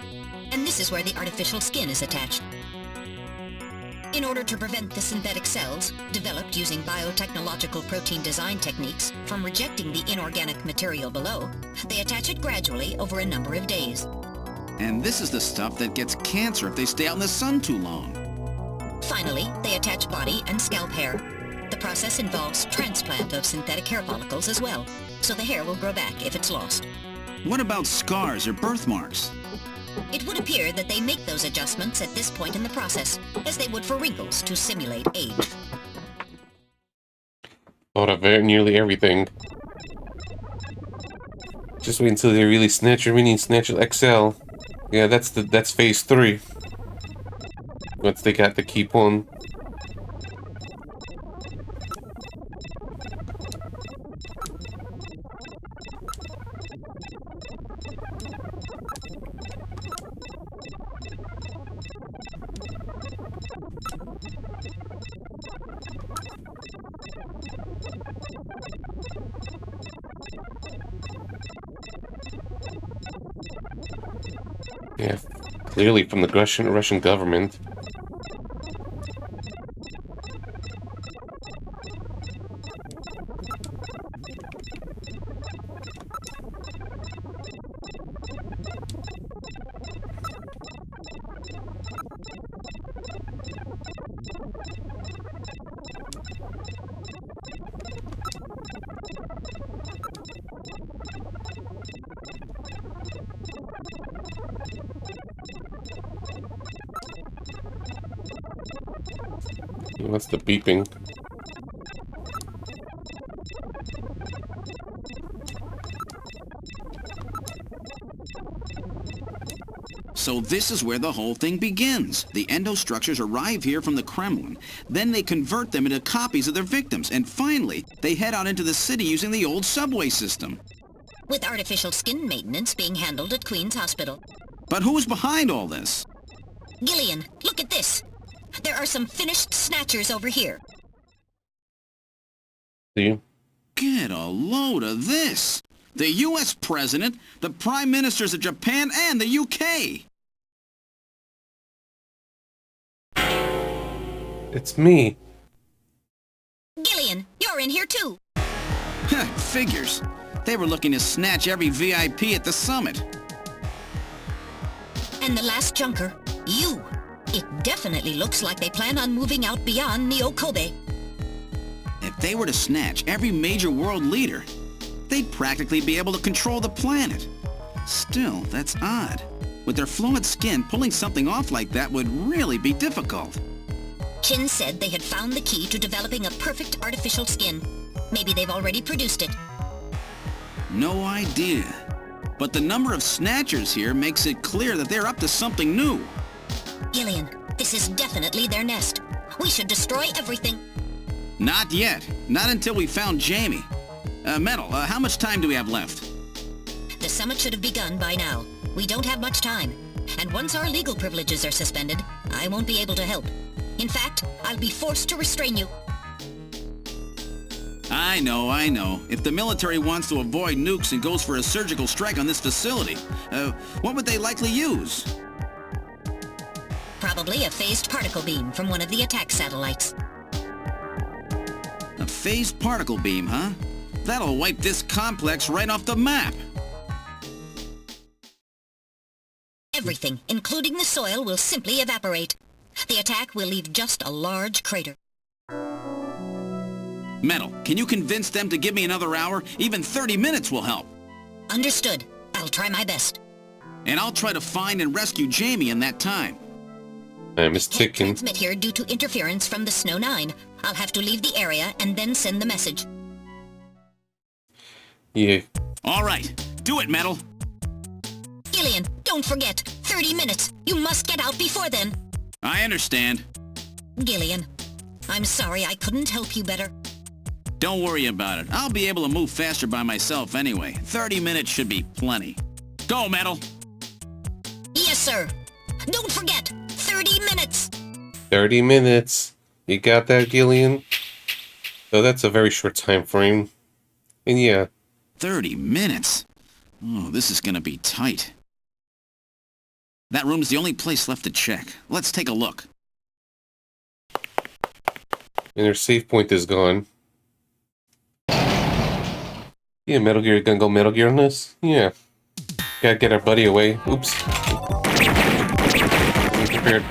And this is where the artificial skin is attached. In order to prevent the synthetic cells, developed using biotechnological protein design techniques, from rejecting the inorganic material below, they attach it gradually over a number of days. And this is the stuff that gets cancer if they stay out in the sun too long. Finally, they attach body and scalp hair. The process involves transplant of synthetic hair follicles as well, so the hair will grow back if it's lost. What about scars or birthmarks? It would appear that they make those adjustments at this point in the process, as they would for wrinkles to simulate age. Thought of nearly everything. Just wait until they really Snatcher Mini and Snatcher XL. Yeah, that's phase 3. Once they got to keep on. Yeah, clearly from the Russian government. What's the beeping? So this is where the whole thing begins. The endostructures arrive here from the Kremlin. Then they convert them into copies of their victims. And finally, they head out into the city using the old subway system. With artificial skin maintenance being handled at Queen's Hospital. But who's behind all this? Gillian, look at this. There are some finished Snatchers over here. See? Get a load of this. The U.S. President, the Prime Ministers of Japan, and the U.K. It's me. Gillian, you're in here too. Figures. They were looking to snatch every VIP at the summit. And the last junker, you. It definitely looks like they plan on moving out beyond Neo Kobe. If they were to snatch every major world leader, they'd practically be able to control the planet. Still, that's odd. With their flawed skin, pulling something off like that would really be difficult. Chin said they had found the key to developing a perfect artificial skin. Maybe they've already produced it. No idea. But the number of snatchers here makes it clear that they're up to something new. Gillian, this is definitely their nest. We should destroy everything. Not yet. Not until we found Jamie. Metal, how much time do we have left? The summit should have begun by now. We don't have much time. And once our legal privileges are suspended, I won't be able to help. In fact, I'll be forced to restrain you. I know. If the military wants to avoid nukes and goes for a surgical strike on this facility, what would they likely use? Probably a phased particle beam from one of the attack satellites. A phased particle beam, huh? That'll wipe this complex right off the map. Everything, including the soil, will simply evaporate. The attack will leave just a large crater. Metal, can you convince them to give me another hour? Even 30 minutes will help. Understood. I'll try my best. And I'll try to find and rescue Jamie in that time. Time is ticking. Can't transmit here due to interference from the Snow 9. I'll have to leave the area and then send the message. Yeah. All right. Do it, Metal. Gillian, don't forget. 30 minutes. You must get out before then. I understand. Gillian, I'm sorry I couldn't help you better. Don't worry about it. I'll be able to move faster by myself anyway. 30 minutes should be plenty. Go, Metal. Yes, sir. Don't forget, 30 minutes. 30 minutes. You got that, Gillian? So that's a very short time frame. And yeah. 30 minutes? Oh, this is gonna be tight. That room's the only place left to check. Let's take a look. And her save point is gone. Yeah, Metal Gear, gonna go Metal Gear on this? Yeah. Gotta get our buddy away. Oops. Wasn't prepared.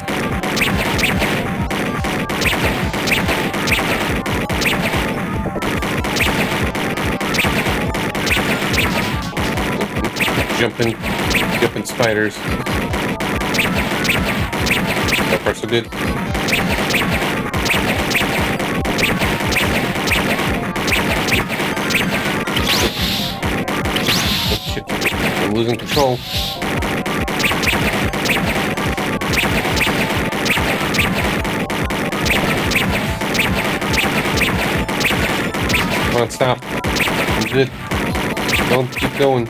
Jumping spiders. So far, so good. Oh, shit. I'm losing control. Come on, stop. I'm good. Don't keep going.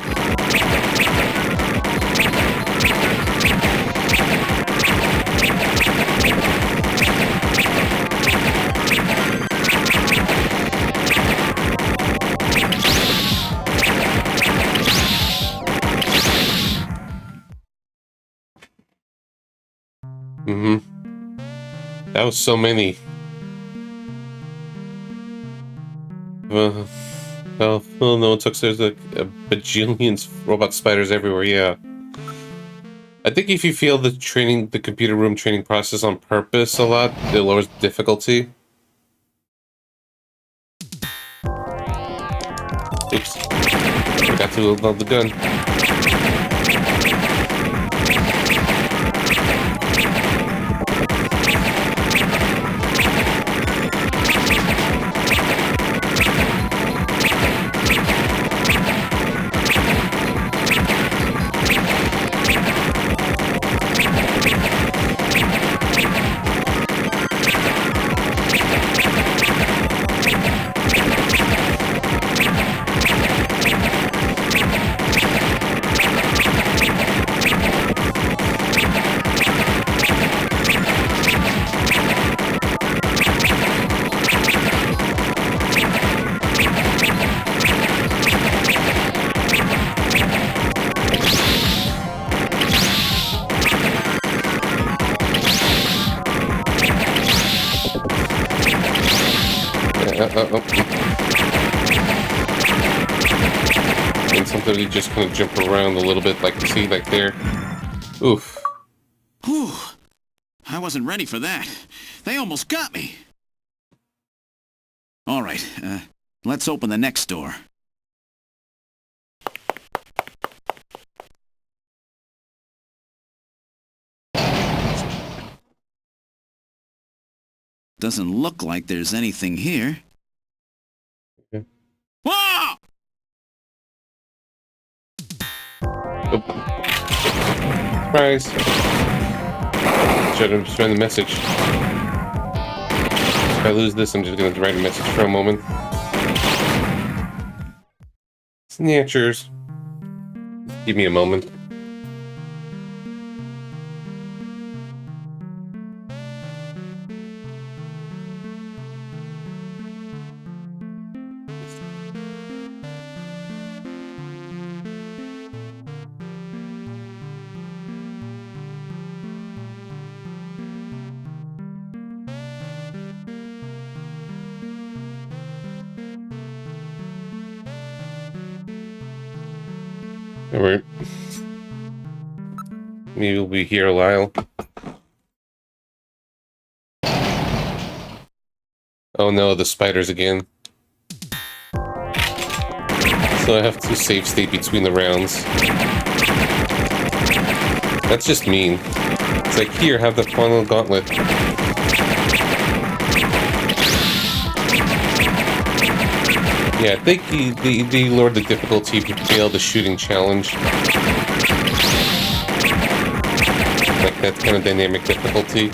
That was so many. Well, no, it took there's like a bajillions robot spiders everywhere. Yeah, I think if you feel the computer room training process on purpose a lot, it lowers difficulty. Oops, forgot to load the gun. And sometimes you just kind of jump around a little bit, like you see, like there. Oof. Whew. I wasn't ready for that. They almost got me. All right, let's open the next door. Doesn't look like there's anything here. Okay. Whoa! Oh. Surprise! Should have sent the message. If I lose this, I'm just going to write a message for a moment. Snatchers. Give me a moment. Alright. Maybe we'll be here a while. Oh no, the spiders again. So I have to save state between the rounds. That's just mean. It's like, here, have the final gauntlet. Yeah, I think they lowered the difficulty to fail the shooting challenge. Like that kind of dynamic difficulty.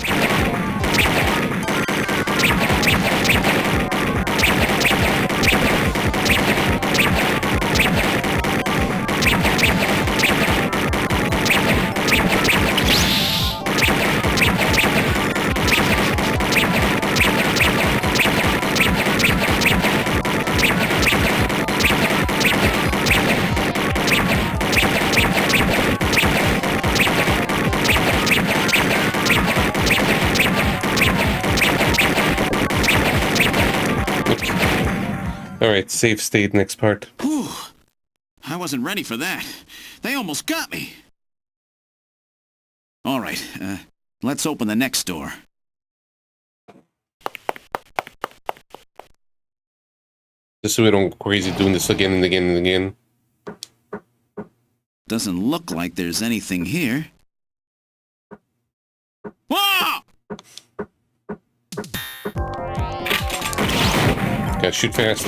Alright, save state next part. Whew. I wasn't ready for that. They almost got me. All right, let's open the next door. Just so we don't go crazy doing this again and again and again. Doesn't look like there's anything here. Whoa! Gotta shoot fast.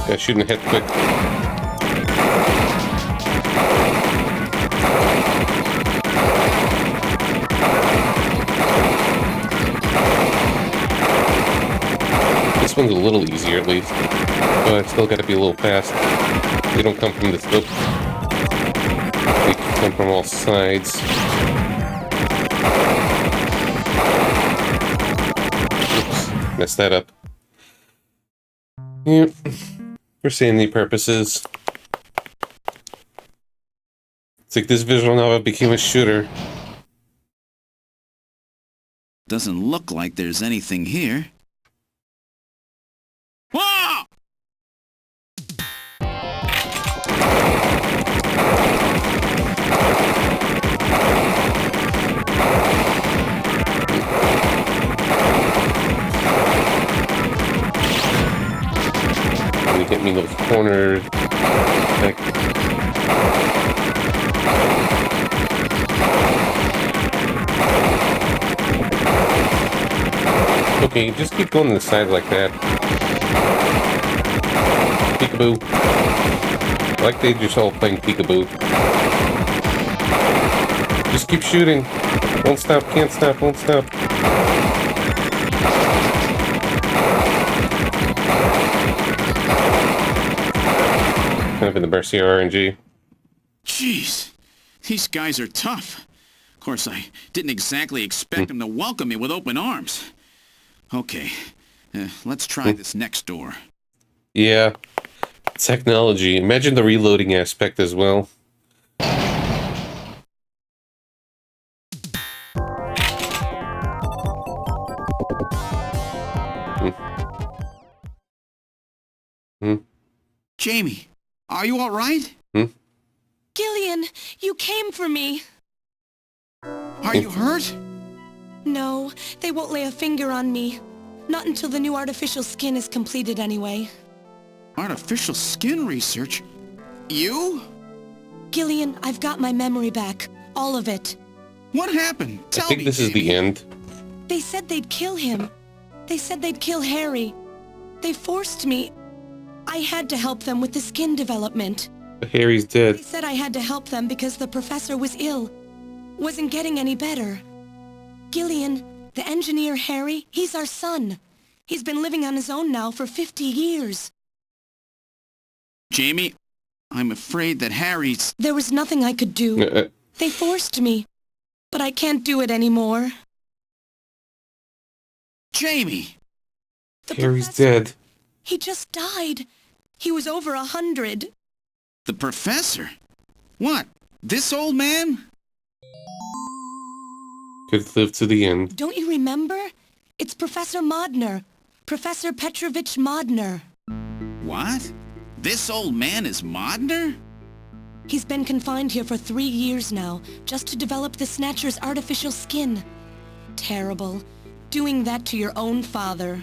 Gotta shoot in the head quick. This one's a little easier at least. But I still gotta be a little fast. They don't come from this loop. They come from all sides. Messed that up. Yep. For sanity purposes. It's like this visual novel became a shooter. Doesn't look like there's anything here. Whoa! Get me those corners. Like, okay, just keep going to the side like that. Peekaboo. I like they just all playing peekaboo. Just keep shooting. Won't stop, can't stop, won't stop. Kind of in the mercy of RNG. Jeez, these guys are tough. Of course, I didn't exactly expect them to welcome me with open arms. Okay, let's try this next door. Yeah, technology. Imagine the reloading aspect as well. Jamie, are you all right? Gillian, you came for me. Are you hurt? No, they won't lay a finger on me. Not until the new artificial skin is completed anyway. Artificial skin research? You? Gillian, I've got my memory back. All of it. What happened? I Tell think me, this is the end. They said they'd kill him. They said they'd kill Harry. They forced me. I had to help them with the skin development. But Harry's dead. They said I had to help them because the professor was ill. Wasn't getting any better. Gillian, the engineer Harry, he's our son. He's been living on his own now for 50 years. Jamie, I'm afraid that Harry's... There was nothing I could do. They forced me. But I can't do it anymore. Jamie! Harry's dead. He just died. He was over 100. The professor? What? This old man? Could live to the end. Don't you remember? It's Professor Modner. Professor Petrovich Modner. What? This old man is Modner? He's been confined here for 3 years now, just to develop the Snatcher's artificial skin. Terrible. Doing that to your own father.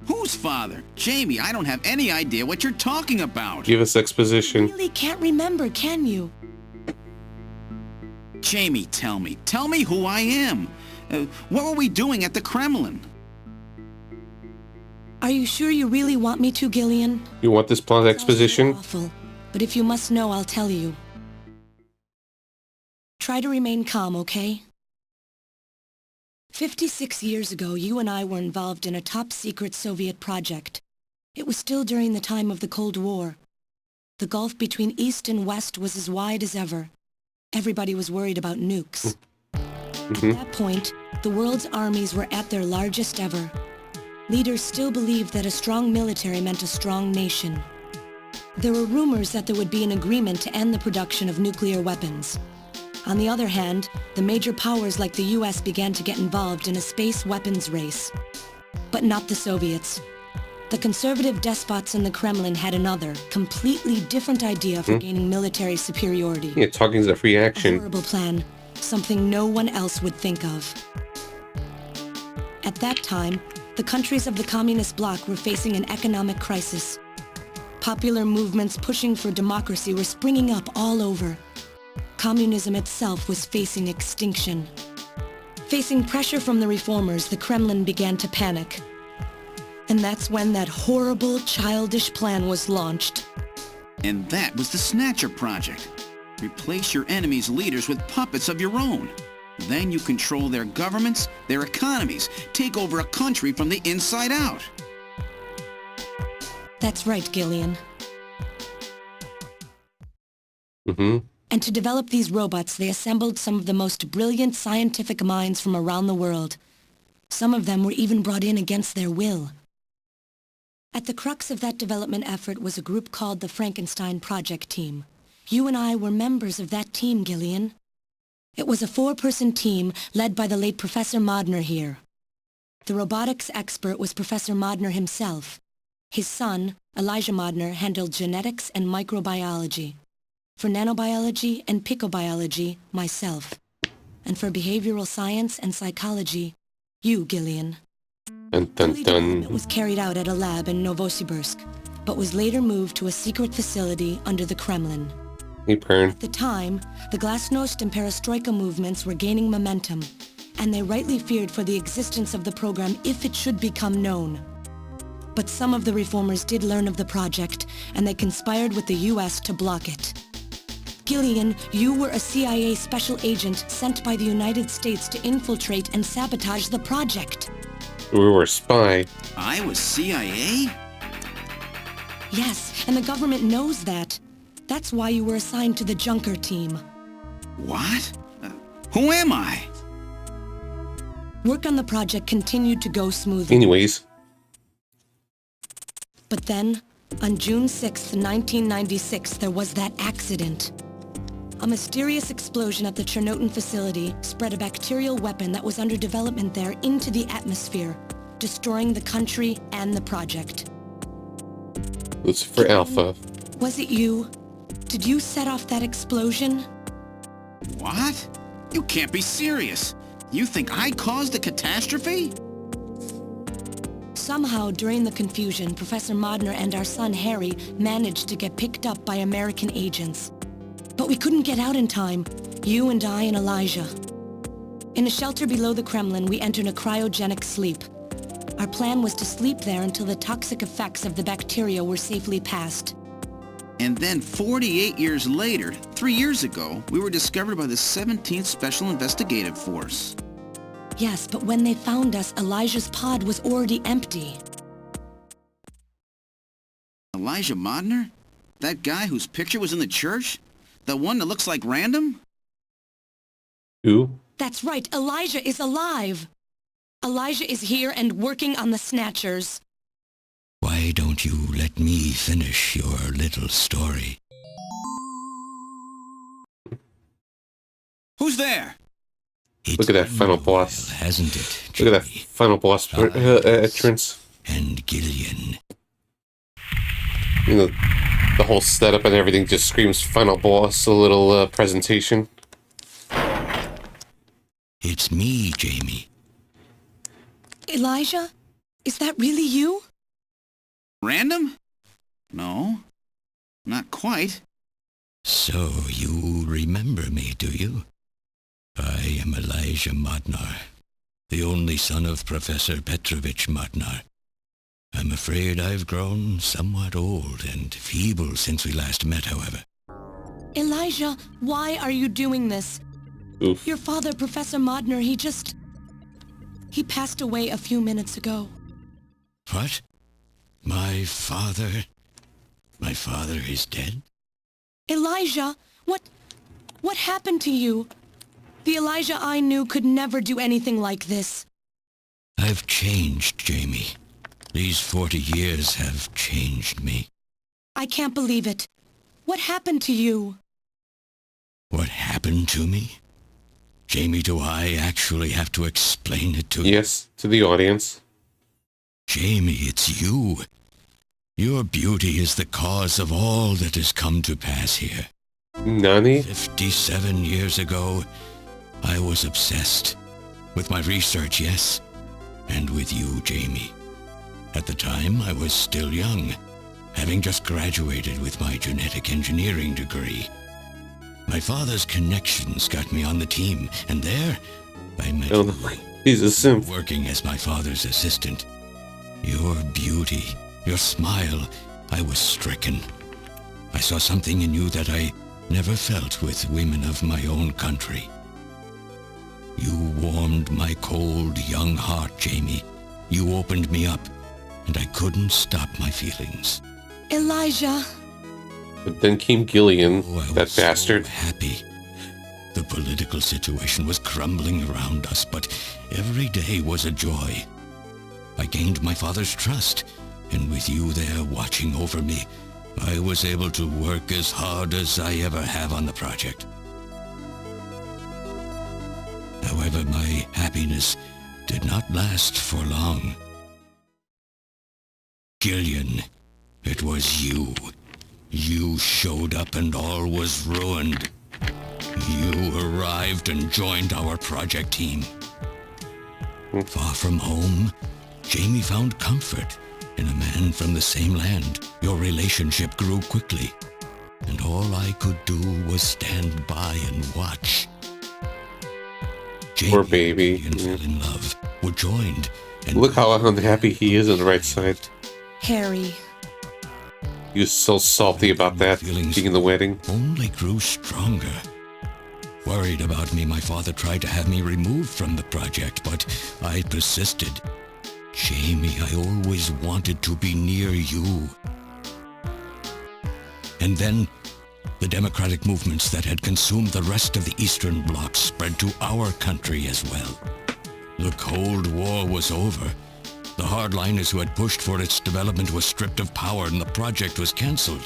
Whose father? Jamie, I don't have any idea what you're talking about. Give us exposition. You really can't remember, can you? Jamie, tell me. Tell me who I am. What were we doing at the Kremlin? Are you sure you really want me to, Gillian? You want this plot exposition? Awful, but if you must know, I'll tell you. Try to remain calm, okay? 56 years ago, you and I were involved in a top-secret Soviet project. It was still during the time of the Cold War. The gulf between East and West was as wide as ever. Everybody was worried about nukes. At that point, the world's armies were at their largest ever. Leaders still believed that a strong military meant a strong nation. There were rumors that there would be an agreement to end the production of nuclear weapons. On the other hand, the major powers like the US began to get involved in a space weapons race. But not the Soviets. The conservative despots in the Kremlin had another, completely different idea for gaining military superiority. Yeah, talking's a free action. A horrible plan, something no one else would think of. At that time, the countries of the communist bloc were facing an economic crisis. Popular movements pushing for democracy were springing up all over. Communism itself was facing extinction. Facing pressure from the reformers, the Kremlin began to panic. And that's when that horrible, childish plan was launched. And that was the Snatcher project. Replace your enemy's leaders with puppets of your own. Then you control their governments, their economies, take over a country from the inside out. That's right, Gillian. And to develop these robots, they assembled some of the most brilliant scientific minds from around the world. Some of them were even brought in against their will. At the crux of that development effort was a group called the Frankenstein Project Team. You and I were members of that team, Gillian. It was a 4-person team led by the late Professor Modner here. The robotics expert was Professor Modner himself. His son, Elijah Modner, handled genetics and microbiology. For nanobiology and picobiology, myself. And for behavioral science and psychology, you, Gillian. Dun, dun, dun. It was carried out at a lab in Novosibirsk, but was later moved to a secret facility under the Kremlin. Hey, Pern. At the time, the Glasnost and Perestroika movements were gaining momentum, and they rightly feared for the existence of the program if it should become known. But some of the reformers did learn of the project, and they conspired with the US to block it. Gillian, you were a CIA special agent sent by the United States to infiltrate and sabotage the project. We were a spy. I was CIA? Yes, and the government knows that. That's why you were assigned to the Junker team. What? Who am I? Work on the project continued to go smoothly. Anyways. But then, on June 6th, 1996, there was that accident. A mysterious explosion at the Chernobyl facility spread a bacterial weapon that was under development there into the atmosphere, destroying the country and the project. Lucifer Alpha. Was it you? Did you set off that explosion? What? You can't be serious. You think I caused the catastrophe? Somehow, during the confusion, Professor Modner and our son Harry managed to get picked up by American agents. But we couldn't get out in time, you and I and Elijah. In a shelter below the Kremlin, we entered a cryogenic sleep. Our plan was to sleep there until the toxic effects of the bacteria were safely passed. And then 48 years later, 3 years ago, we were discovered by the 17th Special Investigative Force. Yes, but when they found us, Elijah's pod was already empty. Elijah Modner? That guy whose picture was in the church? The one that looks like Random? Who? That's right, Elijah is alive! Elijah is here and working on the Snatchers. Why don't you let me finish your little story? Who's there? Look at that final boss. Hasn't it? Look at that final boss entrance. And Gillian. You know, the whole setup and everything just screams final boss, a little presentation. It's me, Jamie. Elijah? Is that really you? Random? No, not quite. So you remember me, do you? I am Elijah Modnar, the only son of Professor Petrovich Modnar. I'm afraid I've grown somewhat old and feeble since we last met, however. Elijah, why are you doing this? Oof. Your father, Professor Modner, he passed away a few minutes ago. What? My father is dead? Elijah, what happened to you? The Elijah I knew could never do anything like this. I've changed, Jamie. These 40 years have changed me. I can't believe it. What happened to you? What happened to me? Jamie, do I actually have to explain it to you? Yes, to the audience. Jamie, it's you. Your beauty is the cause of all that has come to pass here. Nani? 57 years ago, I was obsessed. With my research, yes. And with you, Jamie. At the time, I was still young, having just graduated with my genetic engineering degree. My father's connections got me on the team, and there, I met you. He's a simp. Working as my father's assistant. Your beauty, your smile, I was stricken. I saw something in you that I never felt with women of my own country. You warmed my cold, young heart, Jamie. You opened me up, and I couldn't stop my feelings. Elijah. But then came Gillian, that bastard. So happy. The political situation was crumbling around us, but every day was a joy. I gained my father's trust, and with you there watching over me, I was able to work as hard as I ever have on the project. However, my happiness did not last for long. Gillian, it was you. You showed up and all was ruined. You arrived and joined our project team. Far from home, Jamie found comfort in a man from the same land. Your relationship grew quickly, and all I could do was stand by and watch. Jamie Poor baby. and fell in love, were joined, and Look how unhappy he is on the right side. Harry. He was so salty about that, being in the wedding. only grew stronger. Worried about me, my father tried to have me removed from the project, but I persisted. Jamie, I always wanted to be near you. And then, the democratic movements that had consumed the rest of the Eastern Bloc spread to our country as well. The Cold War was over. The hardliners who had pushed for its development were stripped of power and the project was cancelled.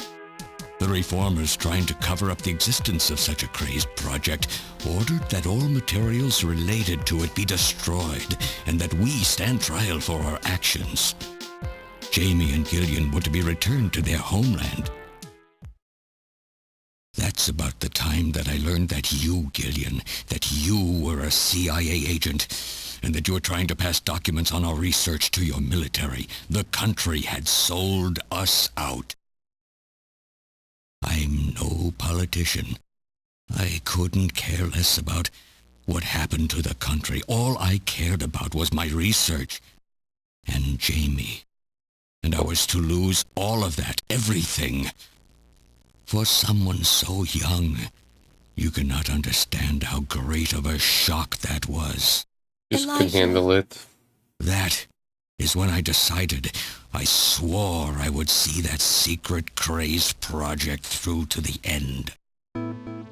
The reformers, trying to cover up the existence of such a crazed project, ordered that all materials related to it be destroyed and that we stand trial for our actions. Jamie and Gillian were to be returned to their homeland. That's about the time that I learned that you, Gillian, that you were a CIA agent, and that you were trying to pass documents on our research to your military. The country had sold us out. I'm no politician. I couldn't care less about what happened to the country. All I cared about was my research and Jamie. And I was to lose all of that, everything. For someone so young, you cannot understand how great of a shock that was. Just couldn't handle it. That is when I decided, I swore I would see that secret crazed project through to the end.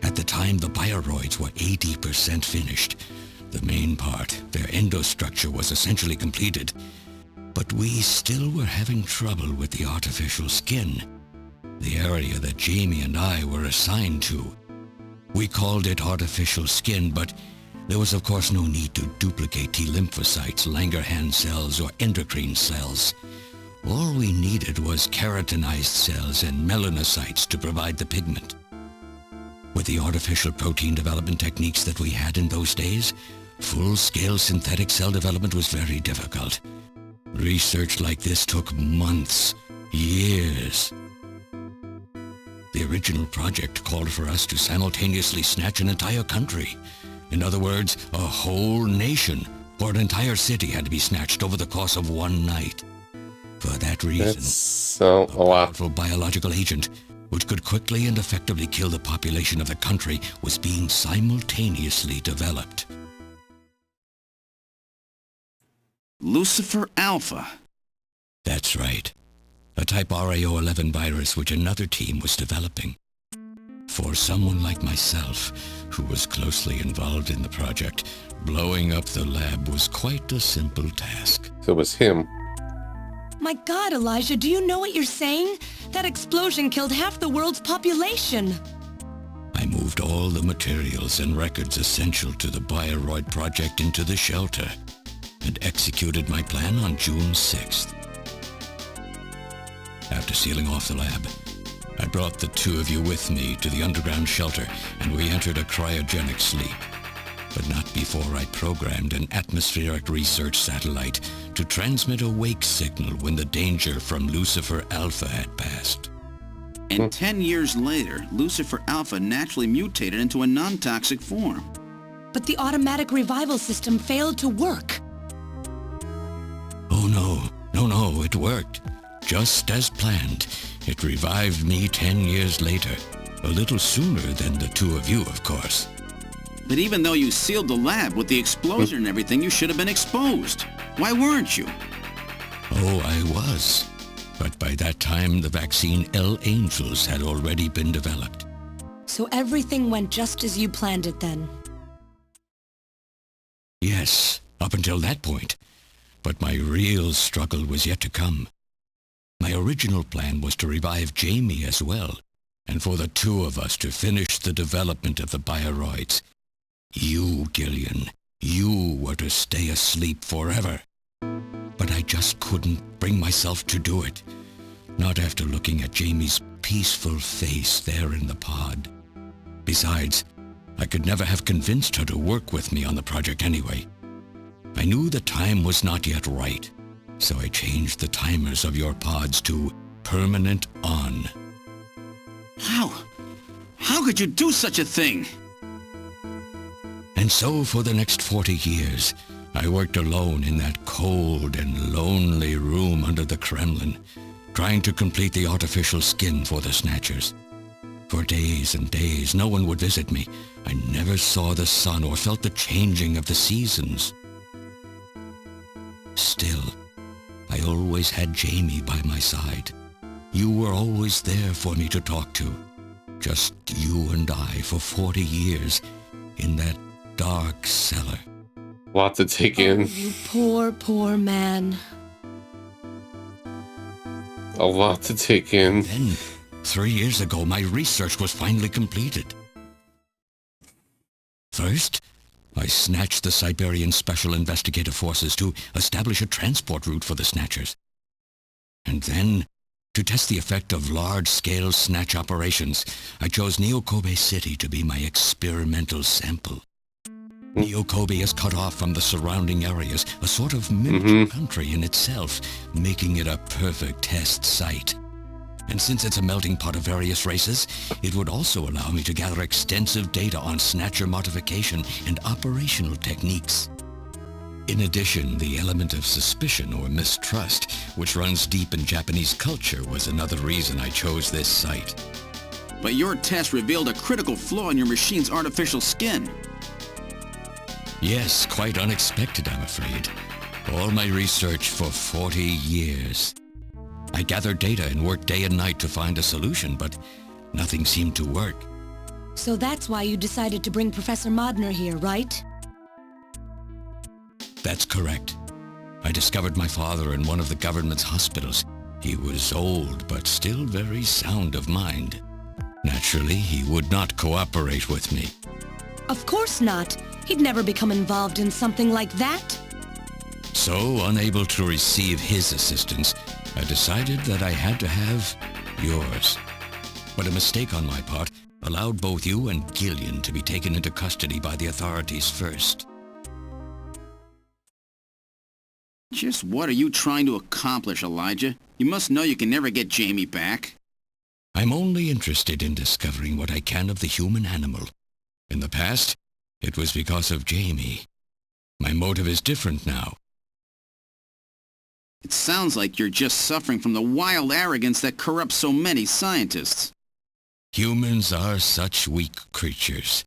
At the time, the bioroids were 80% finished. The main part, their endostructure, was essentially completed. But we still were having trouble with the artificial skin, the area that Jamie and I were assigned to. We called it artificial skin, but there was of course no need to duplicate T lymphocytes, Langerhans cells, or endocrine cells. All we needed was keratinized cells and melanocytes to provide the pigment. With the artificial protein development techniques that we had in those days, full-scale synthetic cell development was very difficult. Research like this took months, years. The original project called for us to simultaneously snatch an entire country. In other words, a whole nation, or an entire city had to be snatched over the course of one night. For that reason, a powerful biological agent, which could quickly and effectively kill the population of the country, was being simultaneously developed. Lucifer Alpha. That's right. A type RAO11 virus which another team was developing. For someone like myself, who was closely involved in the project, blowing up the lab was quite a simple task. So it was him. My God, Elijah, do you know what you're saying? That explosion killed half the world's population. I moved all the materials and records essential to the Bioroid project into the shelter and executed my plan on June 6th. After sealing off the lab, I brought the two of you with me to the underground shelter, and we entered a cryogenic sleep. But not before I programmed an atmospheric research satellite to transmit a wake signal when the danger from Lucifer Alpha had passed. And 10 years later, Lucifer Alpha naturally mutated into a non-toxic form. But the automatic revival system failed to work. Oh no, it worked. Just as planned. It revived me 10 years later. A little sooner than the two of you, of course. But even though you sealed the lab with the explosion and everything, you should have been exposed. Why weren't you? Oh, I was. But by that time, the vaccine L-Angels had already been developed. So everything went just as you planned it then? Yes, up until that point. But my real struggle was yet to come. My original plan was to revive Jamie as well, and for the two of us to finish the development of the bioroids. You, Gillian, you were to stay asleep forever. But I just couldn't bring myself to do it. Not after looking at Jamie's peaceful face there in the pod. Besides, I could never have convinced her to work with me on the project anyway. I knew the time was not yet right, so I changed the timers of your pods to permanent on. How? How could you do such a thing? And so for the next 40 years, I worked alone in that cold and lonely room under the Kremlin, trying to complete the artificial skin for the Snatchers. For days and days, no one would visit me. I never saw the sun or felt the changing of the seasons. Still, I always had Jamie by my side. You were always there for me to talk to. Just you and I for 40 years in that dark cellar. Lot to take in. Oh, you poor, poor man. A lot to take in. Then, 3 years ago, my research was finally completed. First, I snatched the Siberian Special Investigative Forces to establish a transport route for the Snatchers. And then, to test the effect of large-scale snatch operations, I chose Neo-Kobe City to be my experimental sample. Neo-Kobe is cut off from the surrounding areas, a sort of miniature country in itself, making it a perfect test site. And since it's a melting pot of various races, it would also allow me to gather extensive data on Snatcher modification and operational techniques. In addition, the element of suspicion or mistrust, which runs deep in Japanese culture, was another reason I chose this site. But your test revealed a critical flaw in your machine's artificial skin. Yes, quite unexpected, I'm afraid. All my research for 40 years. I gathered data and worked day and night to find a solution, but nothing seemed to work. So that's why you decided to bring Professor Modner here, right? That's correct. I discovered my father in one of the government's hospitals. He was old, but still very sound of mind. Naturally, he would not cooperate with me. Of course not. He'd never become involved in something like that. So, unable to receive his assistance, I decided that I had to have yours. But a mistake on my part allowed both you and Gillian to be taken into custody by the authorities first. Just what are you trying to accomplish, Elijah? You must know you can never get Jamie back. I'm only interested in discovering what I can of the human animal. In the past, it was because of Jamie. My motive is different now. It sounds like you're just suffering from the wild arrogance that corrupts so many scientists. Humans are such weak creatures.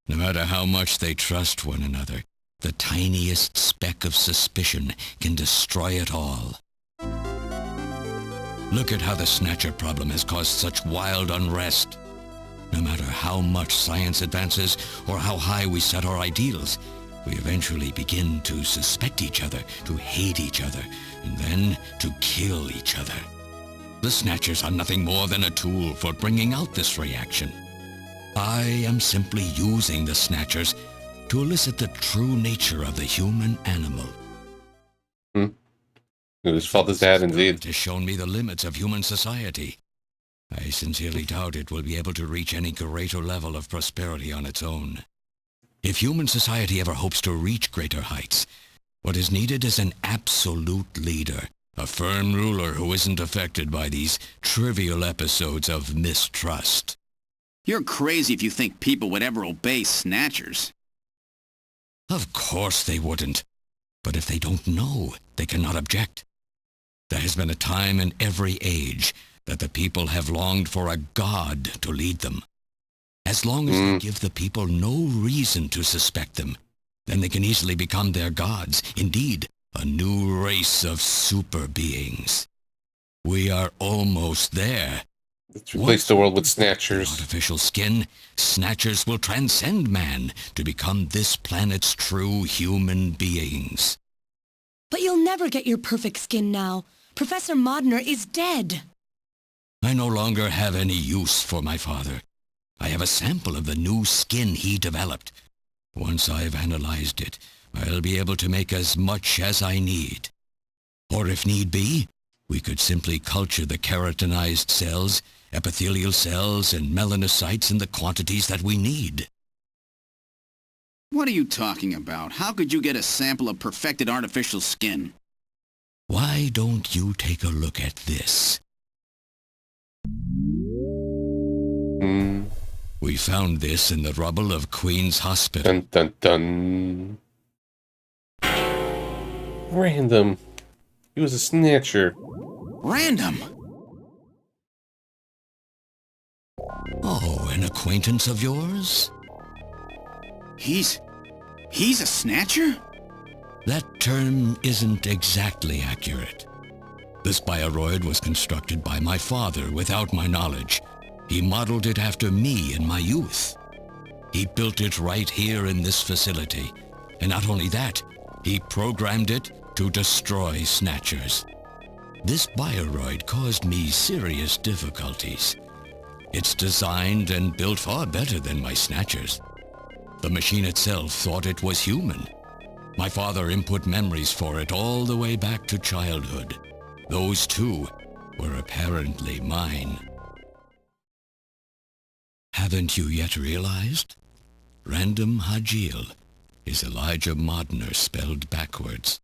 No matter how much they trust one another, the tiniest speck of suspicion can destroy it all. Look at how the Snatcher problem has caused such wild unrest. No matter how much science advances or how high we set our ideals, we eventually begin to suspect each other, to hate each other, and then to kill each other. The Snatchers are nothing more than a tool for bringing out this reaction. I am simply using the Snatchers to elicit the true nature of the human animal. Whose fault is that, indeed? It has shown me the limits of human society. I sincerely doubt it will be able to reach any greater level of prosperity on its own. If human society ever hopes to reach greater heights, what is needed is an absolute leader, a firm ruler who isn't affected by these trivial episodes of mistrust. You're crazy if you think people would ever obey Snatchers. Of course they wouldn't. But if they don't know, they cannot object. There has been a time in every age that the people have longed for a god to lead them. As long as they give the people no reason to suspect them, then they can easily become their gods, indeed, a new race of super beings. We are almost there. Let's replace the world with Snatchers. Artificial skin, Snatchers will transcend man to become this planet's true human beings. But you'll never get your perfect skin now. Professor Modner is dead. I no longer have any use for my father. I have a sample of the new skin he developed. Once I've analyzed it, I'll be able to make as much as I need. Or if need be, we could simply culture the keratinized cells, epithelial cells, and melanocytes in the quantities that we need. What are you talking about? How could you get a sample of perfected artificial skin? Why don't you take a look at this? We found this in the rubble of Queen's Hospital. Dun dun dun. Random. He was a Snatcher. Random? Oh, an acquaintance of yours? He's a Snatcher? That term isn't exactly accurate. This bioroid was constructed by my father without my knowledge. He modeled it after me in my youth. He built it right here in this facility. And not only that, he programmed it to destroy Snatchers. This bioroid caused me serious difficulties. It's designed and built far better than my Snatchers. The machine itself thought it was human. My father input memories for it all the way back to childhood. Those two were apparently mine. Haven't you yet realized? Random Hajil is Elijah Modner spelled backwards.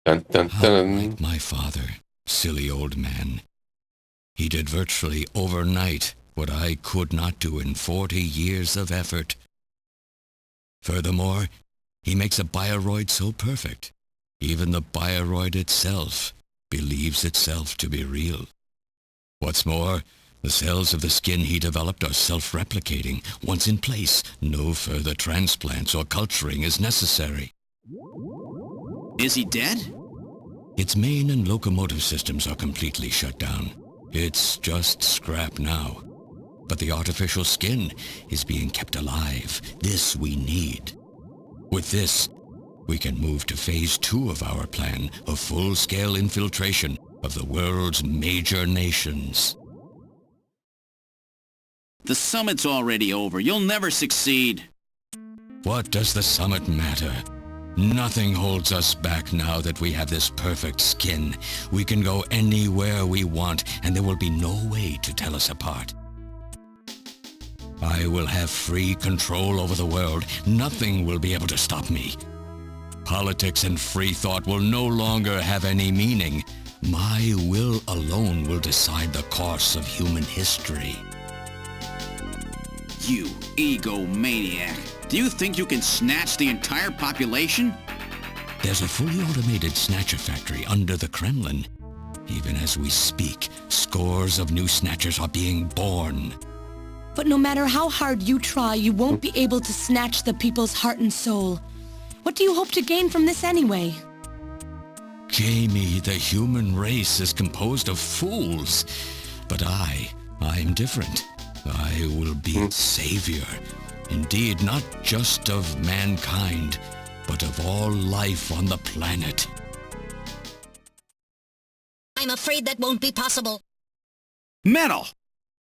Dun, dun, How dun. like my father, silly old man. He did virtually overnight what I could not do in 40 years of effort. Furthermore, he makes a bioroid so perfect, even the bioroid itself believes itself to be real. What's more, the cells of the skin he developed are self-replicating. Once in place, no further transplants or culturing is necessary. Is he dead? Its main and locomotive systems are completely shut down. It's just scrap now. But the artificial skin is being kept alive. This we need. With this, we can move to phase 2 of our plan of full-scale infiltration of the world's major nations. The summit's already over. You'll never succeed. What does the summit matter? Nothing holds us back now that we have this perfect skin. We can go anywhere we want, and there will be no way to tell us apart. I will have free control over the world. Nothing will be able to stop me. Politics and free thought will no longer have any meaning. My will alone will decide the course of human history. You egomaniac. Do you think you can snatch the entire population? There's a fully automated Snatcher factory under the Kremlin. Even as we speak, scores of new Snatchers are being born. But no matter how hard you try, you won't be able to snatch the people's heart and soul. What do you hope to gain from this anyway? Jamie, the human race is composed of fools. But I'm different. I will be its savior. Indeed, not just of mankind, but of all life on the planet. I'm afraid that won't be possible. Metal!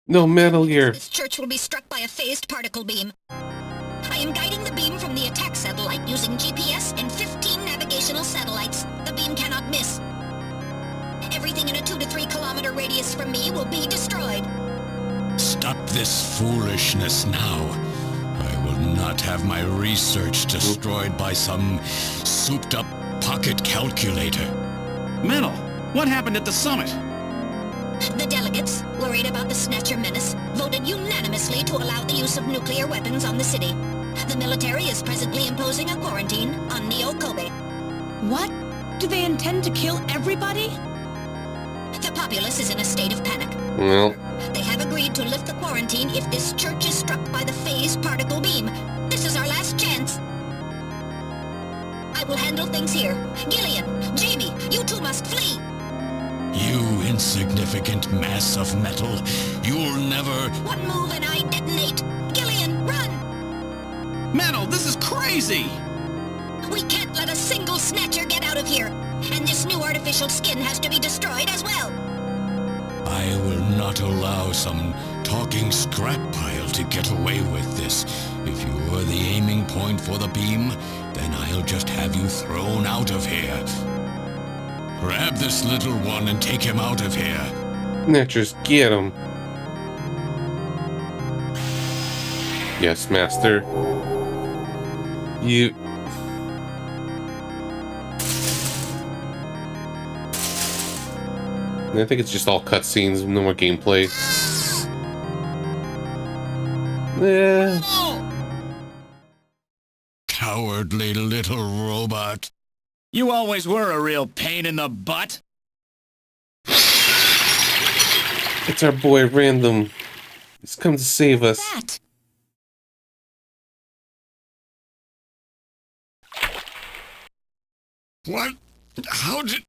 No Metal Gear. This church will be struck by a phased particle beam. I am guiding the beam from the attack satellite using GPS and 15 navigational satellites. The beam cannot miss. Everything in a 2 to 3 kilometer radius from me will be destroyed. Stop this foolishness now. I will not have my research destroyed by some souped-up pocket calculator. Metal, what happened at the summit? The delegates, worried about the Snatcher menace, voted unanimously to allow the use of nuclear weapons on the city. The military is presently imposing a quarantine on Neo Kobe. What? Do they intend to kill everybody? The populace is in a state of panic. Well, They have agreed to lift the quarantine if this church is struck by the phased particle beam. This is our last chance. I will handle things here. Gillian, Jamie, you two must flee. You insignificant mass of metal. You'll never... One move and I detonate. Gillian, run! Metal, this is crazy! We can't let a single Snatcher get out of here. And this new artificial skin has to be destroyed as well. I will not allow some talking scrap pile to get away with this. If you are the aiming point for the beam, then I'll just have you thrown out of here. Grab this little one and take him out of here. Snatchers, get him. Yes, Master. You... I think it's just all cutscenes, no more gameplay. Cowardly little robot. You always were a real pain in the butt. It's our boy Random. He's come to save us. That. What? How did...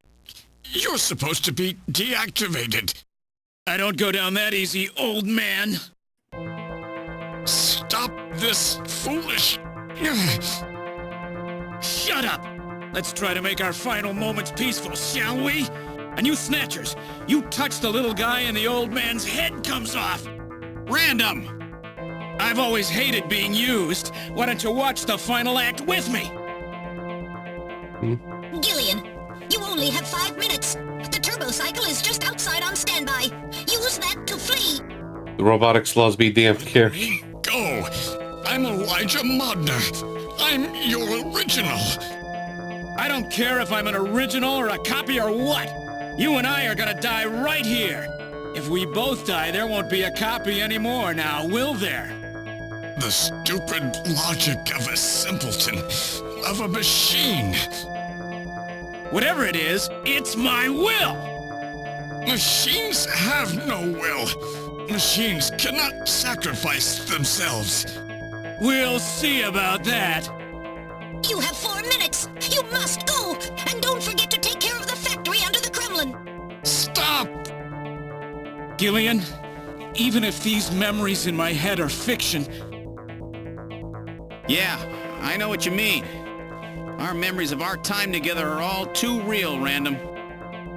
You're supposed to be deactivated. I don't go down that easy, old man. Stop this foolish... Shut up! Let's try to make our final moments peaceful, shall we? And you Snatchers, you touch the little guy and the old man's head comes off. Random! I've always hated being used. Why don't you watch the final act with me? Gillian, you only have 5 minutes. The turbo cycle outside on standby. Use that to flee. The robotics laws be damned, Carrie. Go! I'm Elijah Modner. I'm your original. I don't care if I'm an original or a copy or what. You and I are gonna die right here. If we both die, there won't be a copy anymore now, will there? The stupid logic of a simpleton, of a machine. Whatever it is, it's my will! Machines have no will. Machines cannot sacrifice themselves. We'll see about that. You have 4 minutes. You must go. And don't forget to take care of the factory under the Kremlin. Stop! Gillian, even if these memories in my head are fiction... Yeah, I know what you mean. Our memories of our time together are all too real, Random.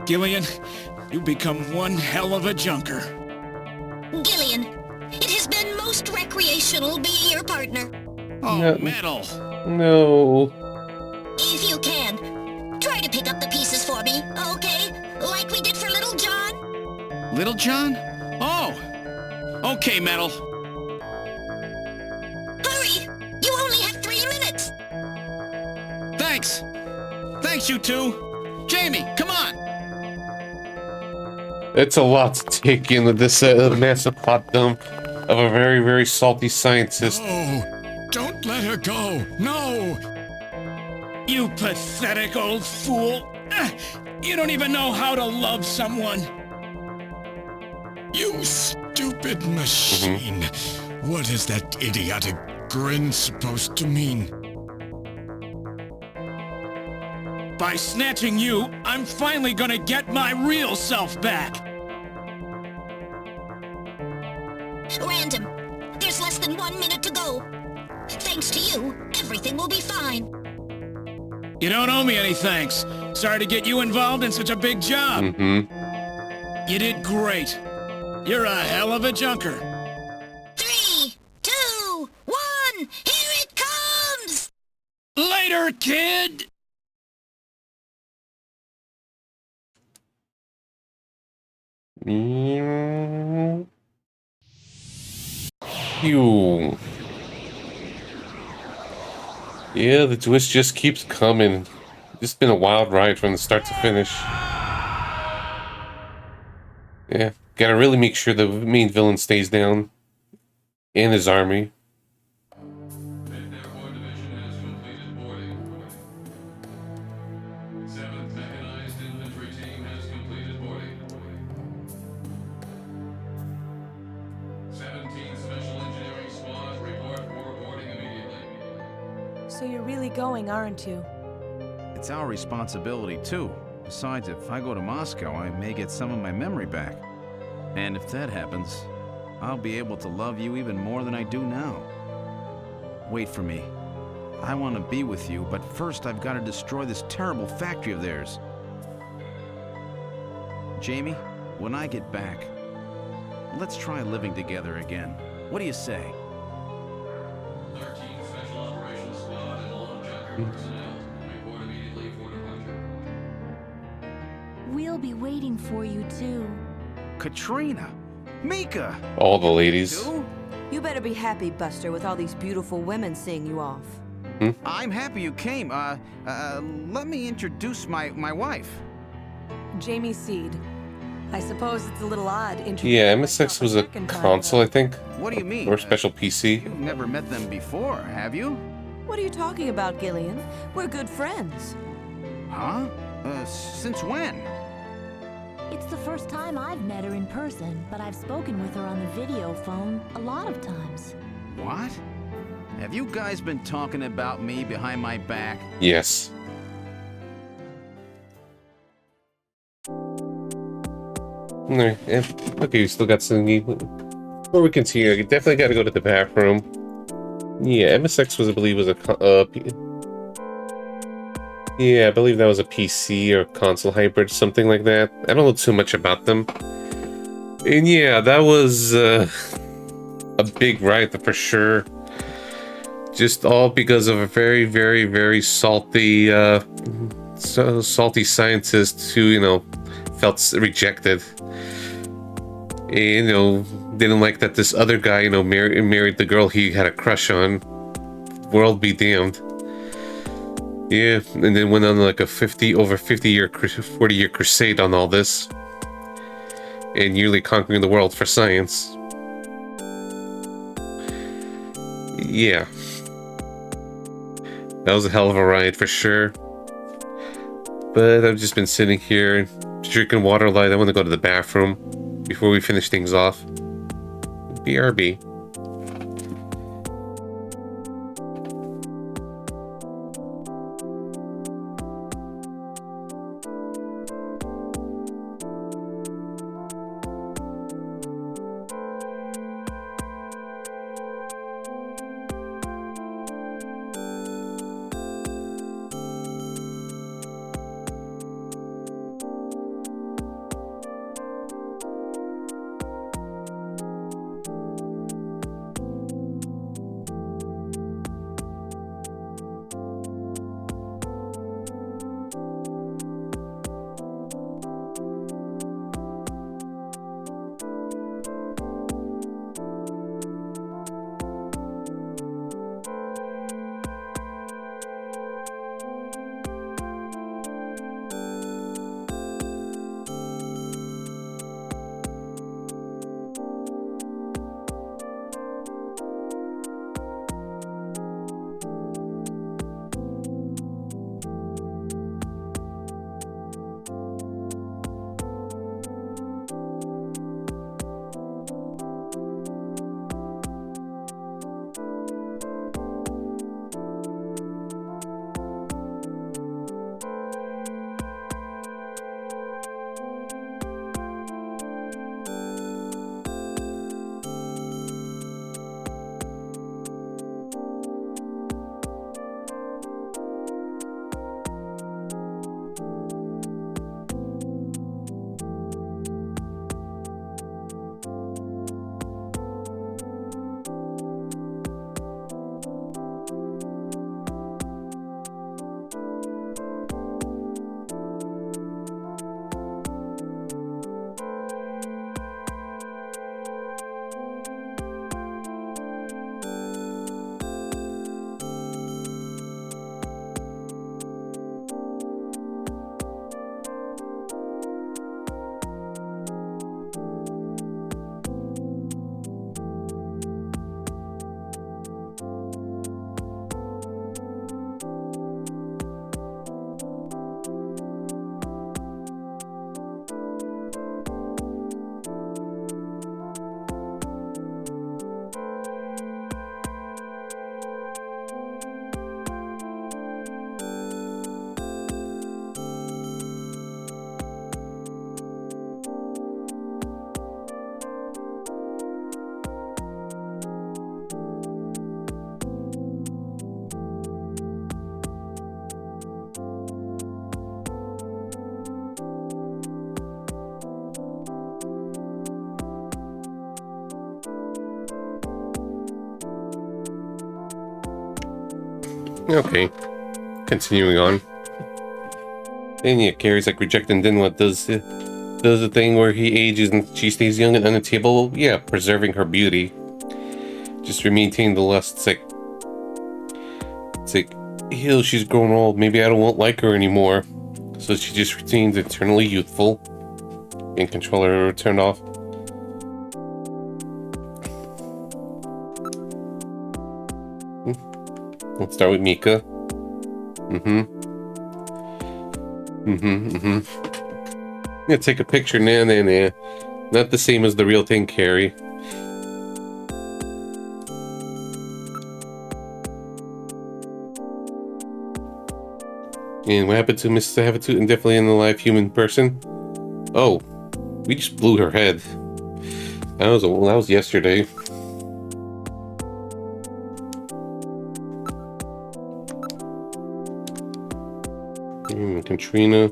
Gillian, you become one hell of a junker. Gillian, it has been most recreational being your partner. Oh, No. metal. No. If you can, try to pick up the pieces for me, okay? Like we did for Little John? Little John? Oh! Okay, Metal. Hurry! You only have 3 minutes! Thanks! Thanks, you two! Jamie, come on! It's a lot to take in with this massive plot dump of a very, very salty scientist. No! Don't let her go! No! You pathetic old fool! You don't even know how to love someone! You stupid machine! What is that idiotic grin supposed to mean? By snatching you, I'm finally gonna get my real self back! Random, there's less than 1 minute to go. Thanks to you, everything will be fine. You don't owe me any thanks. Sorry to get you involved in such a big job. You did great. You're a hell of a junker. 3, 2, 1, here it comes! Later, kid! Phew. Yeah, the twist just keeps coming. It's been a wild ride from the start to finish. Yeah, gotta really make sure the main villain stays down. And his army. So you're really going, aren't you? It's our responsibility, too. Besides, if I go to Moscow, I may get some of my memory back. And if that happens, I'll be able to love you even more than I do now. Wait for me. I want to be with you, but first I've got to destroy this terrible factory of theirs. Jamie, when I get back, let's try living together again. What do you say? 13 Special Operations Squad and all junker personnel. Report immediately for departure. We'll be waiting for you, too. Katrina! Mika! All the ladies. You better be happy, Buster, with all these beautiful women seeing you off. I'm happy you came. Let me introduce my wife. Jamie Seed. I suppose it's a little odd introducing Yeah, MSX was a console, I think. What do you mean? Or a special PC. You've never met them before, have you? What are you talking about, Gillian? We're good friends. Huh? Since when? It's the first time I've met her in person, but I've spoken with her on the video phone a lot of times. What? Have you guys been talking about me behind my back? Yes. Alright, okay, we still got some... Before we continue, I definitely gotta go to the bathroom. Yeah, MSX was, I believe, was a... yeah, I believe that was a PC or console hybrid, something like that. I don't know too much about them. And yeah, that was a big ride for sure. Just all because of a very, very, very salty, salty scientist who, you know, felt rejected. And, you know, didn't like that this other guy, you know, married the girl he had a crush on. World be damned. Yeah, and then went on like a 40-year crusade on all this. And nearly conquering the world for science. Yeah. That was a hell of a ride for sure. But I've just been sitting here drinking water light. I want to go to the bathroom before we finish things off. BRB. Okay, continuing on. And yeah, Carrie's like rejecting Dinwa does the thing where he ages and she stays young and unattainable. Yeah, preserving her beauty. Just to maintain the lust. It's like, ew, she's grown old. Maybe I won't like her anymore. So she just retains eternally youthful. And controller turned off. Let's start with Mika. Yeah, take a picture. Nah. Not the same as the real thing, Carrie. And what happened to Mrs. Havitude and definitely an alive human person? Oh, we just blew her head. That was yesterday. Katrina.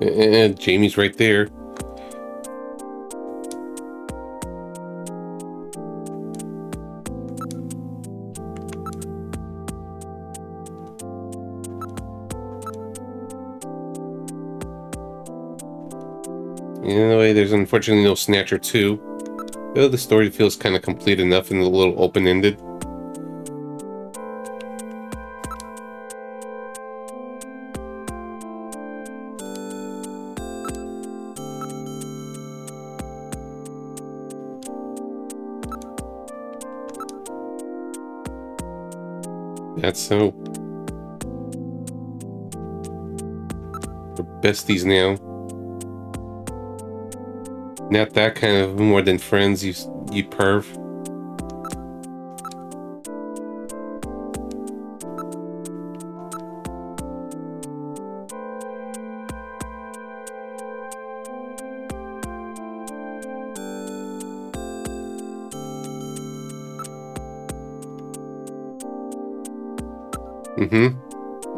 And Jamie's right there. Anyway, there's unfortunately no Snatcher 2. Though the story feels kind of complete enough and a little open-ended. That's so. We're besties now. Not that kind of more than friends, you perv.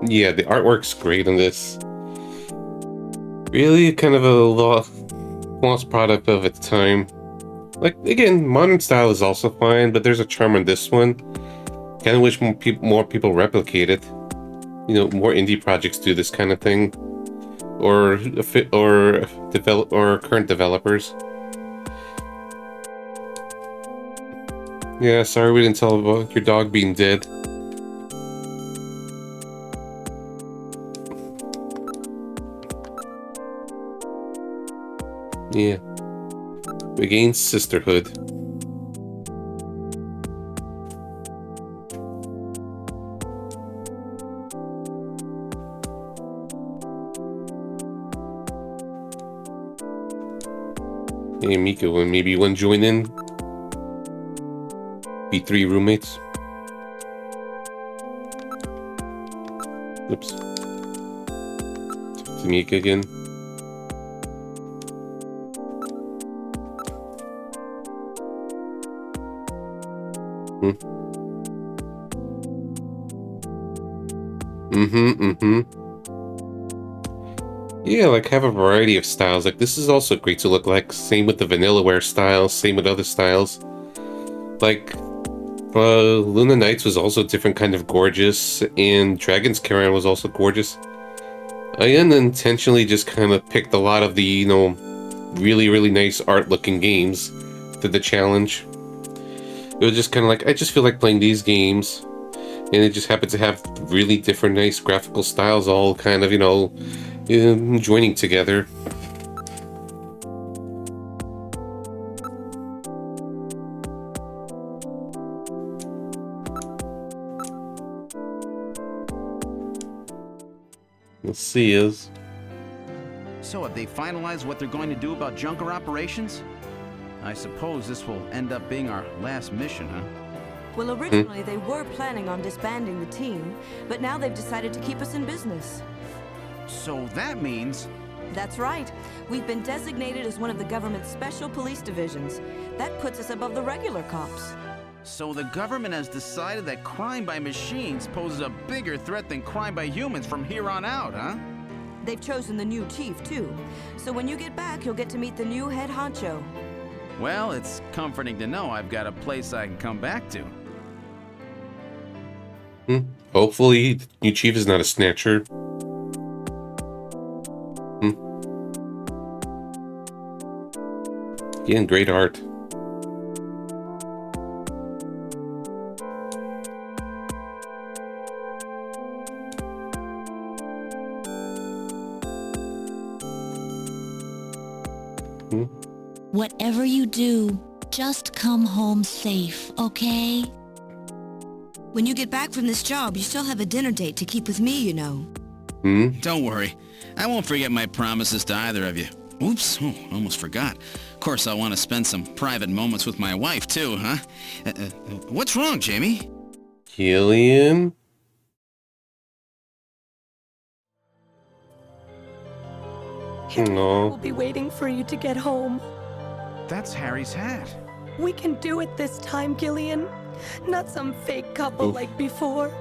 Yeah, the artwork's great on this. Really kind of a lost product of its time. Like, again, modern style is also fine, but there's a charm on this one. Kind of wish more people replicate it. You know, more indie projects do this kind of thing. Or current developers. Yeah, sorry we didn't tell about your dog being dead. Yeah. Regain sisterhood. Hey, Miko, maybe you want to join in? Be 3 roommates. Oops. Talk to Mika again. Yeah, like have a variety of styles. Like this is also great to look like. Same with the Vanillaware styles, same with other styles. Like Luna Nights was also different kind of gorgeous, and Dragon's Carrion was also gorgeous. I unintentionally just kind of picked a lot of the, you know, really, really nice art looking games to the challenge. It was just kind of like, I just feel like playing these games, and it just happened to have really different nice graphical styles all kind of, you know, joining together. Let's see is. So have they finalized what they're going to do about Junker operations? I suppose this will end up being our last mission, huh? Well, originally they were planning on disbanding the team, but now they've decided to keep us in business. So that means... That's right. We've been designated as one of the government's special police divisions. That puts us above the regular cops. So the government has decided that crime by machines poses a bigger threat than crime by humans from here on out, huh? They've chosen the new chief, too. So when you get back, you'll get to meet the new head honcho. Well, it's comforting to know I've got a place I can come back to. Hopefully, the new chief is not a snatcher. Again, great art. Whatever you do, just come home safe, okay? When you get back from this job, you still have a dinner date to keep with me, you know. Don't worry. I won't forget my promises to either of you. Oops, almost forgot. Of course, I want to spend some private moments with my wife, too, huh? What's wrong, Jamie? Killian? We'll be waiting for you to get home. That's Harry's hat. We can do it this time, Gillian. Not some fake couple like before,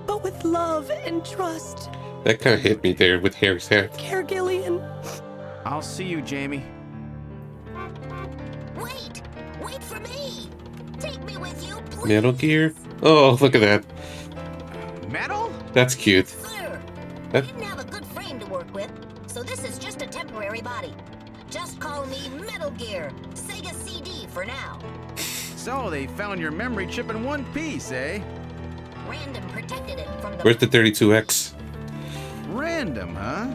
but with love and trust. That kind of hit me there with Harry's hat. Care, Gillian. I'll see you, Jamie. Wait for me. Take me with you, please. Metal Gear? Oh, look at that. Metal? That's cute. Sir, I didn't have a good frame to work with, so this is just a temporary body. Just Call me Metal Gear. Sega CD for now. So they found your memory chip in one piece, eh? Random protected it from the... Where's the 32X? Random, huh?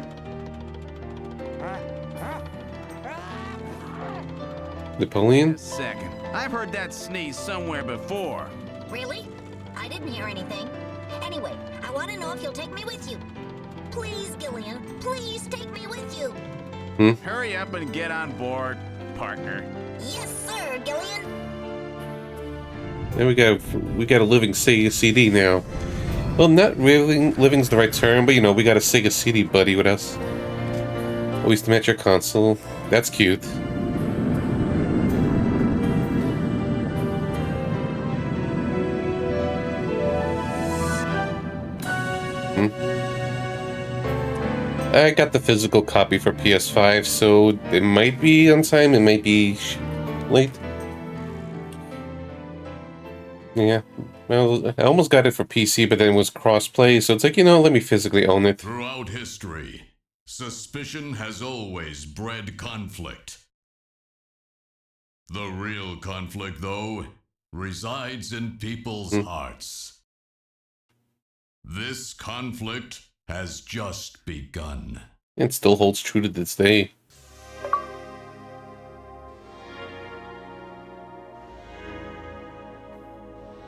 Napoleon? A second. I've heard that sneeze somewhere before. Really? I didn't hear anything. Anyway, I want to know if you'll take me with you. Please, Gillian, please take me with you. Hurry up and get on board, partner. Yes, sir, Gillian. Then we got a living Sega CD now. Well, not really living's the right term, but you know, we got a Sega CD buddy with us. Always to match our console. That's cute. I got the physical copy for PS5, so it might be on time, it might be late. Yeah, well, I almost got it for PC, but then it was cross-play, so it's like, you know, let me physically own it. Throughout history, suspicion has always bred conflict. The real conflict, though, resides in people's hearts. This conflict has just begun. It still holds true to this day.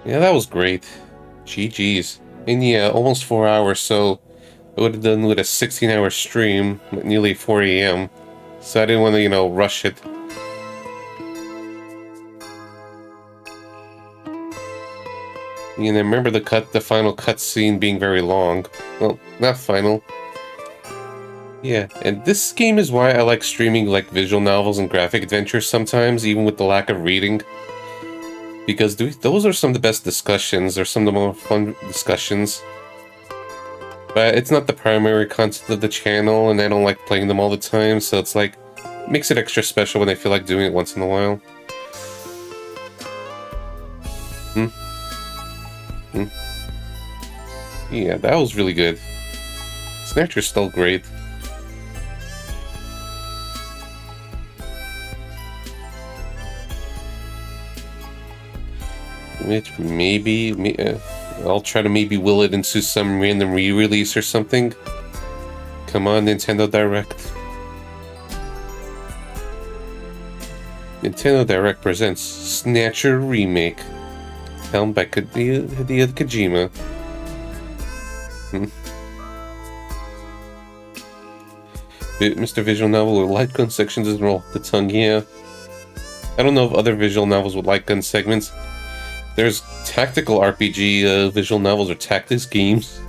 Yeah, that was great. GG's. And yeah, almost 4 hours, so I would have done with a 16-hour stream at nearly 4 a.m. So I didn't want to, you know, rush it. And I remember the final cutscene being very long. Well, not final. Yeah, and this game is why I like streaming like visual novels and graphic adventures sometimes, even with the lack of reading. Because those are some of the best discussions, or some of the more fun discussions. But it's not the primary concept of the channel, and I don't like playing them all the time, so it's like, it makes it extra special when I feel like doing it once in a while. Yeah, that was really good. Snatcher's still great. Which maybe I'll try to maybe will it into some random re-release or something. Come on, Nintendo Direct. Nintendo Direct presents Snatcher Remake, helmed by Hideo Kojima. Mr. Visual Novel with light gun sections doesn't roll off the tongue, yeah. I don't know if other visual novels with light gun segments. There's tactical RPG visual novels or tactics games.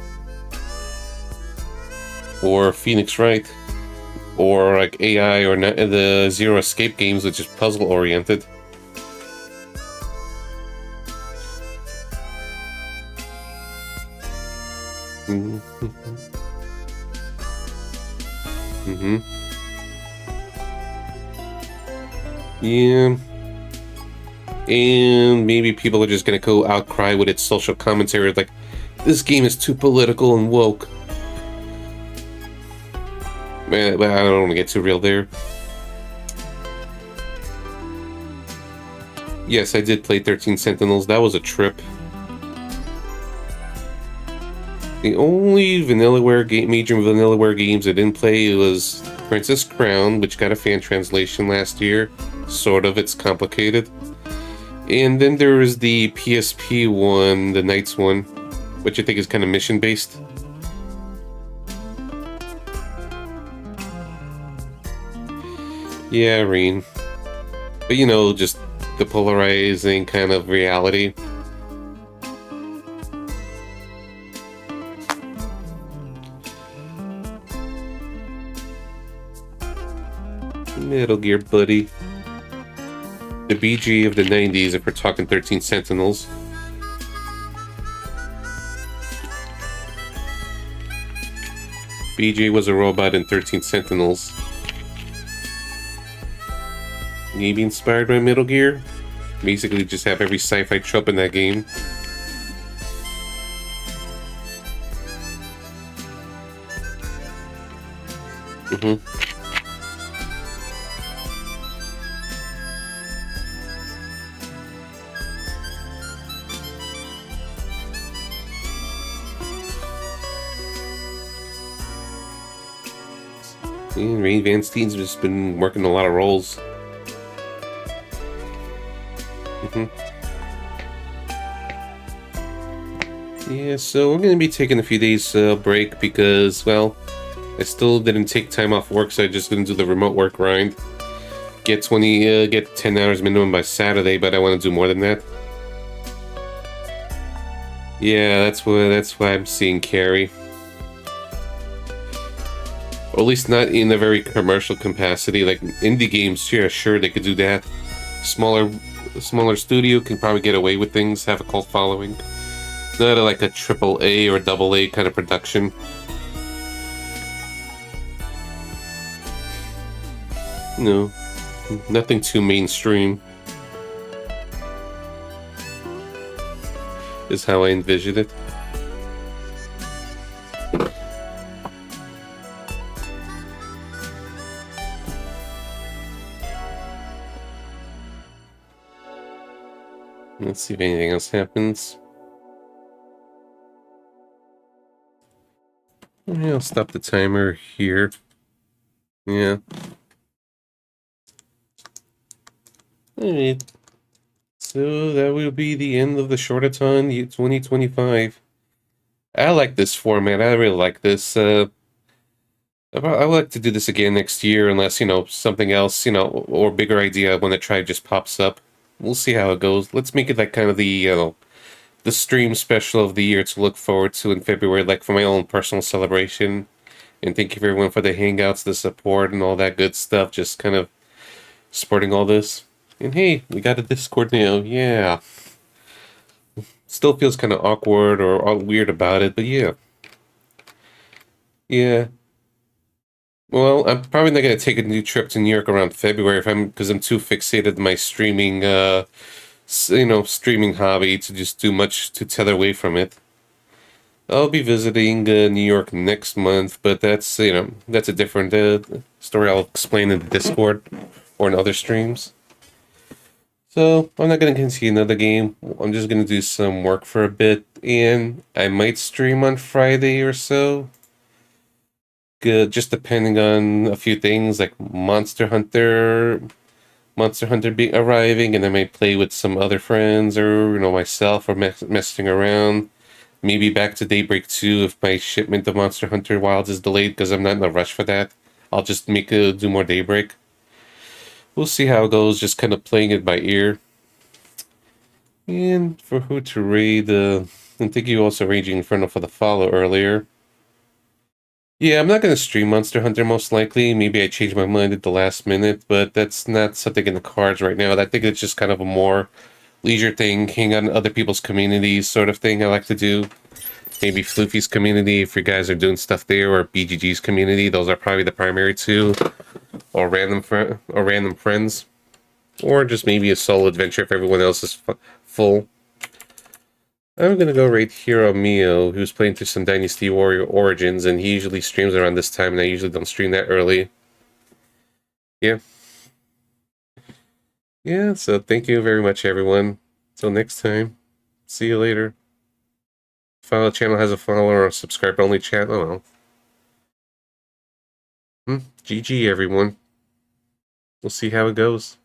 Or Phoenix Wright. Or like AI or the Zero Escape games, which is puzzle oriented. Yeah. And maybe people are just gonna go outcry with its social commentary like, this game is too political and woke. But I don't want to get too real there. Yes, I did play 13 Sentinels. That was a trip. The only major Vanillaware games I didn't play was Princess Crown, which got a fan translation last year. Sort of, it's complicated. And then there was the PSP one, the Knights one, which I think is kind of mission-based. Yeah, Reen. But you know, just the polarizing kind of reality. Metal Gear, buddy. The BG of the 90s if we're talking 13 Sentinels. BG was a robot in 13 Sentinels. Maybe inspired by Metal Gear? Basically just have every sci-fi trope in that game. And Ray Van Steen's just been working a lot of roles. Yeah, so we're going to be taking a few days break because, well, I still didn't take time off work, so I just didn't do the remote work grind. Get 10 hours minimum by Saturday, but I want to do more than that. Yeah, that's why I'm seeing Carrie. Or at least not in a very commercial capacity. Like indie games, yeah, sure, they could do that. Smaller studio can probably get away with things, have a cult following. Not like a AAA or AA kind of production. No, nothing too mainstream. Is how I envisioned it. Let's see if anything else happens. Yeah, I'll stop the timer here. Yeah. Alright. So that will be the end of the Shortathon 2025. I like this format. I really like this. I would like to do this again next year unless, something else, or bigger idea I want to try just pops up. We'll see how it goes. Let's make it like kind of the stream special of the year to look forward to in February, like for my own personal celebration. And thank you everyone for the hangouts, the support, and all that good stuff. Just kind of supporting all this. And hey, we got a Discord now. Yeah. Still feels kind of awkward or weird about it, but yeah. Yeah. Well, I'm probably not going to take a new trip to New York around February because I'm too fixated on my streaming, streaming hobby to just do much to tether away from it. I'll be visiting New York next month, but that's a different story I'll explain in the Discord or in other streams. So, I'm not going to continue another game. I'm just going to do some work for a bit, and I might stream on Friday or so. Just depending on a few things, like Monster Hunter arriving, and I might play with some other friends, or, myself, or messing around. Maybe back to Daybreak 2 if my shipment of Monster Hunter Wilds is delayed, because I'm not in a rush for that. I'll just do more Daybreak. We'll see how it goes, just kind of playing it by ear. And for who to raid, I think you also raging Inferno for the follow earlier. Yeah, I'm not going to stream Monster Hunter most likely. Maybe I changed my mind at the last minute, but that's not something in the cards right now. I think it's just kind of a more leisure thing, hang on other people's communities sort of thing I like to do. Maybe Floofy's community, if you guys are doing stuff there, or BGG's community. Those are probably the primary two. Or random friends. Or just maybe a solo adventure if everyone else is full. I'm going to go right here on Mio, who's playing through some Dynasty Warrior Origins, and he usually streams around this time, and I usually don't stream that early. Yeah. Yeah, so thank you very much, everyone. Until next time. See you later. Follow the channel has a follower or subscribe-only channel. GG, everyone. We'll see how it goes.